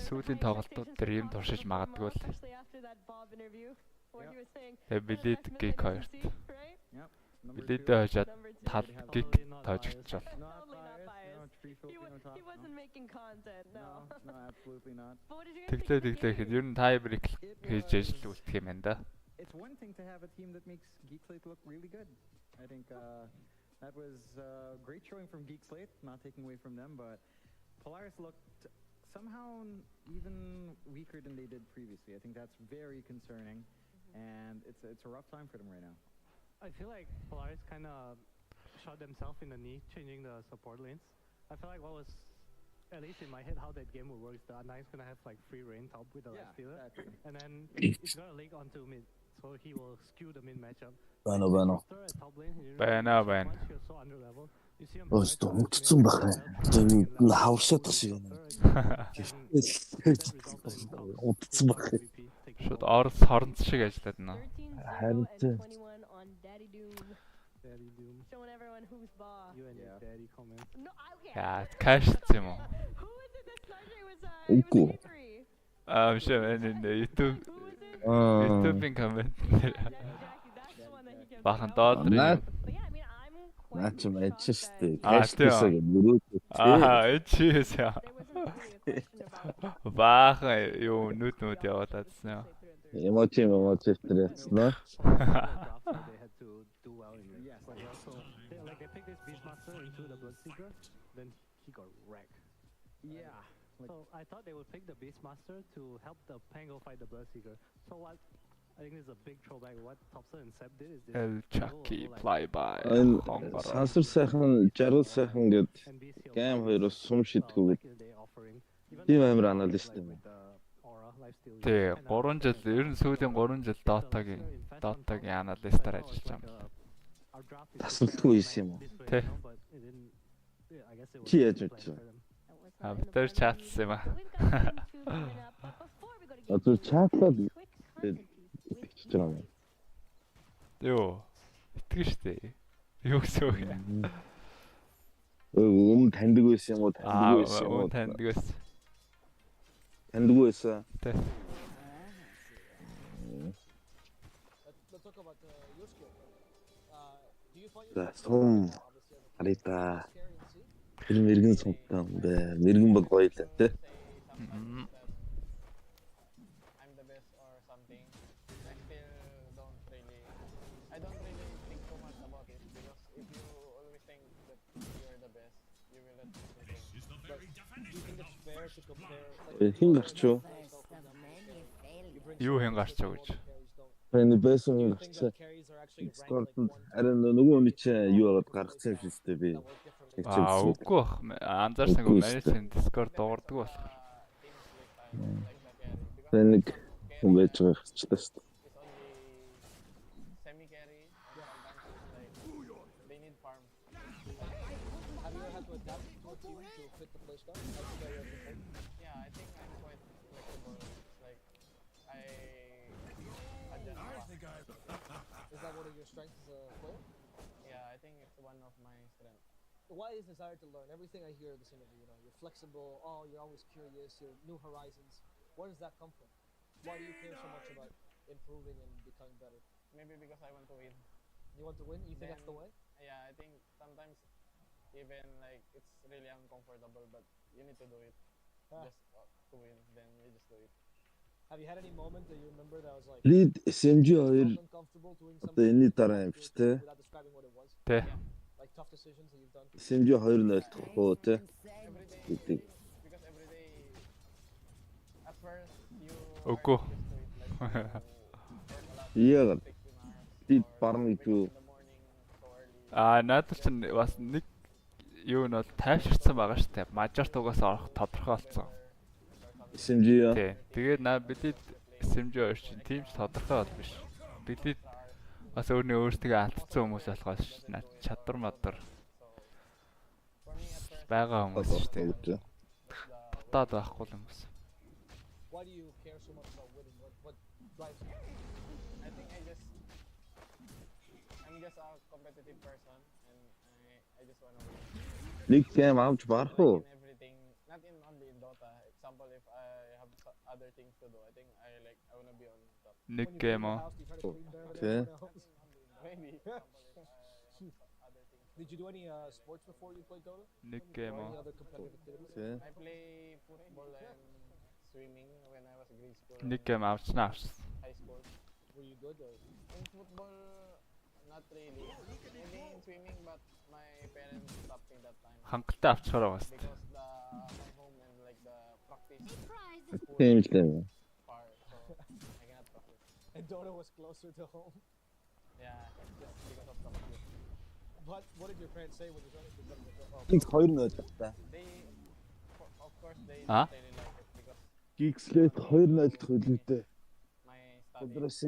Сүүлийн тоглолтууд дээр юм туршиж магадгүй л. Билет Geek 2-т. Билетээ хожоод тал Geek тоожчихвол. He wasn't making content, no. No, absolutely not. Тэглээ хэд ер нь tie-break хийж ажил үлдэх юм байна да. It's one thing to have a team that makes Geek Slate look really good. I think that was great showing from Geek Slate, not taking away from them, but Polaris looked somehow even weaker than they did previously. I think that's very concerning, and it's a rough time for them right now. I feel like Polaris kind of shot themselves in the knee, changing the support lanes. I feel like what was, at least in my head, how that game would work is the Undying's gonna have like free reign top with the left stealer, and then he's gonna link onto mid, so he will skew the mid matchup. Байна. Байна. Өөстөө утцсан байх. Хаврсаад шиг байна. Утцсан байх. Шууд орц хоронц шиг ажиллаад байна. Харин Showing everyone who's boss. You and your daddy comment. No, okay. Яа, каш юм уу? Who was it that Sanjay was Үгүй. I'm sure in the YouTube comment. Бахан доод. Наач мэч штэ. Каштэйсаа мөрөөд. Эчээс яа. Бахан юу нүд яваад татсан. Эмоци тэрээснэ. Like they picked this Beastmaster into the Bloodseeker, then he got wrecked. Yeah. So I thought they would pick the Beastmaster to help the Pango fight the Bloodseeker. So what? I think this is a big throwback. What Topson and Seb did is this. El Chucky flyby. Сансар сайхан, жаргал сайхан гэд гейм хоёроос сум шидгүүгээд тийм амар аналист юм. Тэ 3 жил ер нь сүүлийн 3 жил Dota-гийн аналистаар ажиллаж байгаа юм. Тасралтгүй юм уу? Тэ. Чи яаж мэдсэн? Тэр чатс юм аа. Одоо чатлаад тэгчих юм. Йоо. Итгэж штэ. Юу гэсэн үг юм? Өмнө таньдаг байсан юм уу? Таньдаг байсан юм уу? Таньдаг байсан. Таньдаг байсан. Тэ. Let's talk about your skill. Do you find За сум арита. Тэр мэрэгэн сумтан бай. Мэрэгэн баг гоёлаа те. I'm the best or something. I still don't really. I don't really think too much about it because if you always think that you're the best, you will let people think. But do you think it's fair to compare? Хин гарч юу? Юу хэн гарч байгаа гэж. Энэ байсан юм гарч. Скортод харин нөгөө нэг чи юу аваад гаргацсан юм шиг тест би. Үгүй бах. Анзаарсангүй манайсын Discord дуурдаг болох. Тэнэг юм байж байгаа хэвчлээ шүү дээ. Semi carry. They need farm. Have you ever had to adapt to a team to fit the playstyle? Yeah, I think I'm quite flexible. It's like I adjust. Is that one of your strengths as a player? Yeah, I think it's one of my strengths. Why is desire to learn? Everything I hear in this interview, you're flexible. Oh, you're always curious. You're new horizons. Where does that come from? Why do you care so much about improving and becoming better? Maybe because I want to win. You want to win? You think that's the way? Yeah, I think sometimes even like it's really uncomfortable, but you need to do it just to win. Then you just do it. Have you had any moment that you remember that was like Lead SMG 2 одоо энэ дараа юм ч те. without describing what it was? Тэ. Like tough decisions that you've done? SMG 2 нойлдох уу те. Because every day at first you Үгүй. Яагаад бид барна гэж юу? Надад чинь бас нэг юу нь бол тайвширсан байгаа шүү дээ. Мажорт угаас орох тодорхой болсон. SMG яа. Тий. Тэгээд бидний SMG хоёр чинь тийм ч тодорхой бол биш. Бидний бас өөртөө алдсан хүмүүс болохоос чадвар мадар байгаа хүмүүс шүү дээ. Татаад байхгүй хүмүүс. Why do you care so much about winning? What drives you? I think I'm just a competitive person and I just want to win. Нэг game авч барах уу? Everything, not in only in Dota. Example, if I have other things to do, I think I want to be on top. Нэг game аа. Okay. Maybe. Did you do any sports before you played Dota? Нэг game Or аа. any other competitive activities? Okay. I play football and swimming when I was in grade school. Нэг game авчнаа. High school. Were you good or? In football, not really. Maybe in swimming, but my parents stopped me that time. Хангалттай авчихараа бас. Because my home and like the practice Тийм л дээ. far, so I cannot practice. And Dota was closer to home. Yeah, it's just because of practice. But what did your parents say when you started becoming a Dota? Geek 2 нойлдох та. They, of course, they Ah? don't really like it because Geek Slate 2 нойлдох үлдээ. my study. Polaris.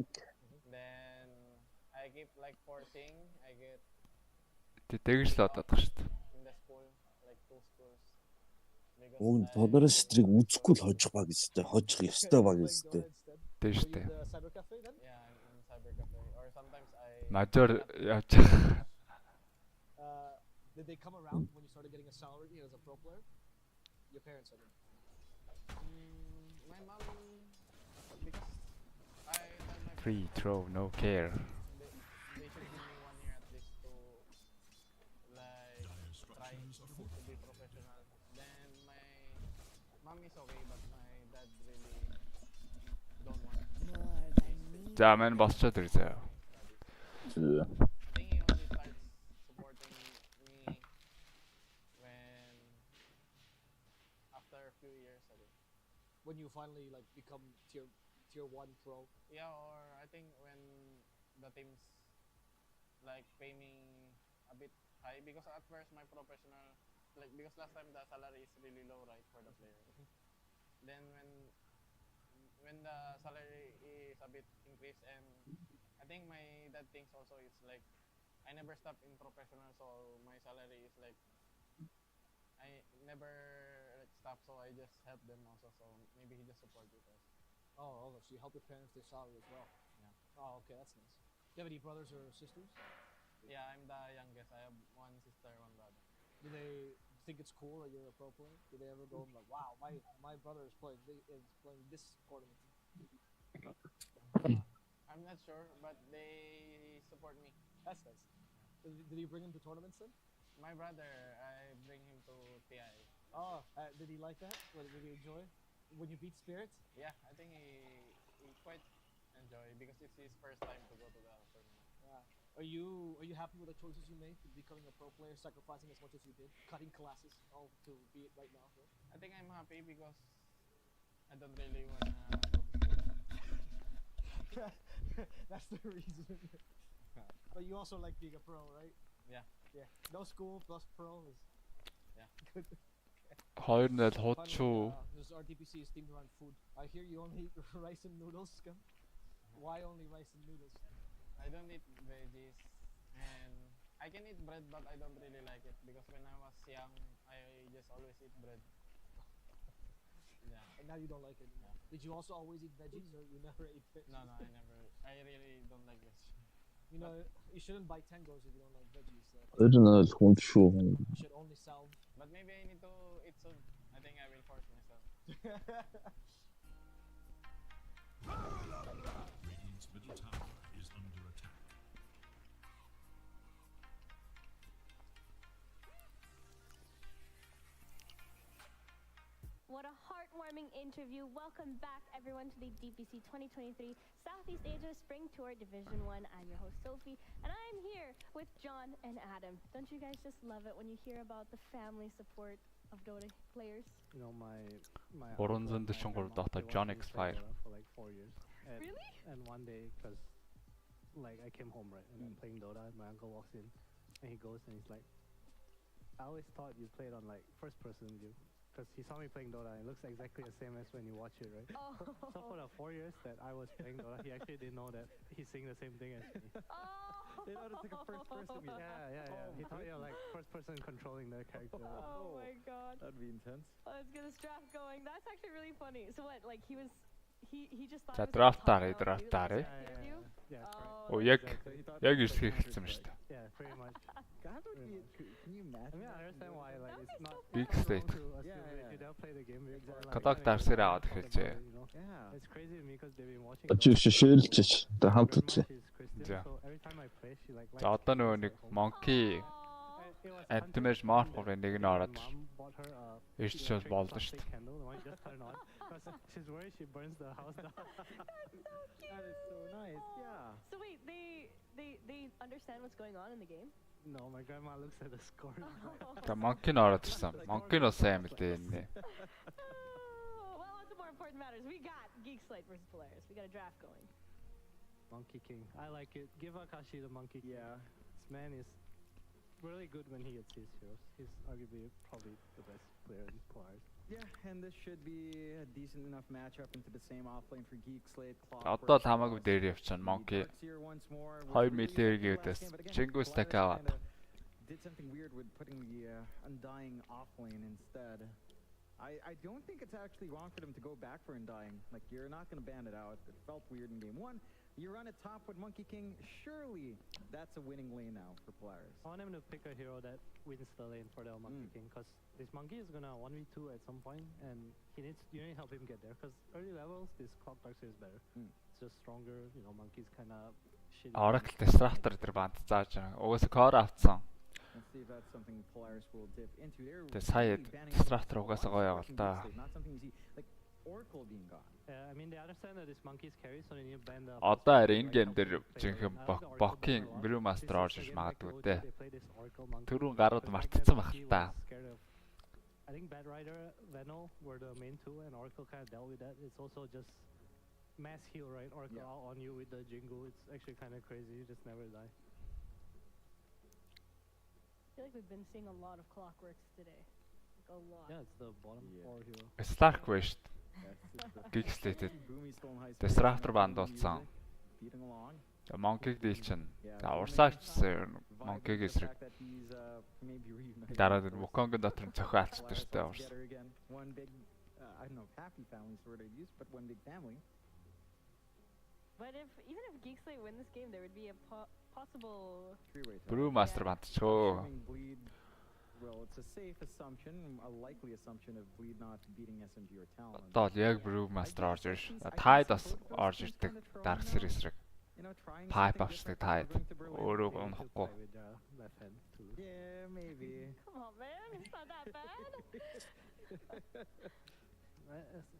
Then I keep like forcing. I get Тэгж л одоод байгаа шүү дээ. in the school, like 2 schools. Because Уг Polaris стрийг үзэхгүй л хожих баг гэжтэй. Хожих ёстой баг гэжтэй. Тэ шүү дээ. The cyber cafe then? yeah, I'm in cyber cafe, or sometimes I. Мажор явж. Did they come around when you started getting a salary as a pro player? Your parents, I mean. My mom, because I tell my Free throw, no care. they should give me 1 year at least to like try to be professional. Then my mom is okay, but my dad really don't want. За маань босчоод ирсэ. I think he only starts supporting me when after a few years, I think. When you finally like become tier 1 pro. Yeah, or I think when the teams like pay me a bit high, because at first my professional, like because last time the salary is really low, right, for the player. Then when the salary is a bit increased, and I think my dad thinks also it's like I never stopped in professional, so my salary is like I never like stop, so I just help them also. So maybe he just support it also. Oh, okay. So you help your parents their salary as well. Yeah. Oh, okay, that's nice. Do you have any brothers or sisters? Yeah, I'm the youngest. I have 1 sister, 1 brother. Do they think it's cool that you're a pro player? Do they ever go like, "Wow, my brother is playing this tournament"? I'm not sure, but they support me. That's nice. Did you bring him to tournaments then? My brother, I bring him to TI. Oh, did he like that? Did he enjoy? When you beat Spirits? Yeah, I think he quite enjoy because it's his first time to go to the tournament. Yeah. Are you happy with the choices you made, becoming a pro player, sacrificing as much as you did, cutting classes, all to be it right now? Right? I think I'm happy because I don't really wanna go to school. That's the reason. But you also like being a pro, right? Yeah. Yeah. No school plus pro is good. Хоёр нь худшуу. This RTPC is themed around food. I hear you only eat rice and noodles, Scum. Why only rice and noodles? I don't eat veggies, and I can eat bread, but I don't really like it because when I was young, I just always eat bread. Yeah. And now you don't like it anymore. Did you also always eat veggies, or you never ate veggies? No, I never. I really don't like veggies. You know, you shouldn't buy tangos if you don't like veggies. You should only salve. But maybe I need to eat soon. I think I will force myself. Radiant's middle tower is under attack. What a heartwarming interview. Welcome back, everyone, to the DPC 2023 Southeast Asia Spring Tour Division 1. I'm your host, Sophie, and I'm here with John and Adam. Don't you guys just love it when you hear about the family support of Dota players? You know, my Oranzon dışında Dota John X-Fire. For like 4 years. And, really? And one day, because like I came home, right, and I'm playing Dota, and my uncle walks in, and he goes and he's like, I always thought you played on like first person view. Because he saw me playing Dota, and it looks exactly the same as when you watch it, right? Oh. So for the 4 years that I was playing Dota, he actually didn't know that he's seeing the same thing as me. They thought it's like a first person view. Yeah. He thought you're like first person controlling the character. Oh my god. That'd be intense. Let's get this draft going. That's actually really funny. So what, like he just thought За it was like драфтаар. Yeah, correct. Оо яг ирсэх хэлсэн юм шүү дээ. Yeah, pretty much. God, can you imagine? I mean, I understand why like it's not Big state. if you don't play the game before, like, Кадаг дарсаар аваад эхэлжээ. Yeah. It's crazy to me because they've been watching. Ширлж та хамт үзье. За. So every time I play, she like. За одоо нөгөө нэг Monkey Antimage Mark-ын нэг нь ороод ирч бол болно шүү дээ. She's worried she burns the house down. That is so nice. Yeah. So wait, they understand what's going on in the game? No, my grandma looks at the score. За Monkey нь ороод ирсэн. Monkey нь сайн мэдээ энэ. Well, what's the more important matters? We got Geek Slate versus Polaris. We got a draft going. Monkey King. I like it. Give Akashi the Monkey King. Yeah. This man is really good when he gets his heroes. He's arguably probably the best player in Polaris. Yeah, and this should be a decent enough matchup into the same offlane for Geek Slate. Одоо л хамаагүй дээр явчихна Monkey. 2 миллиэр гівдэс. Чингүс такаваад. Did something weird with putting the Undying offlane instead. I don't think it's actually wrong for them to go back for Undying. Like, you're not going to ban it out. It felt weird in game 1. You run it top with Monkey King. Surely that's a winning lane now for Polaris. I want him to pick a hero that wins the lane for the Monkey King, because this Monkey is gonna 1v2 at some point, and you need to help him get there. Because early levels, this Clock Darkseer is better. It's just stronger. You know, Monkey's kind of shitty. Oracle Disruptor дээр банд зааж байгаа. Угсаа core авцсан. Let's see if that's something Polaris will dip into. Тэ сая Disruptor угаасаа гоё яваа л да. Not something you see like Oracle being gone. I mean, they understand that this Monkey's carry, so they need to ban the. Одоо харин энэ гейм дээр жинхэнэ Bokking Brewmaster орж иж магадгүй дээ. Түрүүн гарууд мартцсан байх л та. I think Bad Rider, Venal were the main two, and Oracle kind of dealt with that. It's also just mass heal, right? Oracle out on you with the Jingle. It's actually kind of crazy. You just never die. I feel like we've been seeing a lot of Clockworks today. Like a lot. Yeah, it's the bottom 4 hero. Stark вэ шүү дээ. Geek Slate. Disruptor банд болсон. Monkey-г дийлчин. За урсаач Monkey-г эсрэг. Дараа нь Wukong-ын дотор зохио алцдаг шүү дээ урс. One big, I don't know, happy family sort of use, but one big family. But even if Geek Slate win this game, there would be a possible Brewmaster бандчөө. Well, it's a safe assumption, a likely assumption of Bleed not beating SMG or Talon. Одоо яг Brewmaster орж ирж. Tide бас орж ирдэг. Darkseer эсрэг. Pipe авчдаг Tide. Өөрөө унахгүй. Yeah, maybe.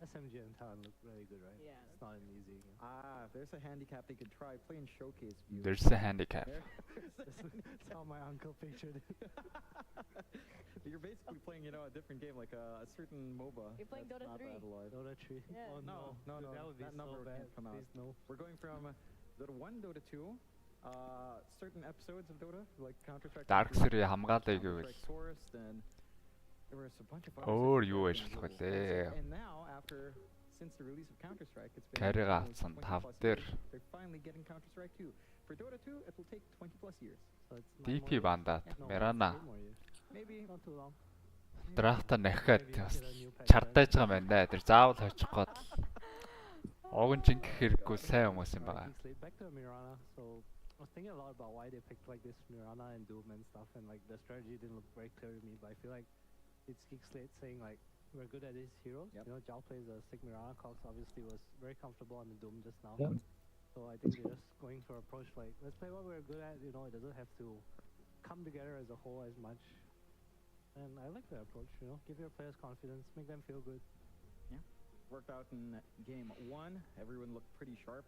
SMG and Talon look really good, right? Yeah. It's not an easy game. If there's a handicap they could try, play in showcase view. There's a handicap. That's how my uncle pictured it. You're basically playing, a different game, like a certain MOBA. You're playing Dota 3. Dota 3. Yeah. Oh no, No, that would be that so number bad. can't come out. Please no. We're going from Dota 1, Dota 2, certain episodes of Dota, like Counter-Strike. Dark Series хамгаалаа гэвэл there was a bunch of өөр юу ажиллах вэ? And now, since the release of Counter-Strike, it's been Carry only gaасан 20 5 plus дээр years. They're finally getting Counter-Strike 2. For Dota 2, it will take 20 plus years. So it's DP бандаад Mirana Maybe not too long. драфта нахад бас чартайж байгаа юм байна да. Тэр заавал хойчих гээд огн жинк хэрэггүй сайн хүмүүс юм байна. Back to Mirana. So I was thinking a lot about why they picked like this Mirana and Doom and stuff, and like the strategy didn't look very clear to me. But I feel like it's Geek Slate saying like we're good at these heroes. Yep. Jao plays a sick Mirana. Cox obviously was very comfortable on the Doom just now. Yep. So I think they're just going for approach like let's play what we're good at. It doesn't have to come together as a whole as much. And I like that approach. Give your players confidence, make them feel good. Yeah, worked out in game 1. Everyone looked pretty sharp.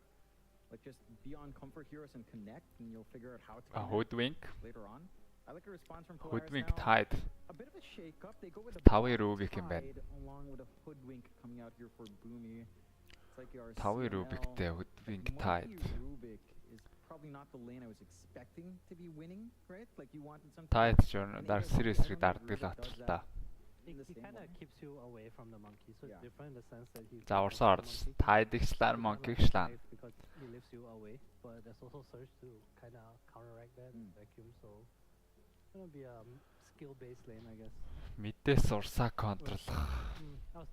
Like just be on comfort heroes and connect, and you'll figure out how to connect Hoodwink. later on. I like a response from Polaris Hoodwink now. tied. A bit of a shake up. They go with a Тавын Rubik юм байна. Tide along with a Hoodwink coming out here for Boomy. It's like your Тавын Rubikтэй Hoodwink tied. Rubik is probably not the lane I was expecting to be winning, right? Like you wanted some Tied ч Dark Series-ийг дарддаг л баталтай. He kind of keeps you away from the monkey, so it's different in the sense that he. Зааварсан орж Tied-члаар Monkey-члаа. Because he lifts you away, but there's also Surge to kind of counteract that vacuum, so it's gonna be a skill-based lane, I guess. Мэдээс урсаа контролох.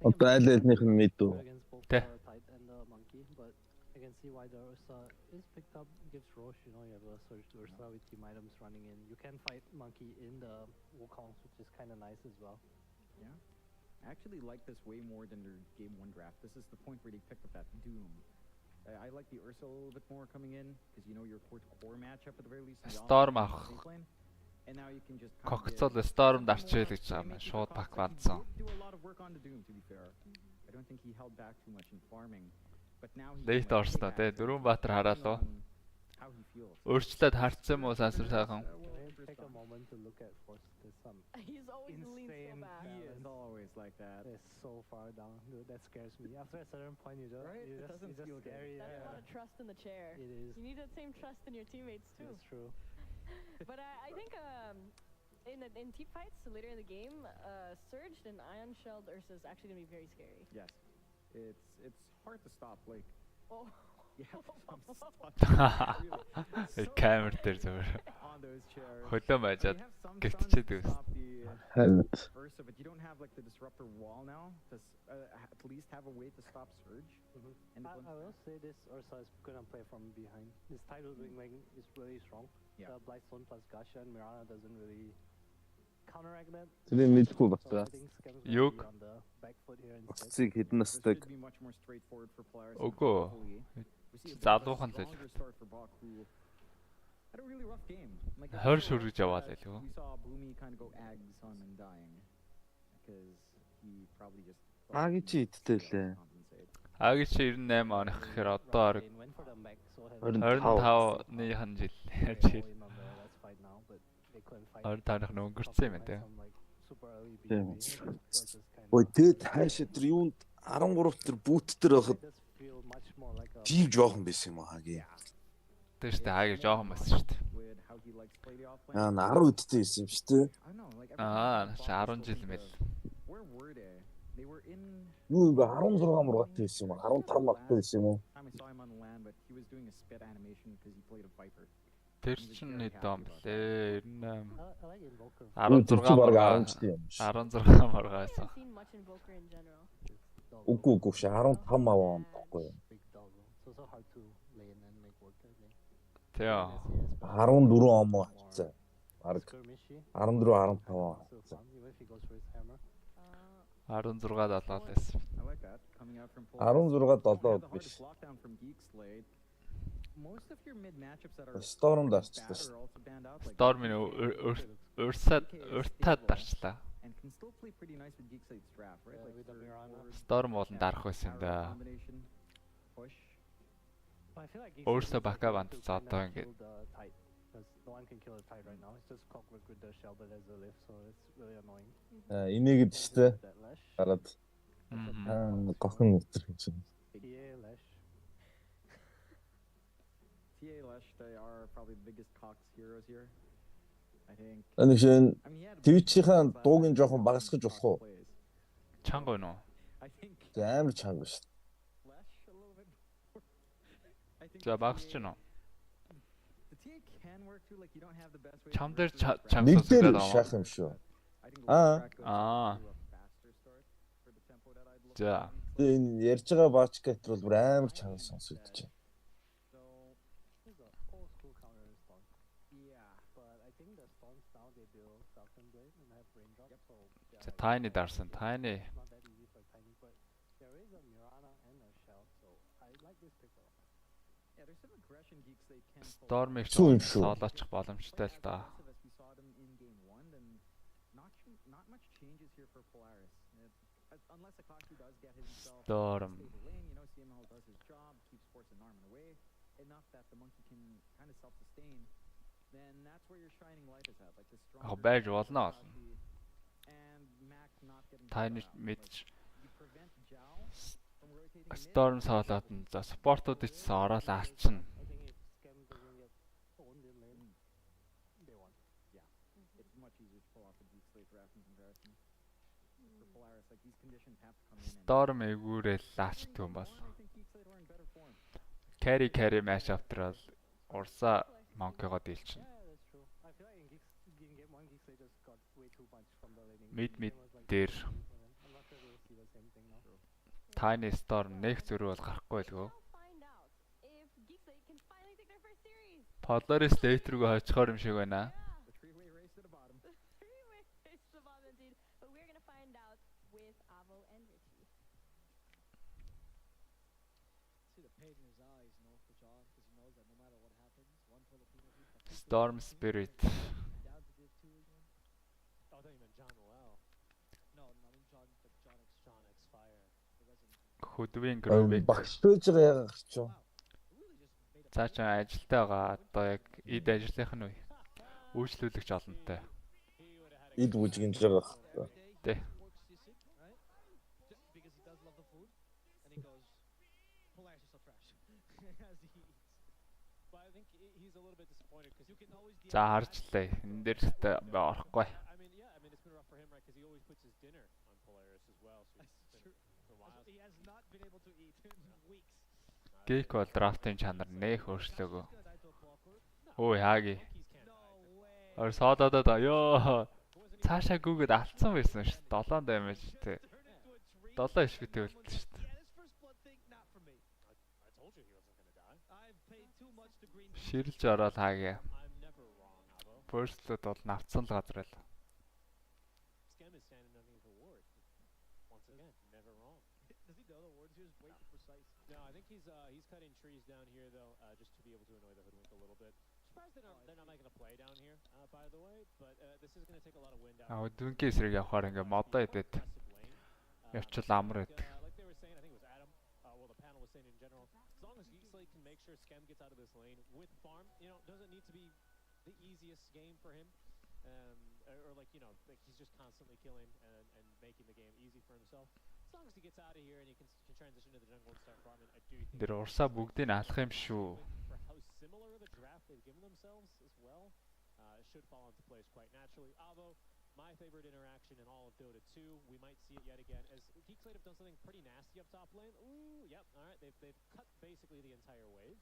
Одоо аль альнийх нь мэд үү? Against both Тэ. the Tide and the monkey, but I can see why the Ursa is picked up. Gives Roche, you have a Surge to Ursa with team items running in. You can fight monkey in the Wukongs, which is kind of nice as well. Yeah. I actually like this way more than their game 1 draft. This is the point where they picked up that Doom. I like the Ursa a little bit more coming in, because your core matchup at the very least. Storm авах. And now you can just Когцол Storm дарчээл гэж байгаа юм. Шууд бак бандсан. do a lot of work on the Doom, to be fair. I don't think he held back too much in farming. But now he Late орсноо те. Дөрвөн Баатар хараалуу. how he feels. Өөрчлөлт харцсан юм уу сансар сайхан? Take a moment to look at Force. There's some He's always leans so insane back. He is always like that. They're so far down. Dude, that scares me. After a certain point, you just, Right? you It just, doesn't it's just feel good. scary. That's a Yeah. lot of trust in the chair. It is. You need that same trust in your teammates too. That's true. But I think in team fights later in the game, Surged and Ion Shelled Ursa is actually gonna be very scary. Yes. It's hard to stop. Like Oh. you have some stuck Камер дээр зүгээр. on those chairs. Хөлөө мажаад You have some гэгтчихэд stuns to үс. stop the Харин Ursa, but you don't have like the disruptor wall now to at least have a way to stop Surge. And I will say this Ursa is gonna play from behind. This tidal wing lane is really strong. Yeah. The Blightstone plus Gasha and Mirana doesn't really counteract that. тэрийг мэдгүй So I байна. think Scam's Юг. gonna be on the back foot here instead. Уцыг This хіднэсдэг. should be much more straightforward for Polaris. Үгүй. We see a bit of a Залуухан л stronger start for Baku. Had a really rough game. Like, Хойр шүргэж яваад we байлгүй. saw Boomy kind of go Ags on and dying because he probably just Аги чи идтэй лээ. Аги чи 98 оных гэхээр одоо орог Went for the mech, so has 25-ны жил яаж all in on the let's fight now, but they couldn't fight. 25-ных нь өнгөрцөн юм байна те. Some like super early Тийм. BKB, so it's just kind Ой тэгэд хаашаа тэр юунд 13 тэр бүүт дээр байхад does feel much more like a тийм жоохон байсан юм аа хагийн. Тэр штэ Аги жоохон бас штэ. with how he likes play the offlane. Аа 10 үдтэй байсан юм шүү дээ. I don't know, like Аа, everything шаа about 10 жил Baku мэл. was- Where were they? They were in Юу ингээ 16 мургаттай байсан юм аа 15 мургаттай байсан юм уу? time I saw him on the land, but he was doing a spit animation because he played a Viper. Тэр чинь хэд он блэ? 98. I like Invoker. 16 бараг маргаа. 10 жилийн юм шиг. 16 маргаа I байсан. haven't seen much Invoker in general. Үгүй үгүй шээ 15 аваа он тохгүй. Big doggo. So hard to lane and make work I think. Тэгээ. 14 он муу хацаа. Бараг Skirmishy. 14 15 он. So fun, even if he goes for his hammer. 16-7 байсан. I like that coming out from Polaris. 16 Had 7 the биш. hardest lockdown from Geek Slate. Most of your mid matchups that are Storm bad дарчдаг. are also banned out. Like Storm-ын урсаад уртаад дарчлаа. and can still play pretty nice with Geek Slate's draft, right? Yeah, Like with the Mirana. Storm болон дарах байсан юм да. Push. Well, I feel like Өөрсдөө бака бандцаа одоо ингээд because no one can kill a tide right now. It's just Clockwork with the shell, but there's a lift, so it's really annoying. Инээгээд штэ. Гараад. Гохон өтер гэж юм. TA Lash. TA Lash, they are probably the biggest Cox heroes here. I think. Анишэн Twitch-ийн дууг нь жоохон багасгаж болох уу? Чанга байна уу? I think. Амар чанга штэ. Lash a little bit more. I think. За багасч байна уу? The TA can work too, like you don't have the best way. Чам дээр чанга Нэг дээр сонсогдоод шах юм шүү. За. Энэ ярьж байгаа баачкет бол бүр амар чанга сонсогдож байна. За Tiny дарсан. Tiny. Storm-ыг соолоочих боломжтой л да. Not much changes here for Polaris. Unless Akashi does get himself Storm. stable lane, you know, CML does his job, keeps Force and Armin away enough that the monkey can kind of self-sustain. Then that's where your shining light is at, like the strong. Байж болно. And Mac not getting Tiny мэдж you prevent Zhao from rotating Storm соолоод нь за спортуудыг ч ороод алчна. It's much easier to pull off a Geek Slate draft in comparison. For Polaris, like these conditions have to come in. Storm эгүүрээ лаачдаг юм бол. Carry match-up дээр урсаа Monkey-го дийлчихнэ. Mid дээр Tiny Storm нэг зөрүү бол гарахгүй байлгүй. Polaris late рүүгээ хожихоор юм шиг байна. Storm Spirit. Хөдвийн грүүбийг багш байж байгаа яагаад гарч юу? Цаашаа ажилтаа байгаа одоо яг эд ажлынх нь үе. Үйлчлүүлэгч олонтой. Эд бүжгинж байгаа хэрэг. Тэ. За харжлаа. Энэ дээр орохгүй. Geek бол драфтын чанар нэх өөрчлөөгөө. Өө яаги. Ор соодоод ёо. Цаашаа гүгээд алдсан байсан шүү дээ. 7 damage тий. 7 HP-тэй үлдсэн шүү дээ. Ширэлж ороод хаагаа. First-лд бол навцсан л газар л. No, I think he's cutting trees down here though, just to be able to annoy the hoodwink a little bit. Surprised they're not making a play down here, by the way, but this is going to take a lot of wind out. Хөдвөнгийн эсрэг явахаар ингээ модоо идэт. Явчил амар байд. Like they were saying, I think it was Adam, well the panel was saying in general, as long as Geek Slate can make sure Schem gets out of this lane with farm, you know, doesn't need to be the easiest game for him. Or like, you know, like he's just constantly killing and making the game easy for himself. As long as he gets out of here and he can transition to the jungle and start farming, I do think. Тэр урсаа бүгдийг алах юм шүү. For how similar the draft they've given themselves as well, it should fall into place quite naturally. Avo, my favorite interaction in all of Dota 2. We might see it yet again as Geek Slate have done something pretty nasty up top lane. Ooh, yep, all right, they've cut basically the entire wave.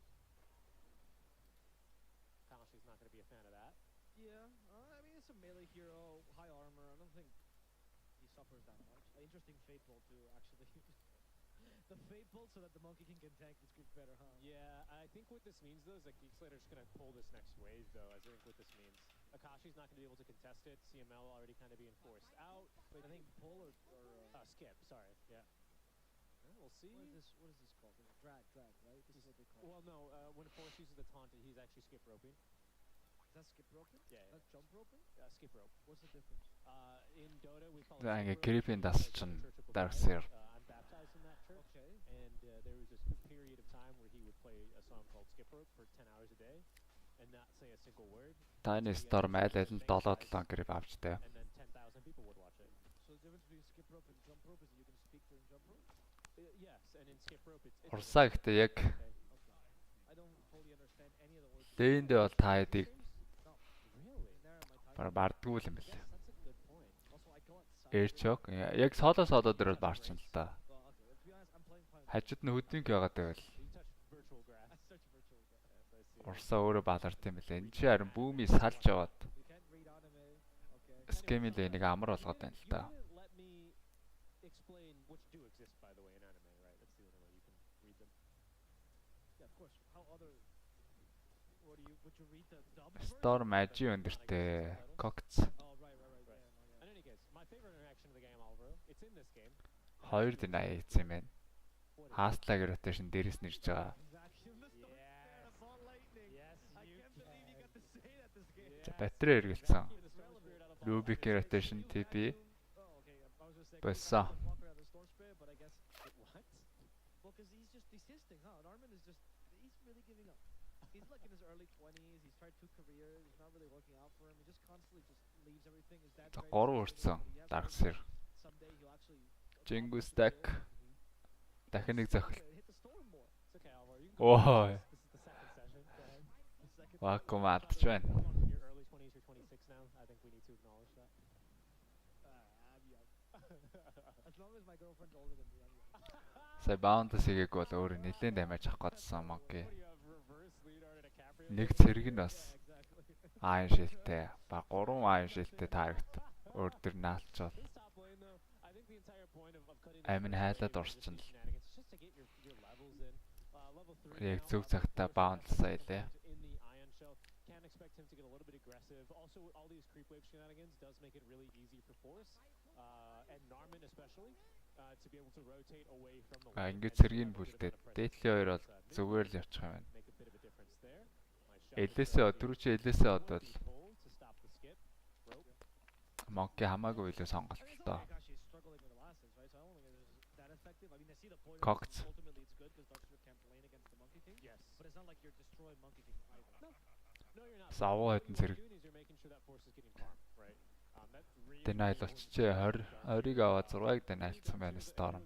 Kalashi's not going to be a fan of that. Yeah, I mean, it's a melee hero, high armor. I don't think he suffers that much. Interesting Fate Bolt, too, actually. The Fate Bolt so that the monkey can tank this creep better, huh? Yeah, I think what this means, though, is that Geek Slate are just going to pull this next wave, though. I think what this means. Akashi's not going to be able to contest it. CML already kind of being forced out. But I think pull or skip, sorry, yeah. We'll see. What is this called? Drag, right? This is what they call it. Well, no, when Force uses the taunt, he's actually skip roping. that skip roping? Yeah, That's jump roping? skip rope. What's the difference? In Dota, we call it За skip ингээ rope. creeping There's a дасчин church of Dark Polaris. Seer. I'm baptized in that church. Okay. And there was this period of time where he would play a song called Skip Rope for 10 hours a day and not say a single word. Tiny Storm айл аль нь 7-7 creep авчтай. And then 10,000 people would watch it. So the difference between skip rope and jump rope is that you can speak during jump rope? Yes, and in skip rope it's Урсаа гэхдээ яг I don't fully understand any of the words. дээндээ бол та хэдийг Really? бардггүй юм бэл. That's a good point. Also, I got Airchok яг соло дээр бол барчин л та. Хажууд нь хөдөлгөөнг яагаад байвал You touch virtual grass. I touch virtual grass. Yes, I see. урсаа өөрөө баларт юм бэлээ. Энд чи харин бүүми салж яваад You can't read anime. Okay. скемилээ нэг амар болгоод байна л та. You didn't let me explain which do exist, by the way, in anime, right? That's the only way you can read them. Yeah, of course. How other? What do you? Would you read the dub? version? Storm Magi өндөртэй Cox Oh, right. Yeah, no, yeah. In any case, my favorite interaction of the game, Alvaro, it's in this game. 2 дин аяц юм байна. Хаастлаг rotation дээрээс нэрж байгаа. Yes, you can. За батарей эргэлцсэн. Rubik rotation TP босоо. Walk around the storm spray, but I guess What? well, because he's just desisting, huh? And Armin is just—he's really giving up. He's like in his early 20s. He's tried 2 careers. It's not really working out for him. He just constantly just leaves everything. His dad's За very 3 supportive, урдсан but he has Dark hope Seer. that someday he'll actually Jingu stack дахин нэг зохил. hit the storm more. It's okay, Alvaro. You can go Ой. first. This is the second session. Go ahead. Вакуум алдж байна. Come on, you're early 20s, you're 26 now. I think we need to acknowledge that. I'm young. As long as my girlfriend's older than me, I'm young. Сая Bounce хийгээг бол өөрөө нэлээд дамиж авах гэдсэн Monkey. What do you have, reverse Leonardo DiCaprio? Нэг цэрэг нь бас Yeah, exactly. аин шилтэй. Ба 3 аин шилтэй таарагд өөр төр наалчвал This top lane, though, I think the entire point of cutting амин this хайлаад early is орчин л. shenanigans, just to get your levels in. Level 3 Яг now, зөв цагтаа Bounce саялаа. in the Ion Shell, can expect him to get a little bit aggressive. Also, all these creep wave shenanigans does make it really easy for Force and Narmin especially to be able to rotate away from the lane. Ингээд and цэргийн have a little бүлдээ bit of presence. дээдлийн хоёр бол This зүгээр л will явчих юм байна. make a bit of a difference there. Nice shot from Элээсээ Dark дөрөв чи Seer. элээсээ Will одвол be pulled to stop the skip. Rope. Monkey хамаагүй илүү сонголттой. Akashi is struggling with the last hits, right? So I don't think it's that effective. I mean, I see the point. Cox. Ultimately, it's good because Dark Seer can't lane against the Monkey King. Yes. But it's not like you're destroying Monkey King either. No, you're not. Савуу What хэдэн you're зэрэг doing is you're making sure that Force is getting farmed, right? That really Denial important болчихжээ. to 20-ыг аваад 6-ыг denialсан байна Storm. I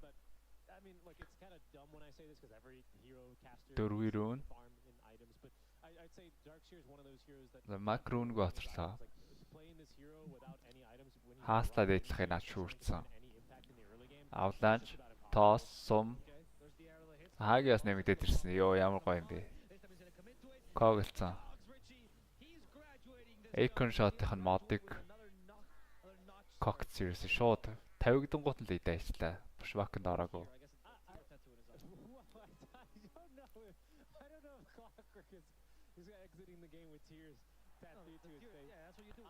mean, like, it's kind of dumb when I say this because every hero caster Дөрвийн needs to рүүн. farm in items, but I'd say Darkseer is one of those heroes that За Macron гоцрлоо. like playing this hero without any items when he Хааслаад эдлэхийг над шүүрцэн. any impact in the early game. Avalanche, Toss, Sum. Хаагиас нэмэгдээд ирсэн. Йоо ямар гоё юм бэ. Коглцсон. Icon shot-ын модыг Cox series шууд 50 гингуут нь л идээчлээ. Pushback-нд ороогүй. I don't know if Clockwork is exiting the game with tears tattooed to his face. Yeah, that's what you do.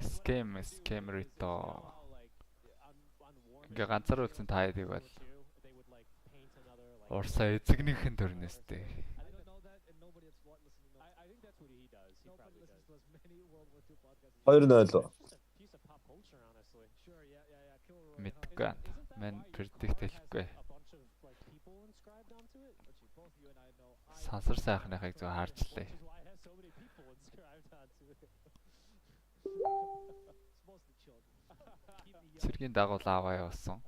Scam Rito. Ингээ ганцааруулсан та хэдийг бол They would like paint another like урсаа эзэгнийхэн төрнөөстэй. I don't know that, and nobody that's listening knows. I think that's what he does. He Nobody probably listens does. to as many World War II podcasts. 2-0. Piece of pop culture, honestly. Sure, yeah. Kill Roy. Мэдгүй. Мэн predict хэлэхгүй. A bunch of like people inscribed onto it, Let's see, both you and I know. Сансар сайхныхыг зөв харжлаа. which is why it has so many people inscribed onto it. It's mostly children. Keep me young. Цэргийн дагуул аваа явуулсан.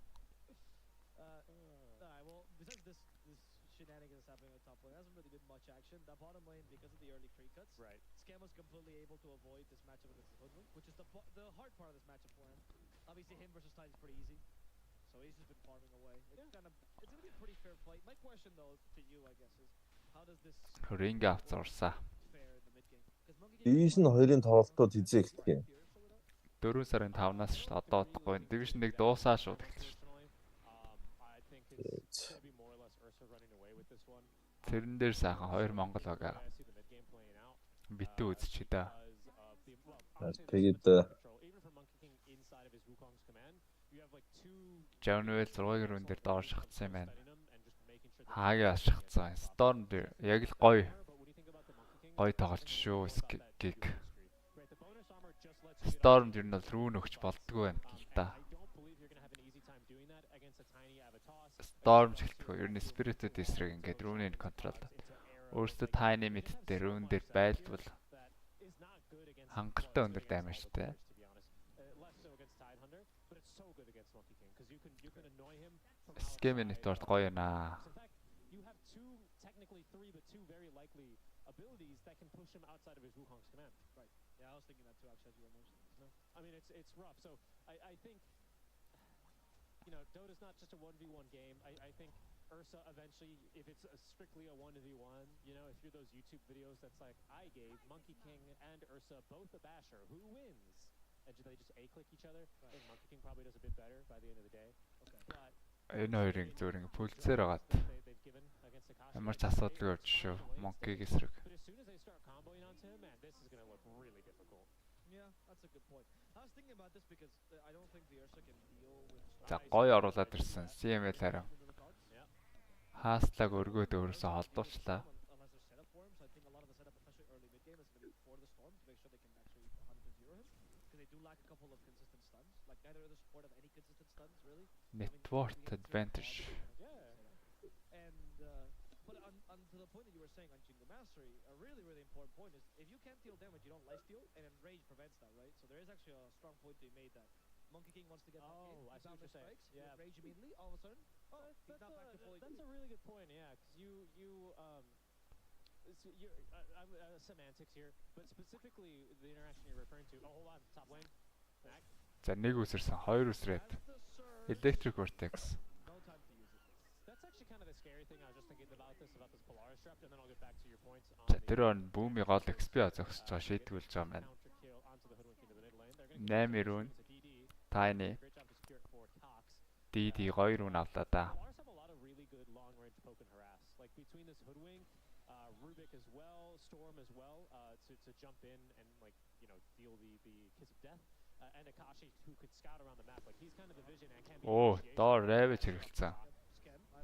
Alright, well, besides this shenanigans happening on top lane, there hasn't really been much action. That bottom lane, because of the early tree cuts, Right. Scam was completely able to avoid this matchup against the Hoodwink, which is the hard part of this matchup for him. Obviously, him versus Tide is pretty easy, so he's just been farming away. It's gonna be a pretty fair fight. My question, though, to you, I guess, is how does this Ринг авцурсаа. fare in the mid game? Because Monkey King Division 2-ын тоглолтууд хизээ эхлэх юм. 4 сарын 5-наас ш одоо удахгүй. Division 1 дуусаа шууд эхэлж ш. I think it's gonna be more or less Ursa running away with this one. Тэрэн дээр сайхан 2 Монгол байгаа. I see the mid game playing out. Битүү үзчих да. Тэгээд Even for Monkey King inside of his Wukong's command, you have like two Januel 6-гийн рүүн дээр доор шахацсан юм байна. studying him and just making sure that Хаагаас шахацсан. Storm дээр яг л гоё тоглож шүү. Geek. Storm ер нь бол рүү нөхч болдгоо юм л да. Storm гэлтгөө ер нь Spirit-д эсрэг ингээд рүүний контрол. Өөрсдөө Tiny Mid-дээр рүүн дээр байлбал хангалттай өндөр дамажтай. Scam-ийн network гоё наа. Abilities that can push him outside of his Wukong's command. Right. Yeah, I was thinking that too, actually, as you were mentioning. No, I mean it's rough. So I think Dota's not just a 1v1 game. I think Ursa eventually, if it's strictly a 1v1, if you're those YouTube videos that's like I gave Monkey King and Ursa both a basher, who wins? And do they just A-click each other? I think Monkey King probably does a bit better by the end of the day. Okay. But энэ хоёрын зөвхөн пүлцээр агаад ямар ч асуудалгүй явж шүү. Monkey эсрэг. За гоё оруулаад ирсэн. CML харин хааслаг өргөөд өөрөөсөө холдуулчлаа. Network advantage. But to the point that you were saying on Jingle Mastery, a really, really important point is if you can't deal damage, you don't life steal, and then Rage prevents that, right? So there is actually a strong point to be made that Monkey King wants to get back in. I see what you're saying. Yeah. Rage immediately, all of a sudden, he's not back to fully. That's a really good point, yeah, because semantics here, but specifically the interaction you're referring to. Oh, hold on, top lane. Back. За нэг үсэрсэн, хоёр үсрээд. Electric Vortex. That's actually kind of the scary thing. I was just thinking about this Polaris trap, and then I'll get back to your points on. За тэр он бүүми гол XP зогсож байгаа шийдгүүлж байгаа маань. 8 рүүн Tiny DD 2 рүүн авлаа да. Like between this hoodwink, Rubik as well, Storm as well, to jump in and deal the kiss of death, and Akashi who could scout around the map. Like he's kind of the vision and can be. Оо, доор Ravage хэрэгэлсэн.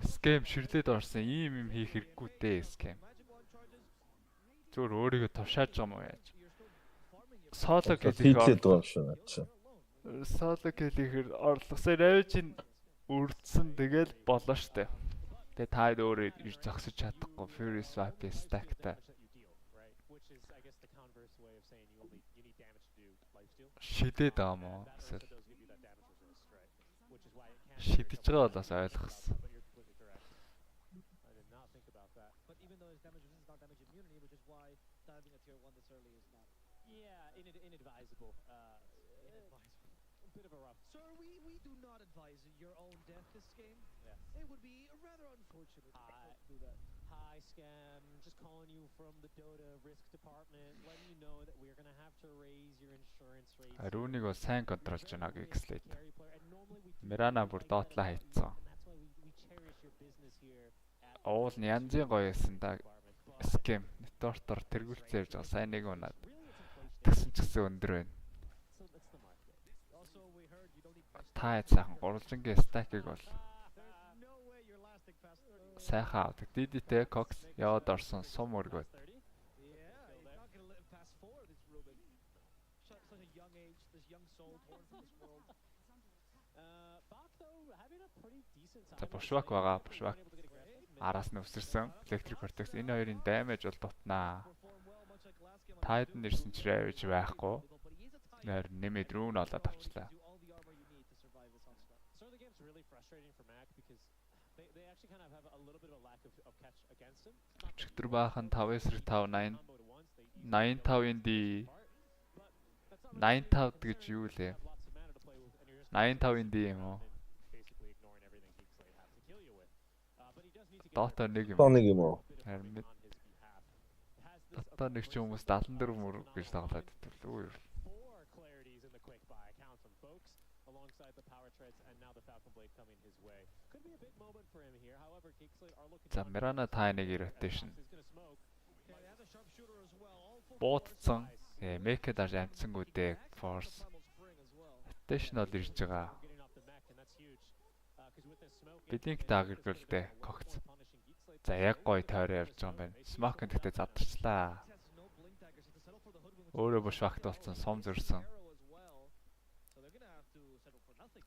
Scam ширлээд орсон ийм хийх хэрэггүй дээ Scam. Зүгээр өөрийгөө тушааж байгаа юм уу яаж? Solo хийлээд байгаа шүү наа. Solo хийхээр орлогосоо Ravage-ийн үрдсэн тэгэл болоо штэ. Тэгээ таад өөрөө ирж зогсож чадахгүй Furious Swipe stack-тай. Шидээд байгаа юм уу? Шидэж байгаа болоос ойлгосон. But even though his damage resistance is not damage immunity, which is why diving a tier 1 this early is not. Yeah, inadvisable. A bit of a rough. Sir, we do not advise your own death this game. Yeah. It would be rather unfortunate to do that. Hi, Scam. Just calling you from the Dota risk department, letting you know that we're gonna have to raise your insurance rates. Рүүнийг бол сайн контролж байгааг X-Late. Mirana бүр доотлоо хайцсан. Оол нь янзын гоё байсан да. Scam network-оор тэргүүлцээ явж байгаа. Сайн нэг унаад. Тэгсэн ч гэсэн өндөр байна. Та яцхан гурвангийн стакийг бол сайхан авдаг. DD-тэй Cox яваад орсон сум өргөд. За Bushwhack байгаа. Bushwhack араас нь өсөрсөн. Electric Vortex энэ хоёрын damage бол дутнаа. Tide нэрсэн ч Ravage байхгүй. Нэр нэмээд рүү н олоод авчлаа. Чигтэр баахан 5/5 85-ын D 85 гэж юу лээ? 85-ын D юм уу? Dota 1 юм. Dota 1 юм уу? Харин Dota 1 ч хүмүүс 74 мөр гэж тоглоод идэв үү юу? За Mirana Tiny-гийн rotation. Буудсан. Make-д арж амтсангүү дээ Force. Rotation бол ирж байгаа. Бидний таагэргэл дээ Cox. За яг гоё тойроо явж байгаа юм байна. Smoke-ын тэгтээ задарчлаа. Өөрөө Bushwhack болсон, сум зөрсөн.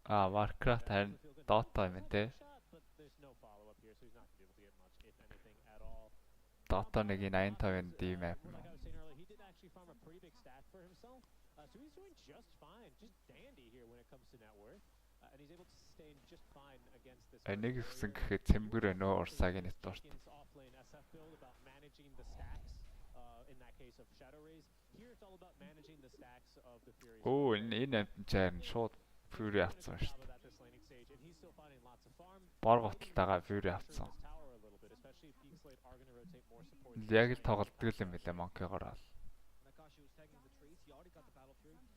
Warcraft харин Dota юм те. Dota 1.85-ын D map. So he's doing just fine, just dandy here when it comes to net worth, and he's able to sustain just fine against this. Нэг ихсэн гэхэд цэмбэр өнөө урсаг нь дурт. Offlane SF build about managing the stacks. In that case of Shadow Rays, here it's all about managing the stacks of the Furies. Энэ амтчаар шууд Fury авцсан шүү дээ. Бор готалтайгаа Fury авцсан. Яг л тоглолтгүй юм билээ Monkey-гоор.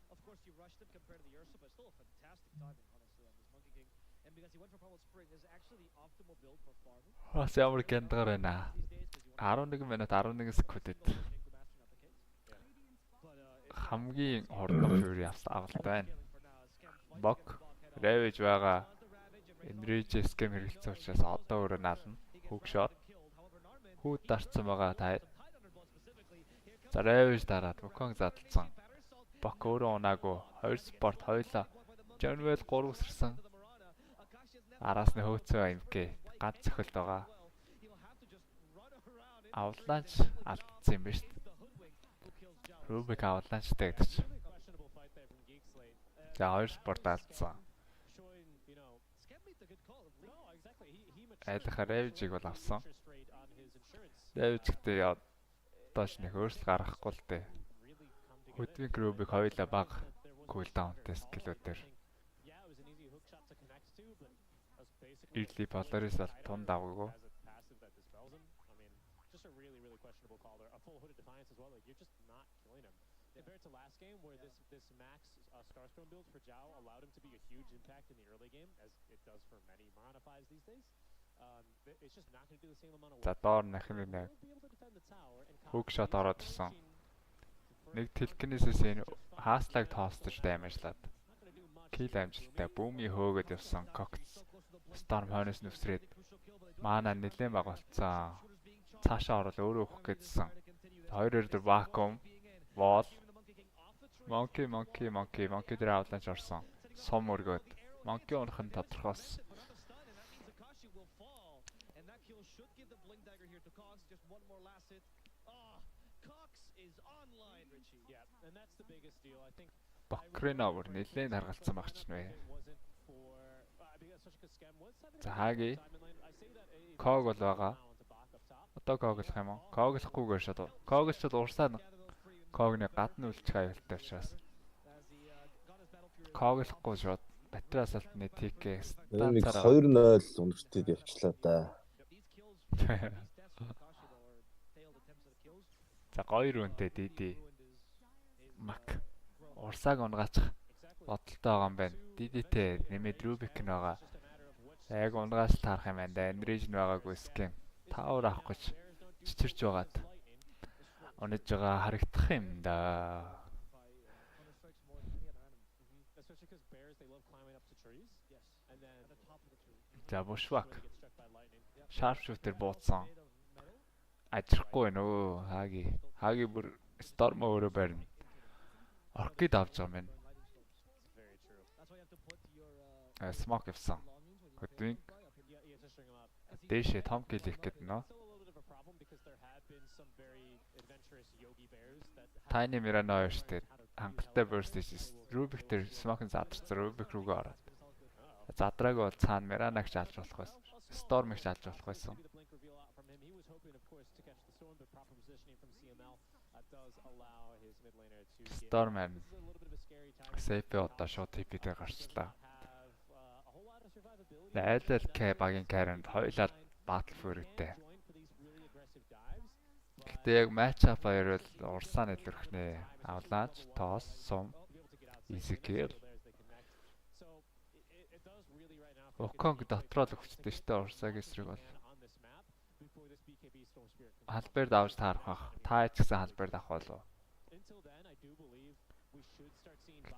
Of course, you rushed him compared to the Ursa, but still a fantastic timing, honestly, on this Monkey King. And because he went for Primal Spring, this is actually the optimal build for farming. Бас ямар гэнтгаар байна. 11 минут 11 секундэд хамгийн хордон Fury авалт байна. Бок Ravage байгаа. Enrage Scam хэрэгэлсэн учраас одоо өөрөө нална. Hookshot. Хүүд дарцсан байгаа таа. За Ravage дараад Wukong задлцсан. Бок өөрөө унаагүй. 2 спорт хоёлаа. Jonwell 3 үсэрсэн. Араас нь хөөцөө имгээ. Ганц цохилт байгаа. Авлаач алдсан юм ба шүү дээ. Rubik авлаачтай гэдэг чинь. За 2 спорт алдсан. Айлхаа Ravage-ийг бол авсан. Ravage-тэй яадаж нэг өөрчлөлт гаргахгүй л дээ. Хөдвийн Rubik хоёлаа баг cooldownтэй скиллүүдээр. Early Polaris бол тунд аваагүй. Just a really questionable call there. A full hooded defiance as well. Like you're just not killing him. Compared to last game, where this max Starstorm build for Zhao allowed him to be a huge impact in the early game, as it does for many Marana 5s these days. It's just not going to do the same amount of work. За доор нахин нэг hookshot ороод ирсэн. Нэг Telekinesis энэ хааслаг тоостож даймажлаад. Kill амжилттай бүүми хөөгöd явсан Cox Storm хойноос нүсрээд мана нэлээд баг болцсон. Цаашаа орол өөрөө өгөх гэдсэн. Хоёроор дөр vacuum, wall, monkey дээр авлаач орсон. Сом өргөд. Monkey унах нь тодорхойлсон. Бокриноор нэлээд харгалцсан баг ч нэ. За хаги. Ког бол байгаа. Одоо коглох юм уу? Коглохгүйгээр шууд. Коглчод урсаад когны гадны үлчих аюултай учраас. Коглохгүй шууд батраас алтны TK станцаараа 2-0 үнэртэд явчлаа да. За 2 үнэтэй DD. Мак. Урсааг унгаачих бодолтой байгаа юм байна. DD-тэй нэмээд Rubik нь байгаа. Яг унгаас таарах юм байна да. Enrage нь байгаагүй Scam. Tower авах гэж чичирч байгаад унаж байгаа харагдах юм да. За Bushwhack. Sharpshooter бууцсан. Ажрахгүй нөө хаги бүр Storm өөрөө барина. Orchid авч байгаа юм. Smoke явсан. Хөдвийн дэшээ том кил их гэдэг нөө. Tiny Mirano штэ хангалттай burst хийж Rubik дээр smoke-ын задарсан Rubik рүүгээ ороод. Задрааг бол цаана Mirano-г шалж болох байсан. Storm-ыг шалж болох байсан. Storm and safe одоо shot TP-тэй гарчлаа. Айл К багийн Karen хоёулаа battle fury-тэй. Гэтэ яг match up хоёр бол урсаан илэрхнээ. Авлаач, тоос, сум, easy kill. Wukong дотроо л өгчтэй штэ урсаг эсрэг бол. Халберд авч таарах бах. Та ч гэсэн халберд авах болов.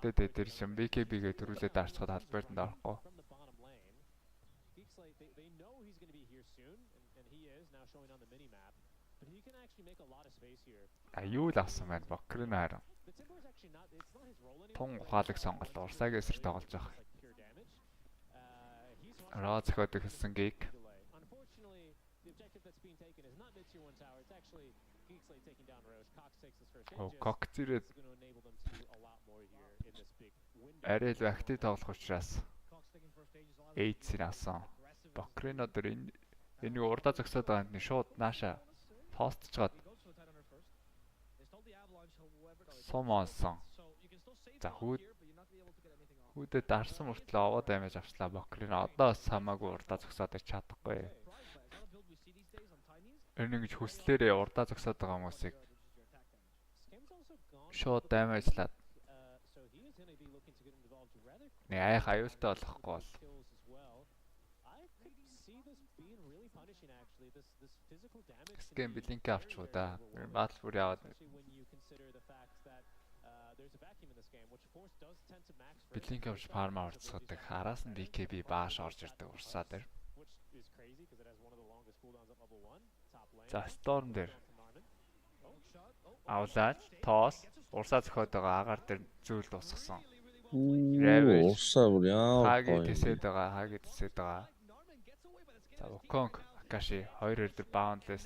Гэтэ дээр шин BKB-гээ төрүүлээд дарцгаад халберданд орохгүй. Аюул авсан байна Бокрын харин. Тун ухаалаг сонголт урсаг эсрэг тоглож байгаа. Роо зохиодог хэлсэн Geek. Unfortunately, the objective that's being taken is not mid tier 1 tower. It's actually Geek's late taking down Roche. Cox takes his first hit. Cox ирээд It's going to enable them to do a lot more here in this big window. арай л актив тоглох учраас AIDS-ийг авсан. Бокрын өдөр энийг урдаа зогсоод байгаа юм шууд нааша тоостчгаад сомоосон. За хүүдэд дарсан мөртлөө овоо даймаж авчлаа Бокрын одоо самаагүй урдаа зогсоод ич чадахгүй. Энийг хүслээрээ урдаа зогсоод байгаа хүмүүсийг шууд даймажлаад нэг айх аюултай болохгүй бол Скэм билинк авчихуу да. Батл бүр яваад билинк авч фарма орцгодог. Араас нь BKB бааш орж ирдэг урсаа дээр. За Storm дээр авлаад тоос урсаа зөхиод байгаа агаар дээр зүйл дуусгасан. Урсаа бүр яа. Хаги тэсээд байгаа. За Wukong Akashi 2-2 дээр boundless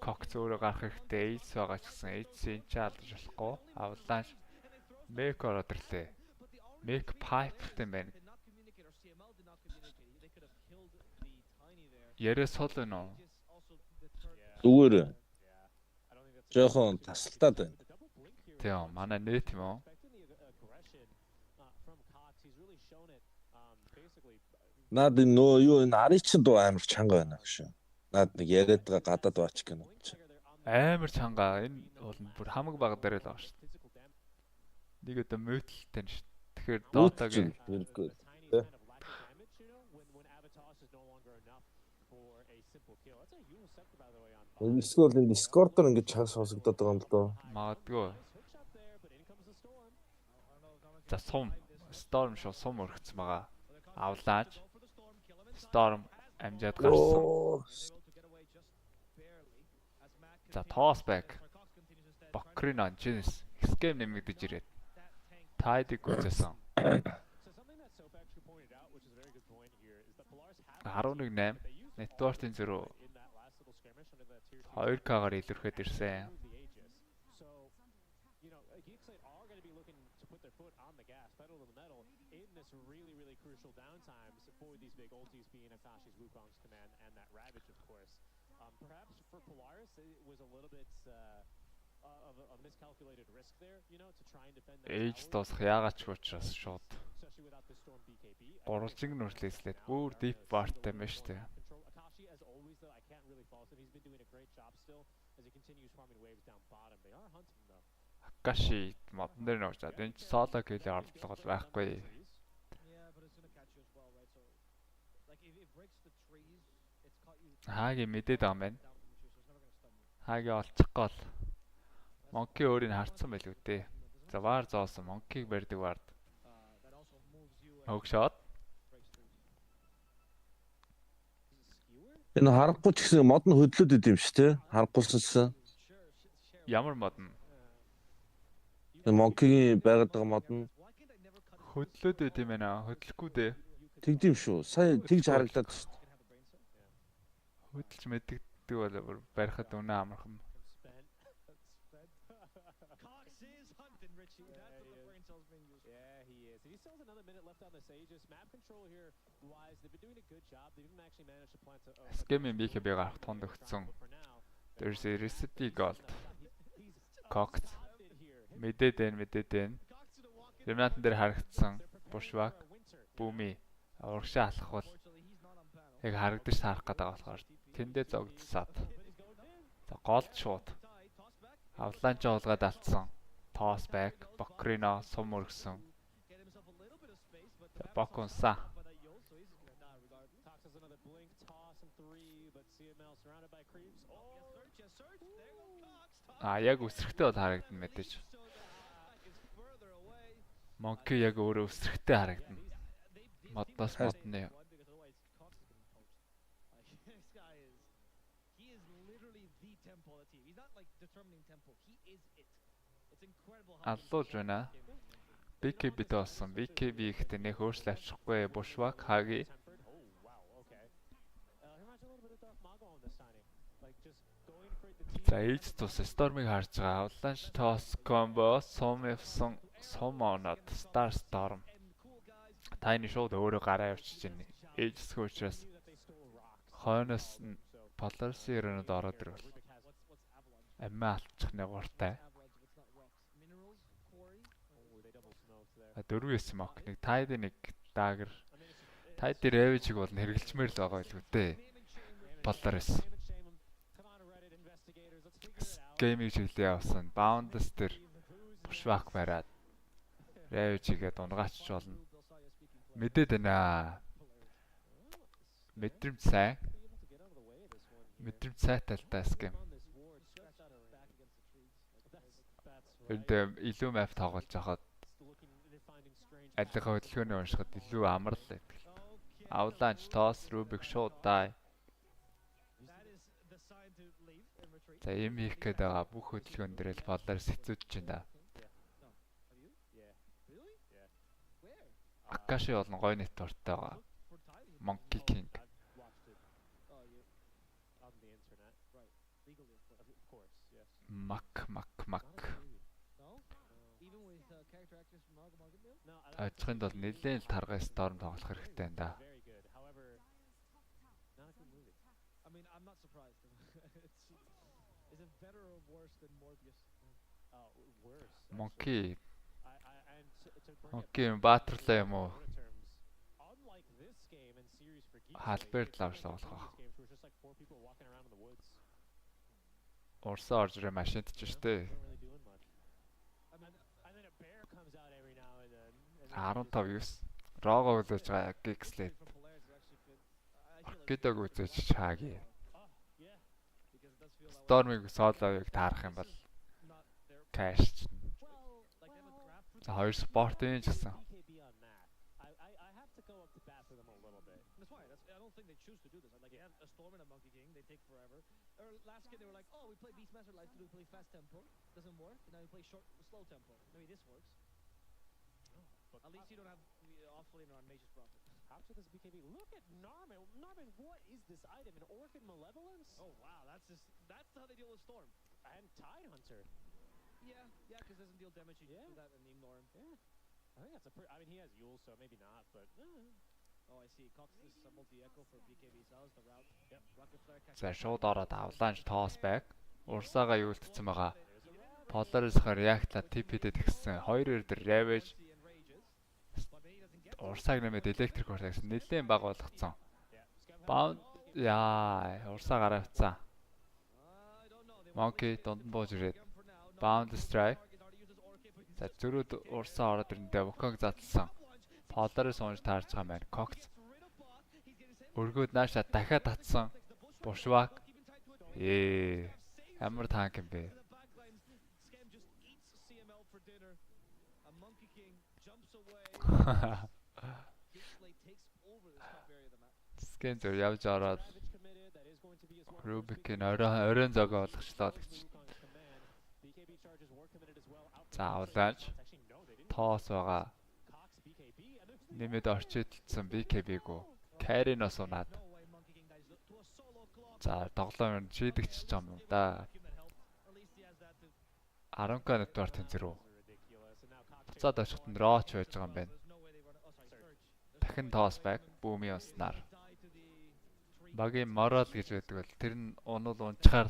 Cox өөрөө гарах хэрэгтэй Ace байгаа ч гэсэн Ace-ийн чаалж болохгүй. Авлааш Make ороод ирлээ. Make pipe-тэй байна. Ярэ сул нь уу? Зүгээр. Жохон тасалтаад байна. Тийм, манай нэт юм уу? Наад нөө юу энэ арич дуу амар чанга байна гэж. Наад нэг яриад байгаа гадаад баач гэнэ. Амар чанга. Энэ бол бүр хамаг баг дээр л байгаа шүү дээ. Нэг өдөө мөтэлтэй нь шүү. Тэгэхээр Dota-гийн Эсвэл энэ Discord-оор ингэж чанга сонсогдоод байгаа юм л доо. Магадгүй. За Storm шүү сум өргөцсөн байгаа. Авлааж Storm амжаад гарсан. За toss back. Бокрын Genesis Scam нэмэгдэж ирээд. Tide-ийг үзсэн. 11-8 Network-ийн 0 2K-гаар илэрхэд ирсэн. Really crucial downtimes for these big ultis being Akashi's, Wukong's command, and that Ravage, of course. Perhaps for Polaris, it was a little bit of a miscalculated risk there, you know, to try and defend that. Age тосх яагаад ч учраас шууд. Гурвалжиг нүртлээслээд бүр deep part-тай юм шүү дээ. Akashi, as always, though, I can't really fault him. He's been doing a great job still as he continues farming waves down bottom. They are hunting him, though. Akashi модон дээр нууж чад. Энэ solo kill оролдлого бол байхгүй. Хаги мэдээд байгаа юм байна. Хаги олчихгүй бол Monkey өөрийг харцсан байлгүй дээ. За вар зоосон Monkey-г барьдаг вард. Хогшот. Энэ харахгүй ч гэсэн мод нь хөдлөд идэм шүү те. Харахгүйсэн. Ямар мод нь? Энэ Monkey-гийн байгаад байгаа мод нь хөдлөд идэм байна. Хөдлөхгүй дээ. Тэгдэм шүү. Сая тэгж харагдаад шүү. Хөдөлж мэддэг бол барихад үнэ амархан. He still has another minute left on this Aegis. Map control here wise. They've been doing a good job. They didn't actually manage to plant a Scam-ийн BKB гарах тунд өгсөн. There's a recipe gold. Cocked. Мэдээд. Ремнатан дээр харагдсан. Bushwhack. Boomy. Урагшаа алах бол яг харагдаж таарах гэдэг болохоор тэндээ зогдсаад. За голд шууд. Авланч олгоод алдсан. Toss back. Bokriно сум өргсөн. Боконса. Яг үсрэхтэй бол харагдана мэдээж. Monkey яг өөрөө үсрэхтэй харагдана. Модноос модны. Аллуулж байна. BKB тоосон. BKB ихтэй нэг өөрчлөлт авчихгүй. Bushwhack хаги. За ээж тус Storm-ыг харж байгаа. Avalanche toss combo сум явсан. Сум оноод Star Storm. Тайны шууд өөрөө гараа явчихж байна. Ээжсгүй учраас хойноос нь Polaris-ийн өрөөнд ороод ирвэл амиа алдчих нэг уртай. Дөрвөөс мок нэг тайд нэг дагер. Тайд Ravage-ийг бол хэрэглэмээр л байгаа л үтэй. Polaris. Геймийг чиглээ явсан. Boundless дээр Bushwhack бариад Ravage-ийг дунгаач болно. Мэдээд байна. Мэдрэмж сайн. Мэдрэмж сайтай л тас гэм. Энд илүү map тоглож байхад алигаа хөдөлгөөний уншихад илүү амар л байдаг. Avalanche toss Rubik шууд die. За юм хийх гээд байгаа бүх хөдөлгөөн дээр л Polaris хэцүүж байна. Akashi болон гой нэтворктэй байгаа. Monkey King. Мак. Ажихынд бол нэлээд л таргай Storm тоглох хэрэгтэй энэ да. Monkey баатарлаа юм уу? Халберт лавш тоглох. Орсоо орж ирээ машинт ч штэ. 15-9. Рого үлээж байгаа Geek slate. Аркедаг үзэж чааги. Storm-ыг солоёг таарах юм бол cash. За хоёр спортын ч гэсэн. Last game they were like, oh, we play Beastmaster Life to play fast tempo. Doesn't work. Now we play slow tempo. Maybe this works. At least you don't have off-laner on Mage's Prophet. After this BKB, look at Narman. Narman, what is this item? An Orchid Malevolence? Oh wow, that's how they deal with Storm. And Tide Hunter. Yeah, because doesn't deal damage. You do that and ignore him. Yeah. I think that's I mean, he has Yule, so maybe not, but. Oh, I see. Cox is a multi-echo for BKB cells, the route. Yep. Rocket Flare catch. За шууд ороод Avalanche toss back. Урсаага юултсан байгаа. Polaris-аар react-а TP-дэд тэгсэн. 2-2 дээр Ravage. Урсааг нэмээд Electric Vortex нэлээд баг болгоцсон. Bound урсаа гараа авцсан. Monkey дунд нь бууж ирээд Bound Strike. За зөрүүд урсаа ороод ирэндээ Wukong задлсан. Polaris унж таарж байгаа маань. Cox өргөөд нааша дахиад татсан. Bushwhack. Ямар танк юм бэ? Скэн зөр явж ороод Rubik-ийн оройн зогоо болгочлоо гэж. За Avalanche тоос байгаа. Нэмээд орчилдсан BKB-гүү. Carry-ноос унаад. За тоглоом шийдэгч юм да. 10к network тэнцэрүү. Буцаад очиход нь Roach байж байгаа юм байна. Дахин toss back бүүмийн уснаар. Багийн moral гэж байдаг бол тэр нь унал унчаар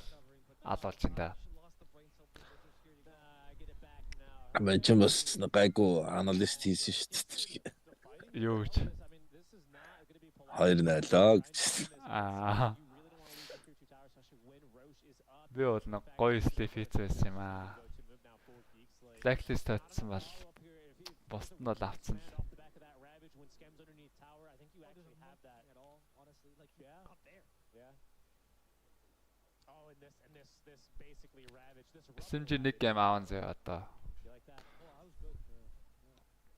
алуулж энэ да. Амжимс гайгүй аналист хийсэн шүү дээ. Юу ч 2-0 гэж. Би бол нэг гоё слип хийсэн юм аа. Blacklist татсан бол босд нь бол авцсан л. SMG нэг гейм аавн зэ одоо.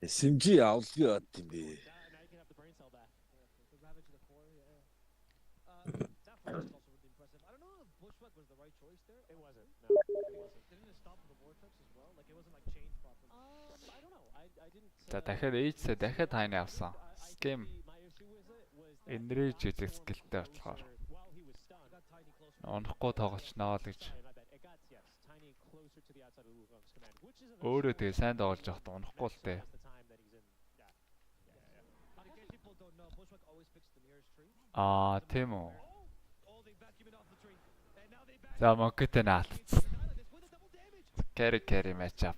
SMG авлгаа бат юм бэ. That first also really impressive. I don't know if Bushwhack was the right choice there. It wasn't. No. Didn't it stop the vortex as well? Like it wasn't like changed properly. I don't know. I didn't. За дахиад ээжсээ дахиад тайны авсан. Scam. Энрэж гэдэг скиллтэй болохоор. Онохгүй тоглолцноо л гэж. Өөрөө тэгээ сайн тоглож явахд унохгүй л дээ. Тийм үү. За монкетэ наалтсан. Carry matchup.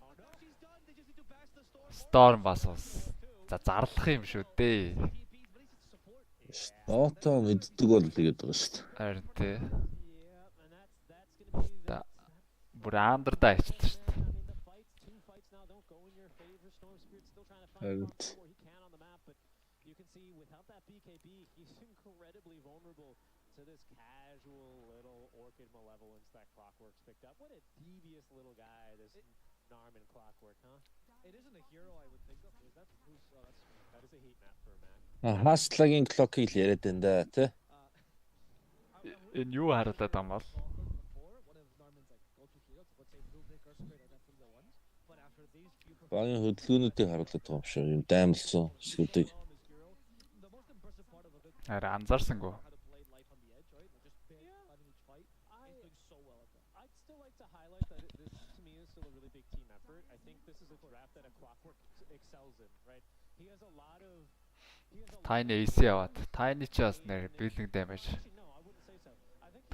Storm бас ус. За зарлах юм шүү дээ. Ото мэддэг бол тэгээд байгаа шүү дээ. Харин тий. Та бүр андардаа ичдэг шүү дээ. Харин you can see without that BKB, he's incredibly vulnerable to this casual little Orchid malevolence that Clockwork's picked up. What a devious little guy, this Narman Clockwork, huh? It isn't a hero I would think of. Is that who's that is a heat map for Mac. Хастлагийн клокийг л яриад байна да, тий. Энэ юу харагдаад байгаа юм бол? Багийн хөдөлгөөнүүдийг харуулдаг юм шиг юм даймлсан эсгүүдийг. Харин анзаарсангүй. I'd still like to highlight that this to me is still a really big team effort. I think this is a draft that a Clockwork excels in, right? He has a lot of Tiny AC яваад. Tiny ч бас нэр building damage.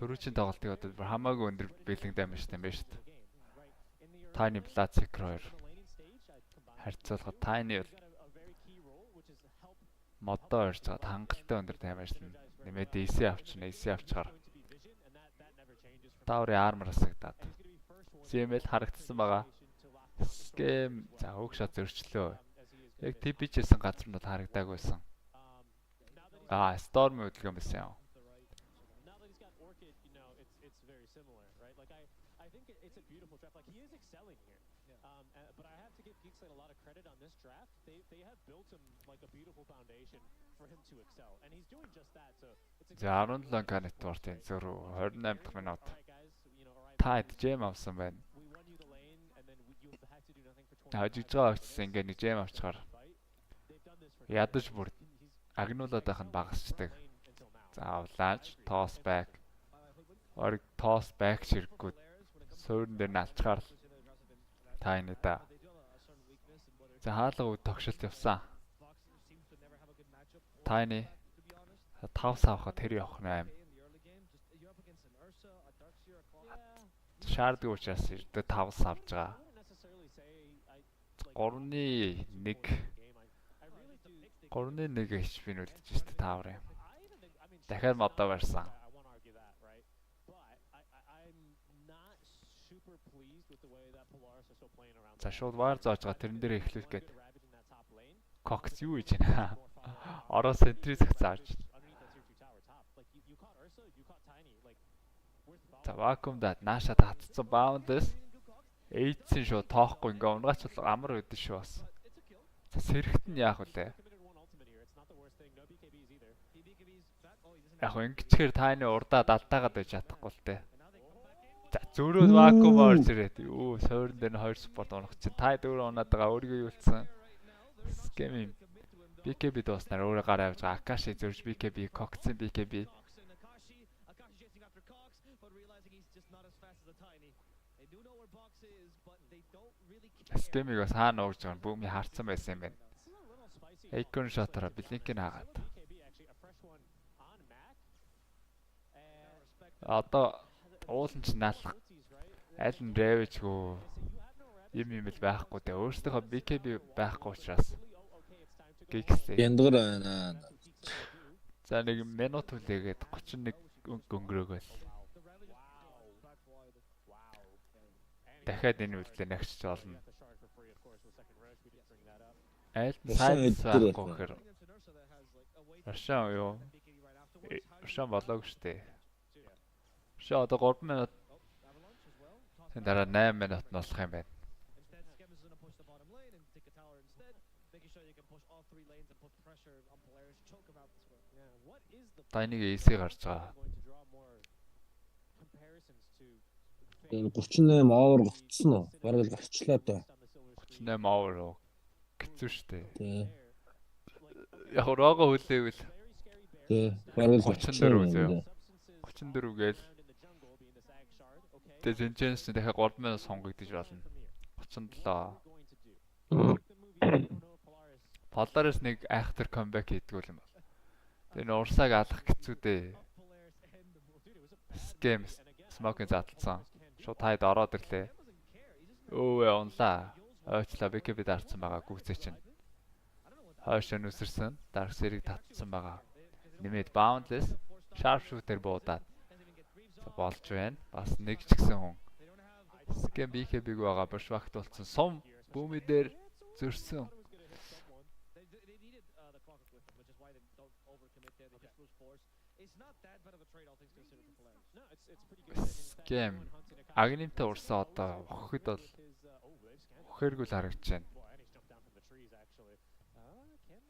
Төрүүчийн тоглолтыг одоо бүр хамаагүй өндөр building damage юм байна шүү дээ. Tiny Blood Seeker 2 харьцуулахад Tiny бол модоо орж байгаа хангалттай өндөр damage нэмээд AC авчна. AC авчгаар Tower-ийн armor асагдаад. CML харагдсан байгаа. Scam за хөөгшөд зөрчлөө. Яг TP-чсэн газарнууд харагдаагүйсэн. Storm хөдөлгөөн байсан юм. Now that he's got Orchid, you know, it's very similar, right? Like I think it's a beautiful draft. Like he is excelling here. But I have to give Geekside a lot of credit on this draft. They have built him like a beautiful foundation for him to excel, and he's doing just that. So it's За 17 connector-ийн зөрүү 28 дахь минут. Таад gem авсан байна. Хажиж байгаа очсон ингээ нэг gem авчихаар. Ядаж бүр агнуулаад байх нь багасчдаг. За launch toss back. Ориг toss back ширхгүүд суурин дээр нь алчгаар Tiny да. За хаалга үе тогшилт явсан. Tiny 5 савхад тэр явах нь 8. Шаарддаг учраас ирдэ 5 савж байгаа. 3-1 HP нь үлдэж штэ таавар юм. Дахиад модоо барьсан. За шууд вар зааж байгаа тэрэн дээр эхлэх гээд. Cox юу хийж байна? Ороо сентрис зааж. За вакуумдаад нааша татцсан баундэс. Эйдсэн шууд тоохгүй ингээ унгаач бол амар өдөн шүү бас. За сэрэгт нь яах вүлээ? Яг ингэчээр Tiny урдаа далдаагаад байж чадахгүй л дээ. За зөөрөө вакуум орж ирээд юу сойрон дээр нь 2 спорт унах чинь та дөөрөө унаад байгаа өөрийгөө юулсан. Scam BKB дууснаар өөрөө гараа явж байгаа. Akashi зөрж BKB, Cox-ын BKB. Scam-ийг бас хаана уурж байгаа нь бүүми харцсан байсан юм байна. Icon shot-ороо Blink-ийг хаагаад. Одоо уулын ч наалах аль нь рэвэжгүй юм л байхгүй дээ. Өөрсдийнхөө BKB байхгүй учраас Geeks яндгар байна. За нэг минут хүлээгээд 31 өнгөрөөгөл. Дахиад энэ үйлдэл нэгч болно. Аль нь сайд байхгүй гэхээр Оршоо юу? Оршоо болоог штэ. Оршоо одоо 3 минут тэн дараа 8 минут нь болох юм байна. Тайныг AC гарч байгаа. Энэ 38 овер гоцсон уу? Бараг л гарчлаа даа. 38 овер уу? Хэцүү штэ. Тий. Яг рого хүлээвэл. Тий. Бараг л 34 үү? 34 гээл. Тэгээ Зинчэнс дахиад 3 сонгогдож болно. 37. Polaris нэг айхтар камбэк хийдгүүл юм бол. Тэгээ н урсааг алах хэцүү дээ. Scam smoke задлсан. Шууд тайд ороод ирлээ. Өө онлаа. Ойчлаа BKB дарцсан байгаа гүцээ чинь. Хойш нүсэрсэн. Dark Series татсан байгаа. Нэмээд Boundless Sharpshooter буудаад болж байна. Бас нэг ч гэсэн хүн. Scam BKB-г байгаа бушвагт болсон. Сум бүүми дээр зөрсөн. Scam агнимтай урсаа одоо өгөхөд бол өгөхэргүй л харагдаж байна.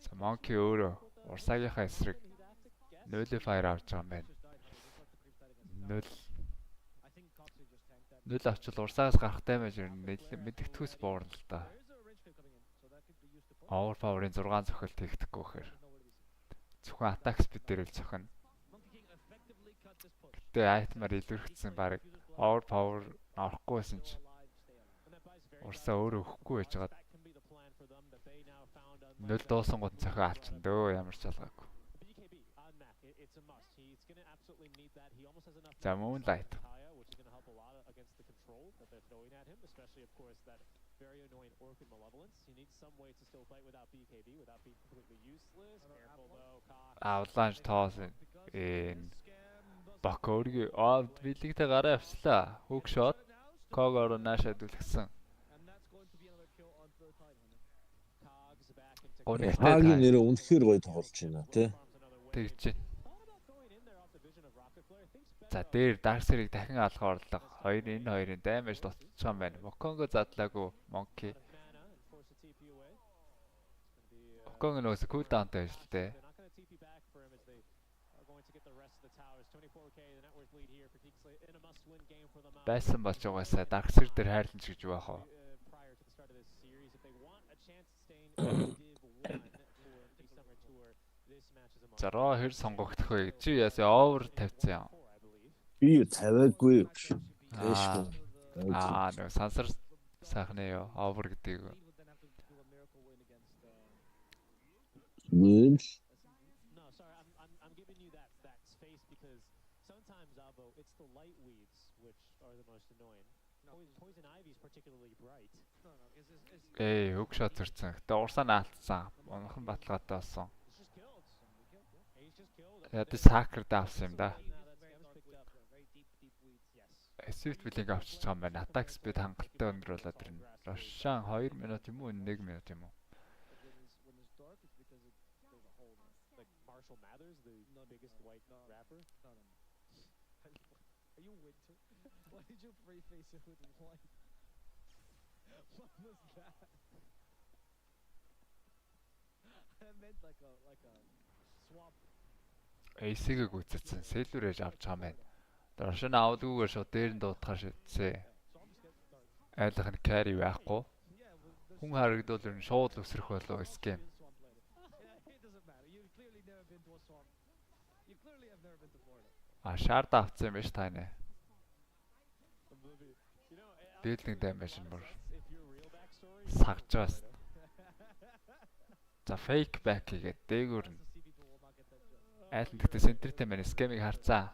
За Monkey өөрөө урсаагийнхаа эсрэг nullifier авч байгаа юм байна. Нөл авчвал урсаагаас гарах даймаж мэдгэдэггүйс буурна л да. Overpower-ын 6 цохилт хийхдэггүй гэхээр зөвхөн attack speed дээр л цохино. Гэтэ айтмаар илэрхсэн баг overpower авахгүй байсан ч урсаа өөрөө өгөхгүй байж байгаа. Нөл дуусан гот цохио алчин дөө ямар ч ялгаагүй. За Moonlight. Very annoying Orchid Malevolence. He needs some way to still fight without BKB, without being completely useless. Careful though, Avalanche toss in Bakoriгийн билэгтэй гараа авчлаа. Hook shot. Kogor наашаа дүлгсэн. Хагийн нэрээ үнэхээр гоё тоглож байна тий. Тэгж байна. За дээр Dark Series дахин алга орлого. Энэ хоёрын damage дуусчих юм байна. Mokongo задлаагүй Monkey. Mokongo нөөс cooldownтай байж л дээ. Байсан болж байгаасаа Dark Series дээр хайрлан ч гэж байх уу. За роо хэр сонгогдох вэ? Чи яасан over тавьсан юм. Би 50-гүй. Нэг сансар сайхны ёо over гэдэг. Мэн. No, sorry, I'm giving you that space because sometimes Avo, it's the light weeds which are the most annoying. Poison ivy is particularly bright. Hook shot зөрсөн. Гэтэ урсаа наалтсан. Онхон баталгаатай болсон. Яа дэс хакер даавсан юм да. Swift билинг авчиж байгаа юм байна. Attack speed хангалттай өндөр болоод ирнэ. Рашан 2 минут юм уу 1 минут юм уу? Marshall Mathers, the biggest white rapper. Are you winter? Why did you preface it with white? What was that? I meant like a swamp. AC-г гүцэтсэн. Сэлүүрэж авч байгаа юм байна. Рашан аудгүйгээр шууд дээр нь дуутахаар шийдсэн. Айлах нь carry байхгүй. Хүн харагдвал ер нь шууд өсрөх болов scam. Шард авцсан юм биш тань. Building damage мөр сагж байгаас. За fake back хийгээд дээгүүр нь айлт гэхдээ центртэй мань scam-ыг харцаа.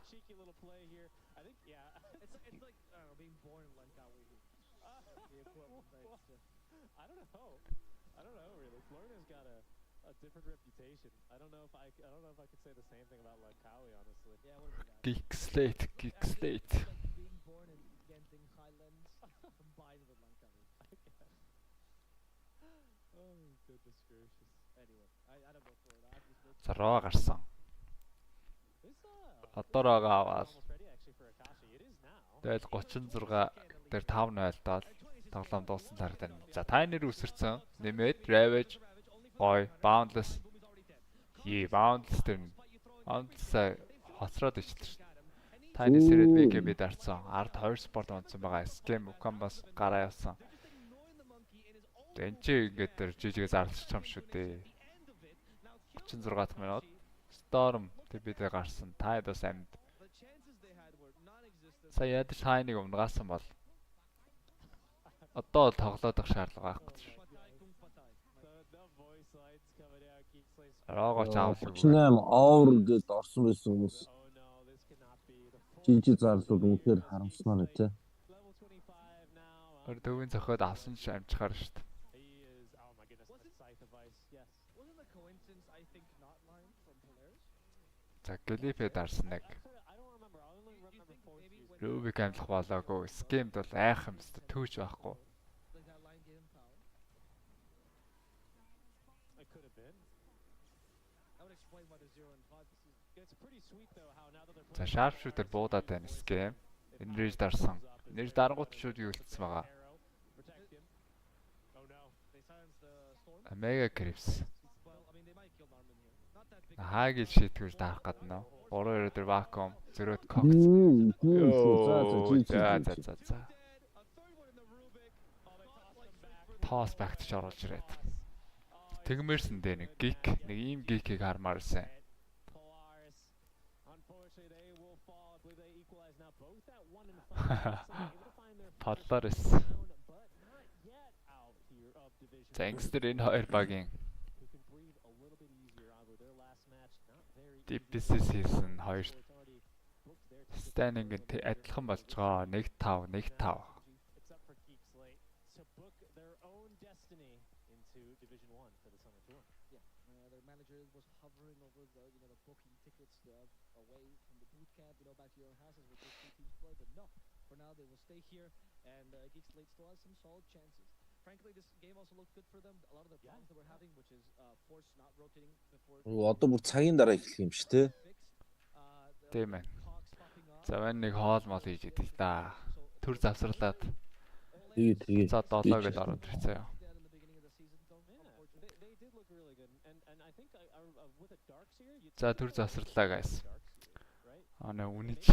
I don't know really. Florida's got a different reputation. I don't know if I could say the same thing about Langkawi, honestly. Yeah, what about that? Geek Slate. Like being born in Genting Highlands combined with Langkawi. Oh goodness gracious. Anyway, I don't know Florida. I just looked. Зараа гарсан. Одоороо аваад. Тэгэл 36 дээр 5-0 доод тоглоом дууссан харагдана. За тайнер үсэрсэн. Нэмээд Ravage гой Boundless. Boundless дээр Boundless хоцроод ичсэн. Таны сэрэд BKB дарцсан. Ард 2 спорт онцсон байгаа. Scam Ukambas гараа явсан. Энд чи ингээд тэр жижигээс ардчих юм шүү дээ. 36 дахь минут. Storm тэр бидээ гарсан. Таад бас амьд. Сая ядаж хайныг унгаасан бол одоо тоглоод ах шаардлага байхгүй. Рого чаавал 38 over гэдээ орсон байсан хүмүүс. Жижиг зарлууд үнэхээр харамсмаар нэ тэ. Төвийн зохиод авсан ч амжихаар шүү дээ. За Гэлипэ дарсан нэг. Рубик амлах болоогүй. Скемд бол айх юм өстө төвч байхгүй. За sharp shooter буудаад байна скем. Энерж дарсан. Энерж дарангуут шууд юу үлдсэн байгаа. Mega Crips. Хаагийг шийтгэж даах гадна. 3-2 дээр vacuum, зөрөөд cox. За. Toss back-т ч оруулж ирээд. Тэгмээрсэн дээ нэг geek, нэг ийм geek-ийг хармаар байсан. Polaris. Тэнгстэр энэ хоёр багийн DPC season 2 standing адилхан болж байгаа. 1-5. Their manager was hovering over the booking tickets away from the boot camp, back to your houses with those two teams play, but no. For now, they will stay here, and Geek Slate still has some solid chances. Frankly, this game also looked good for them. A lot of the problems they were having, which is force not rotating before. Одоо бүр цагийн дараа эхлэх юм шүү дээ. Тийм ээ. За нэг хоол мол хийж идэг та. Төр завсарлаад. Тэгээ. За 7 гэж ороод ирсэн юм. За төр завсарлаа guys. Үнэж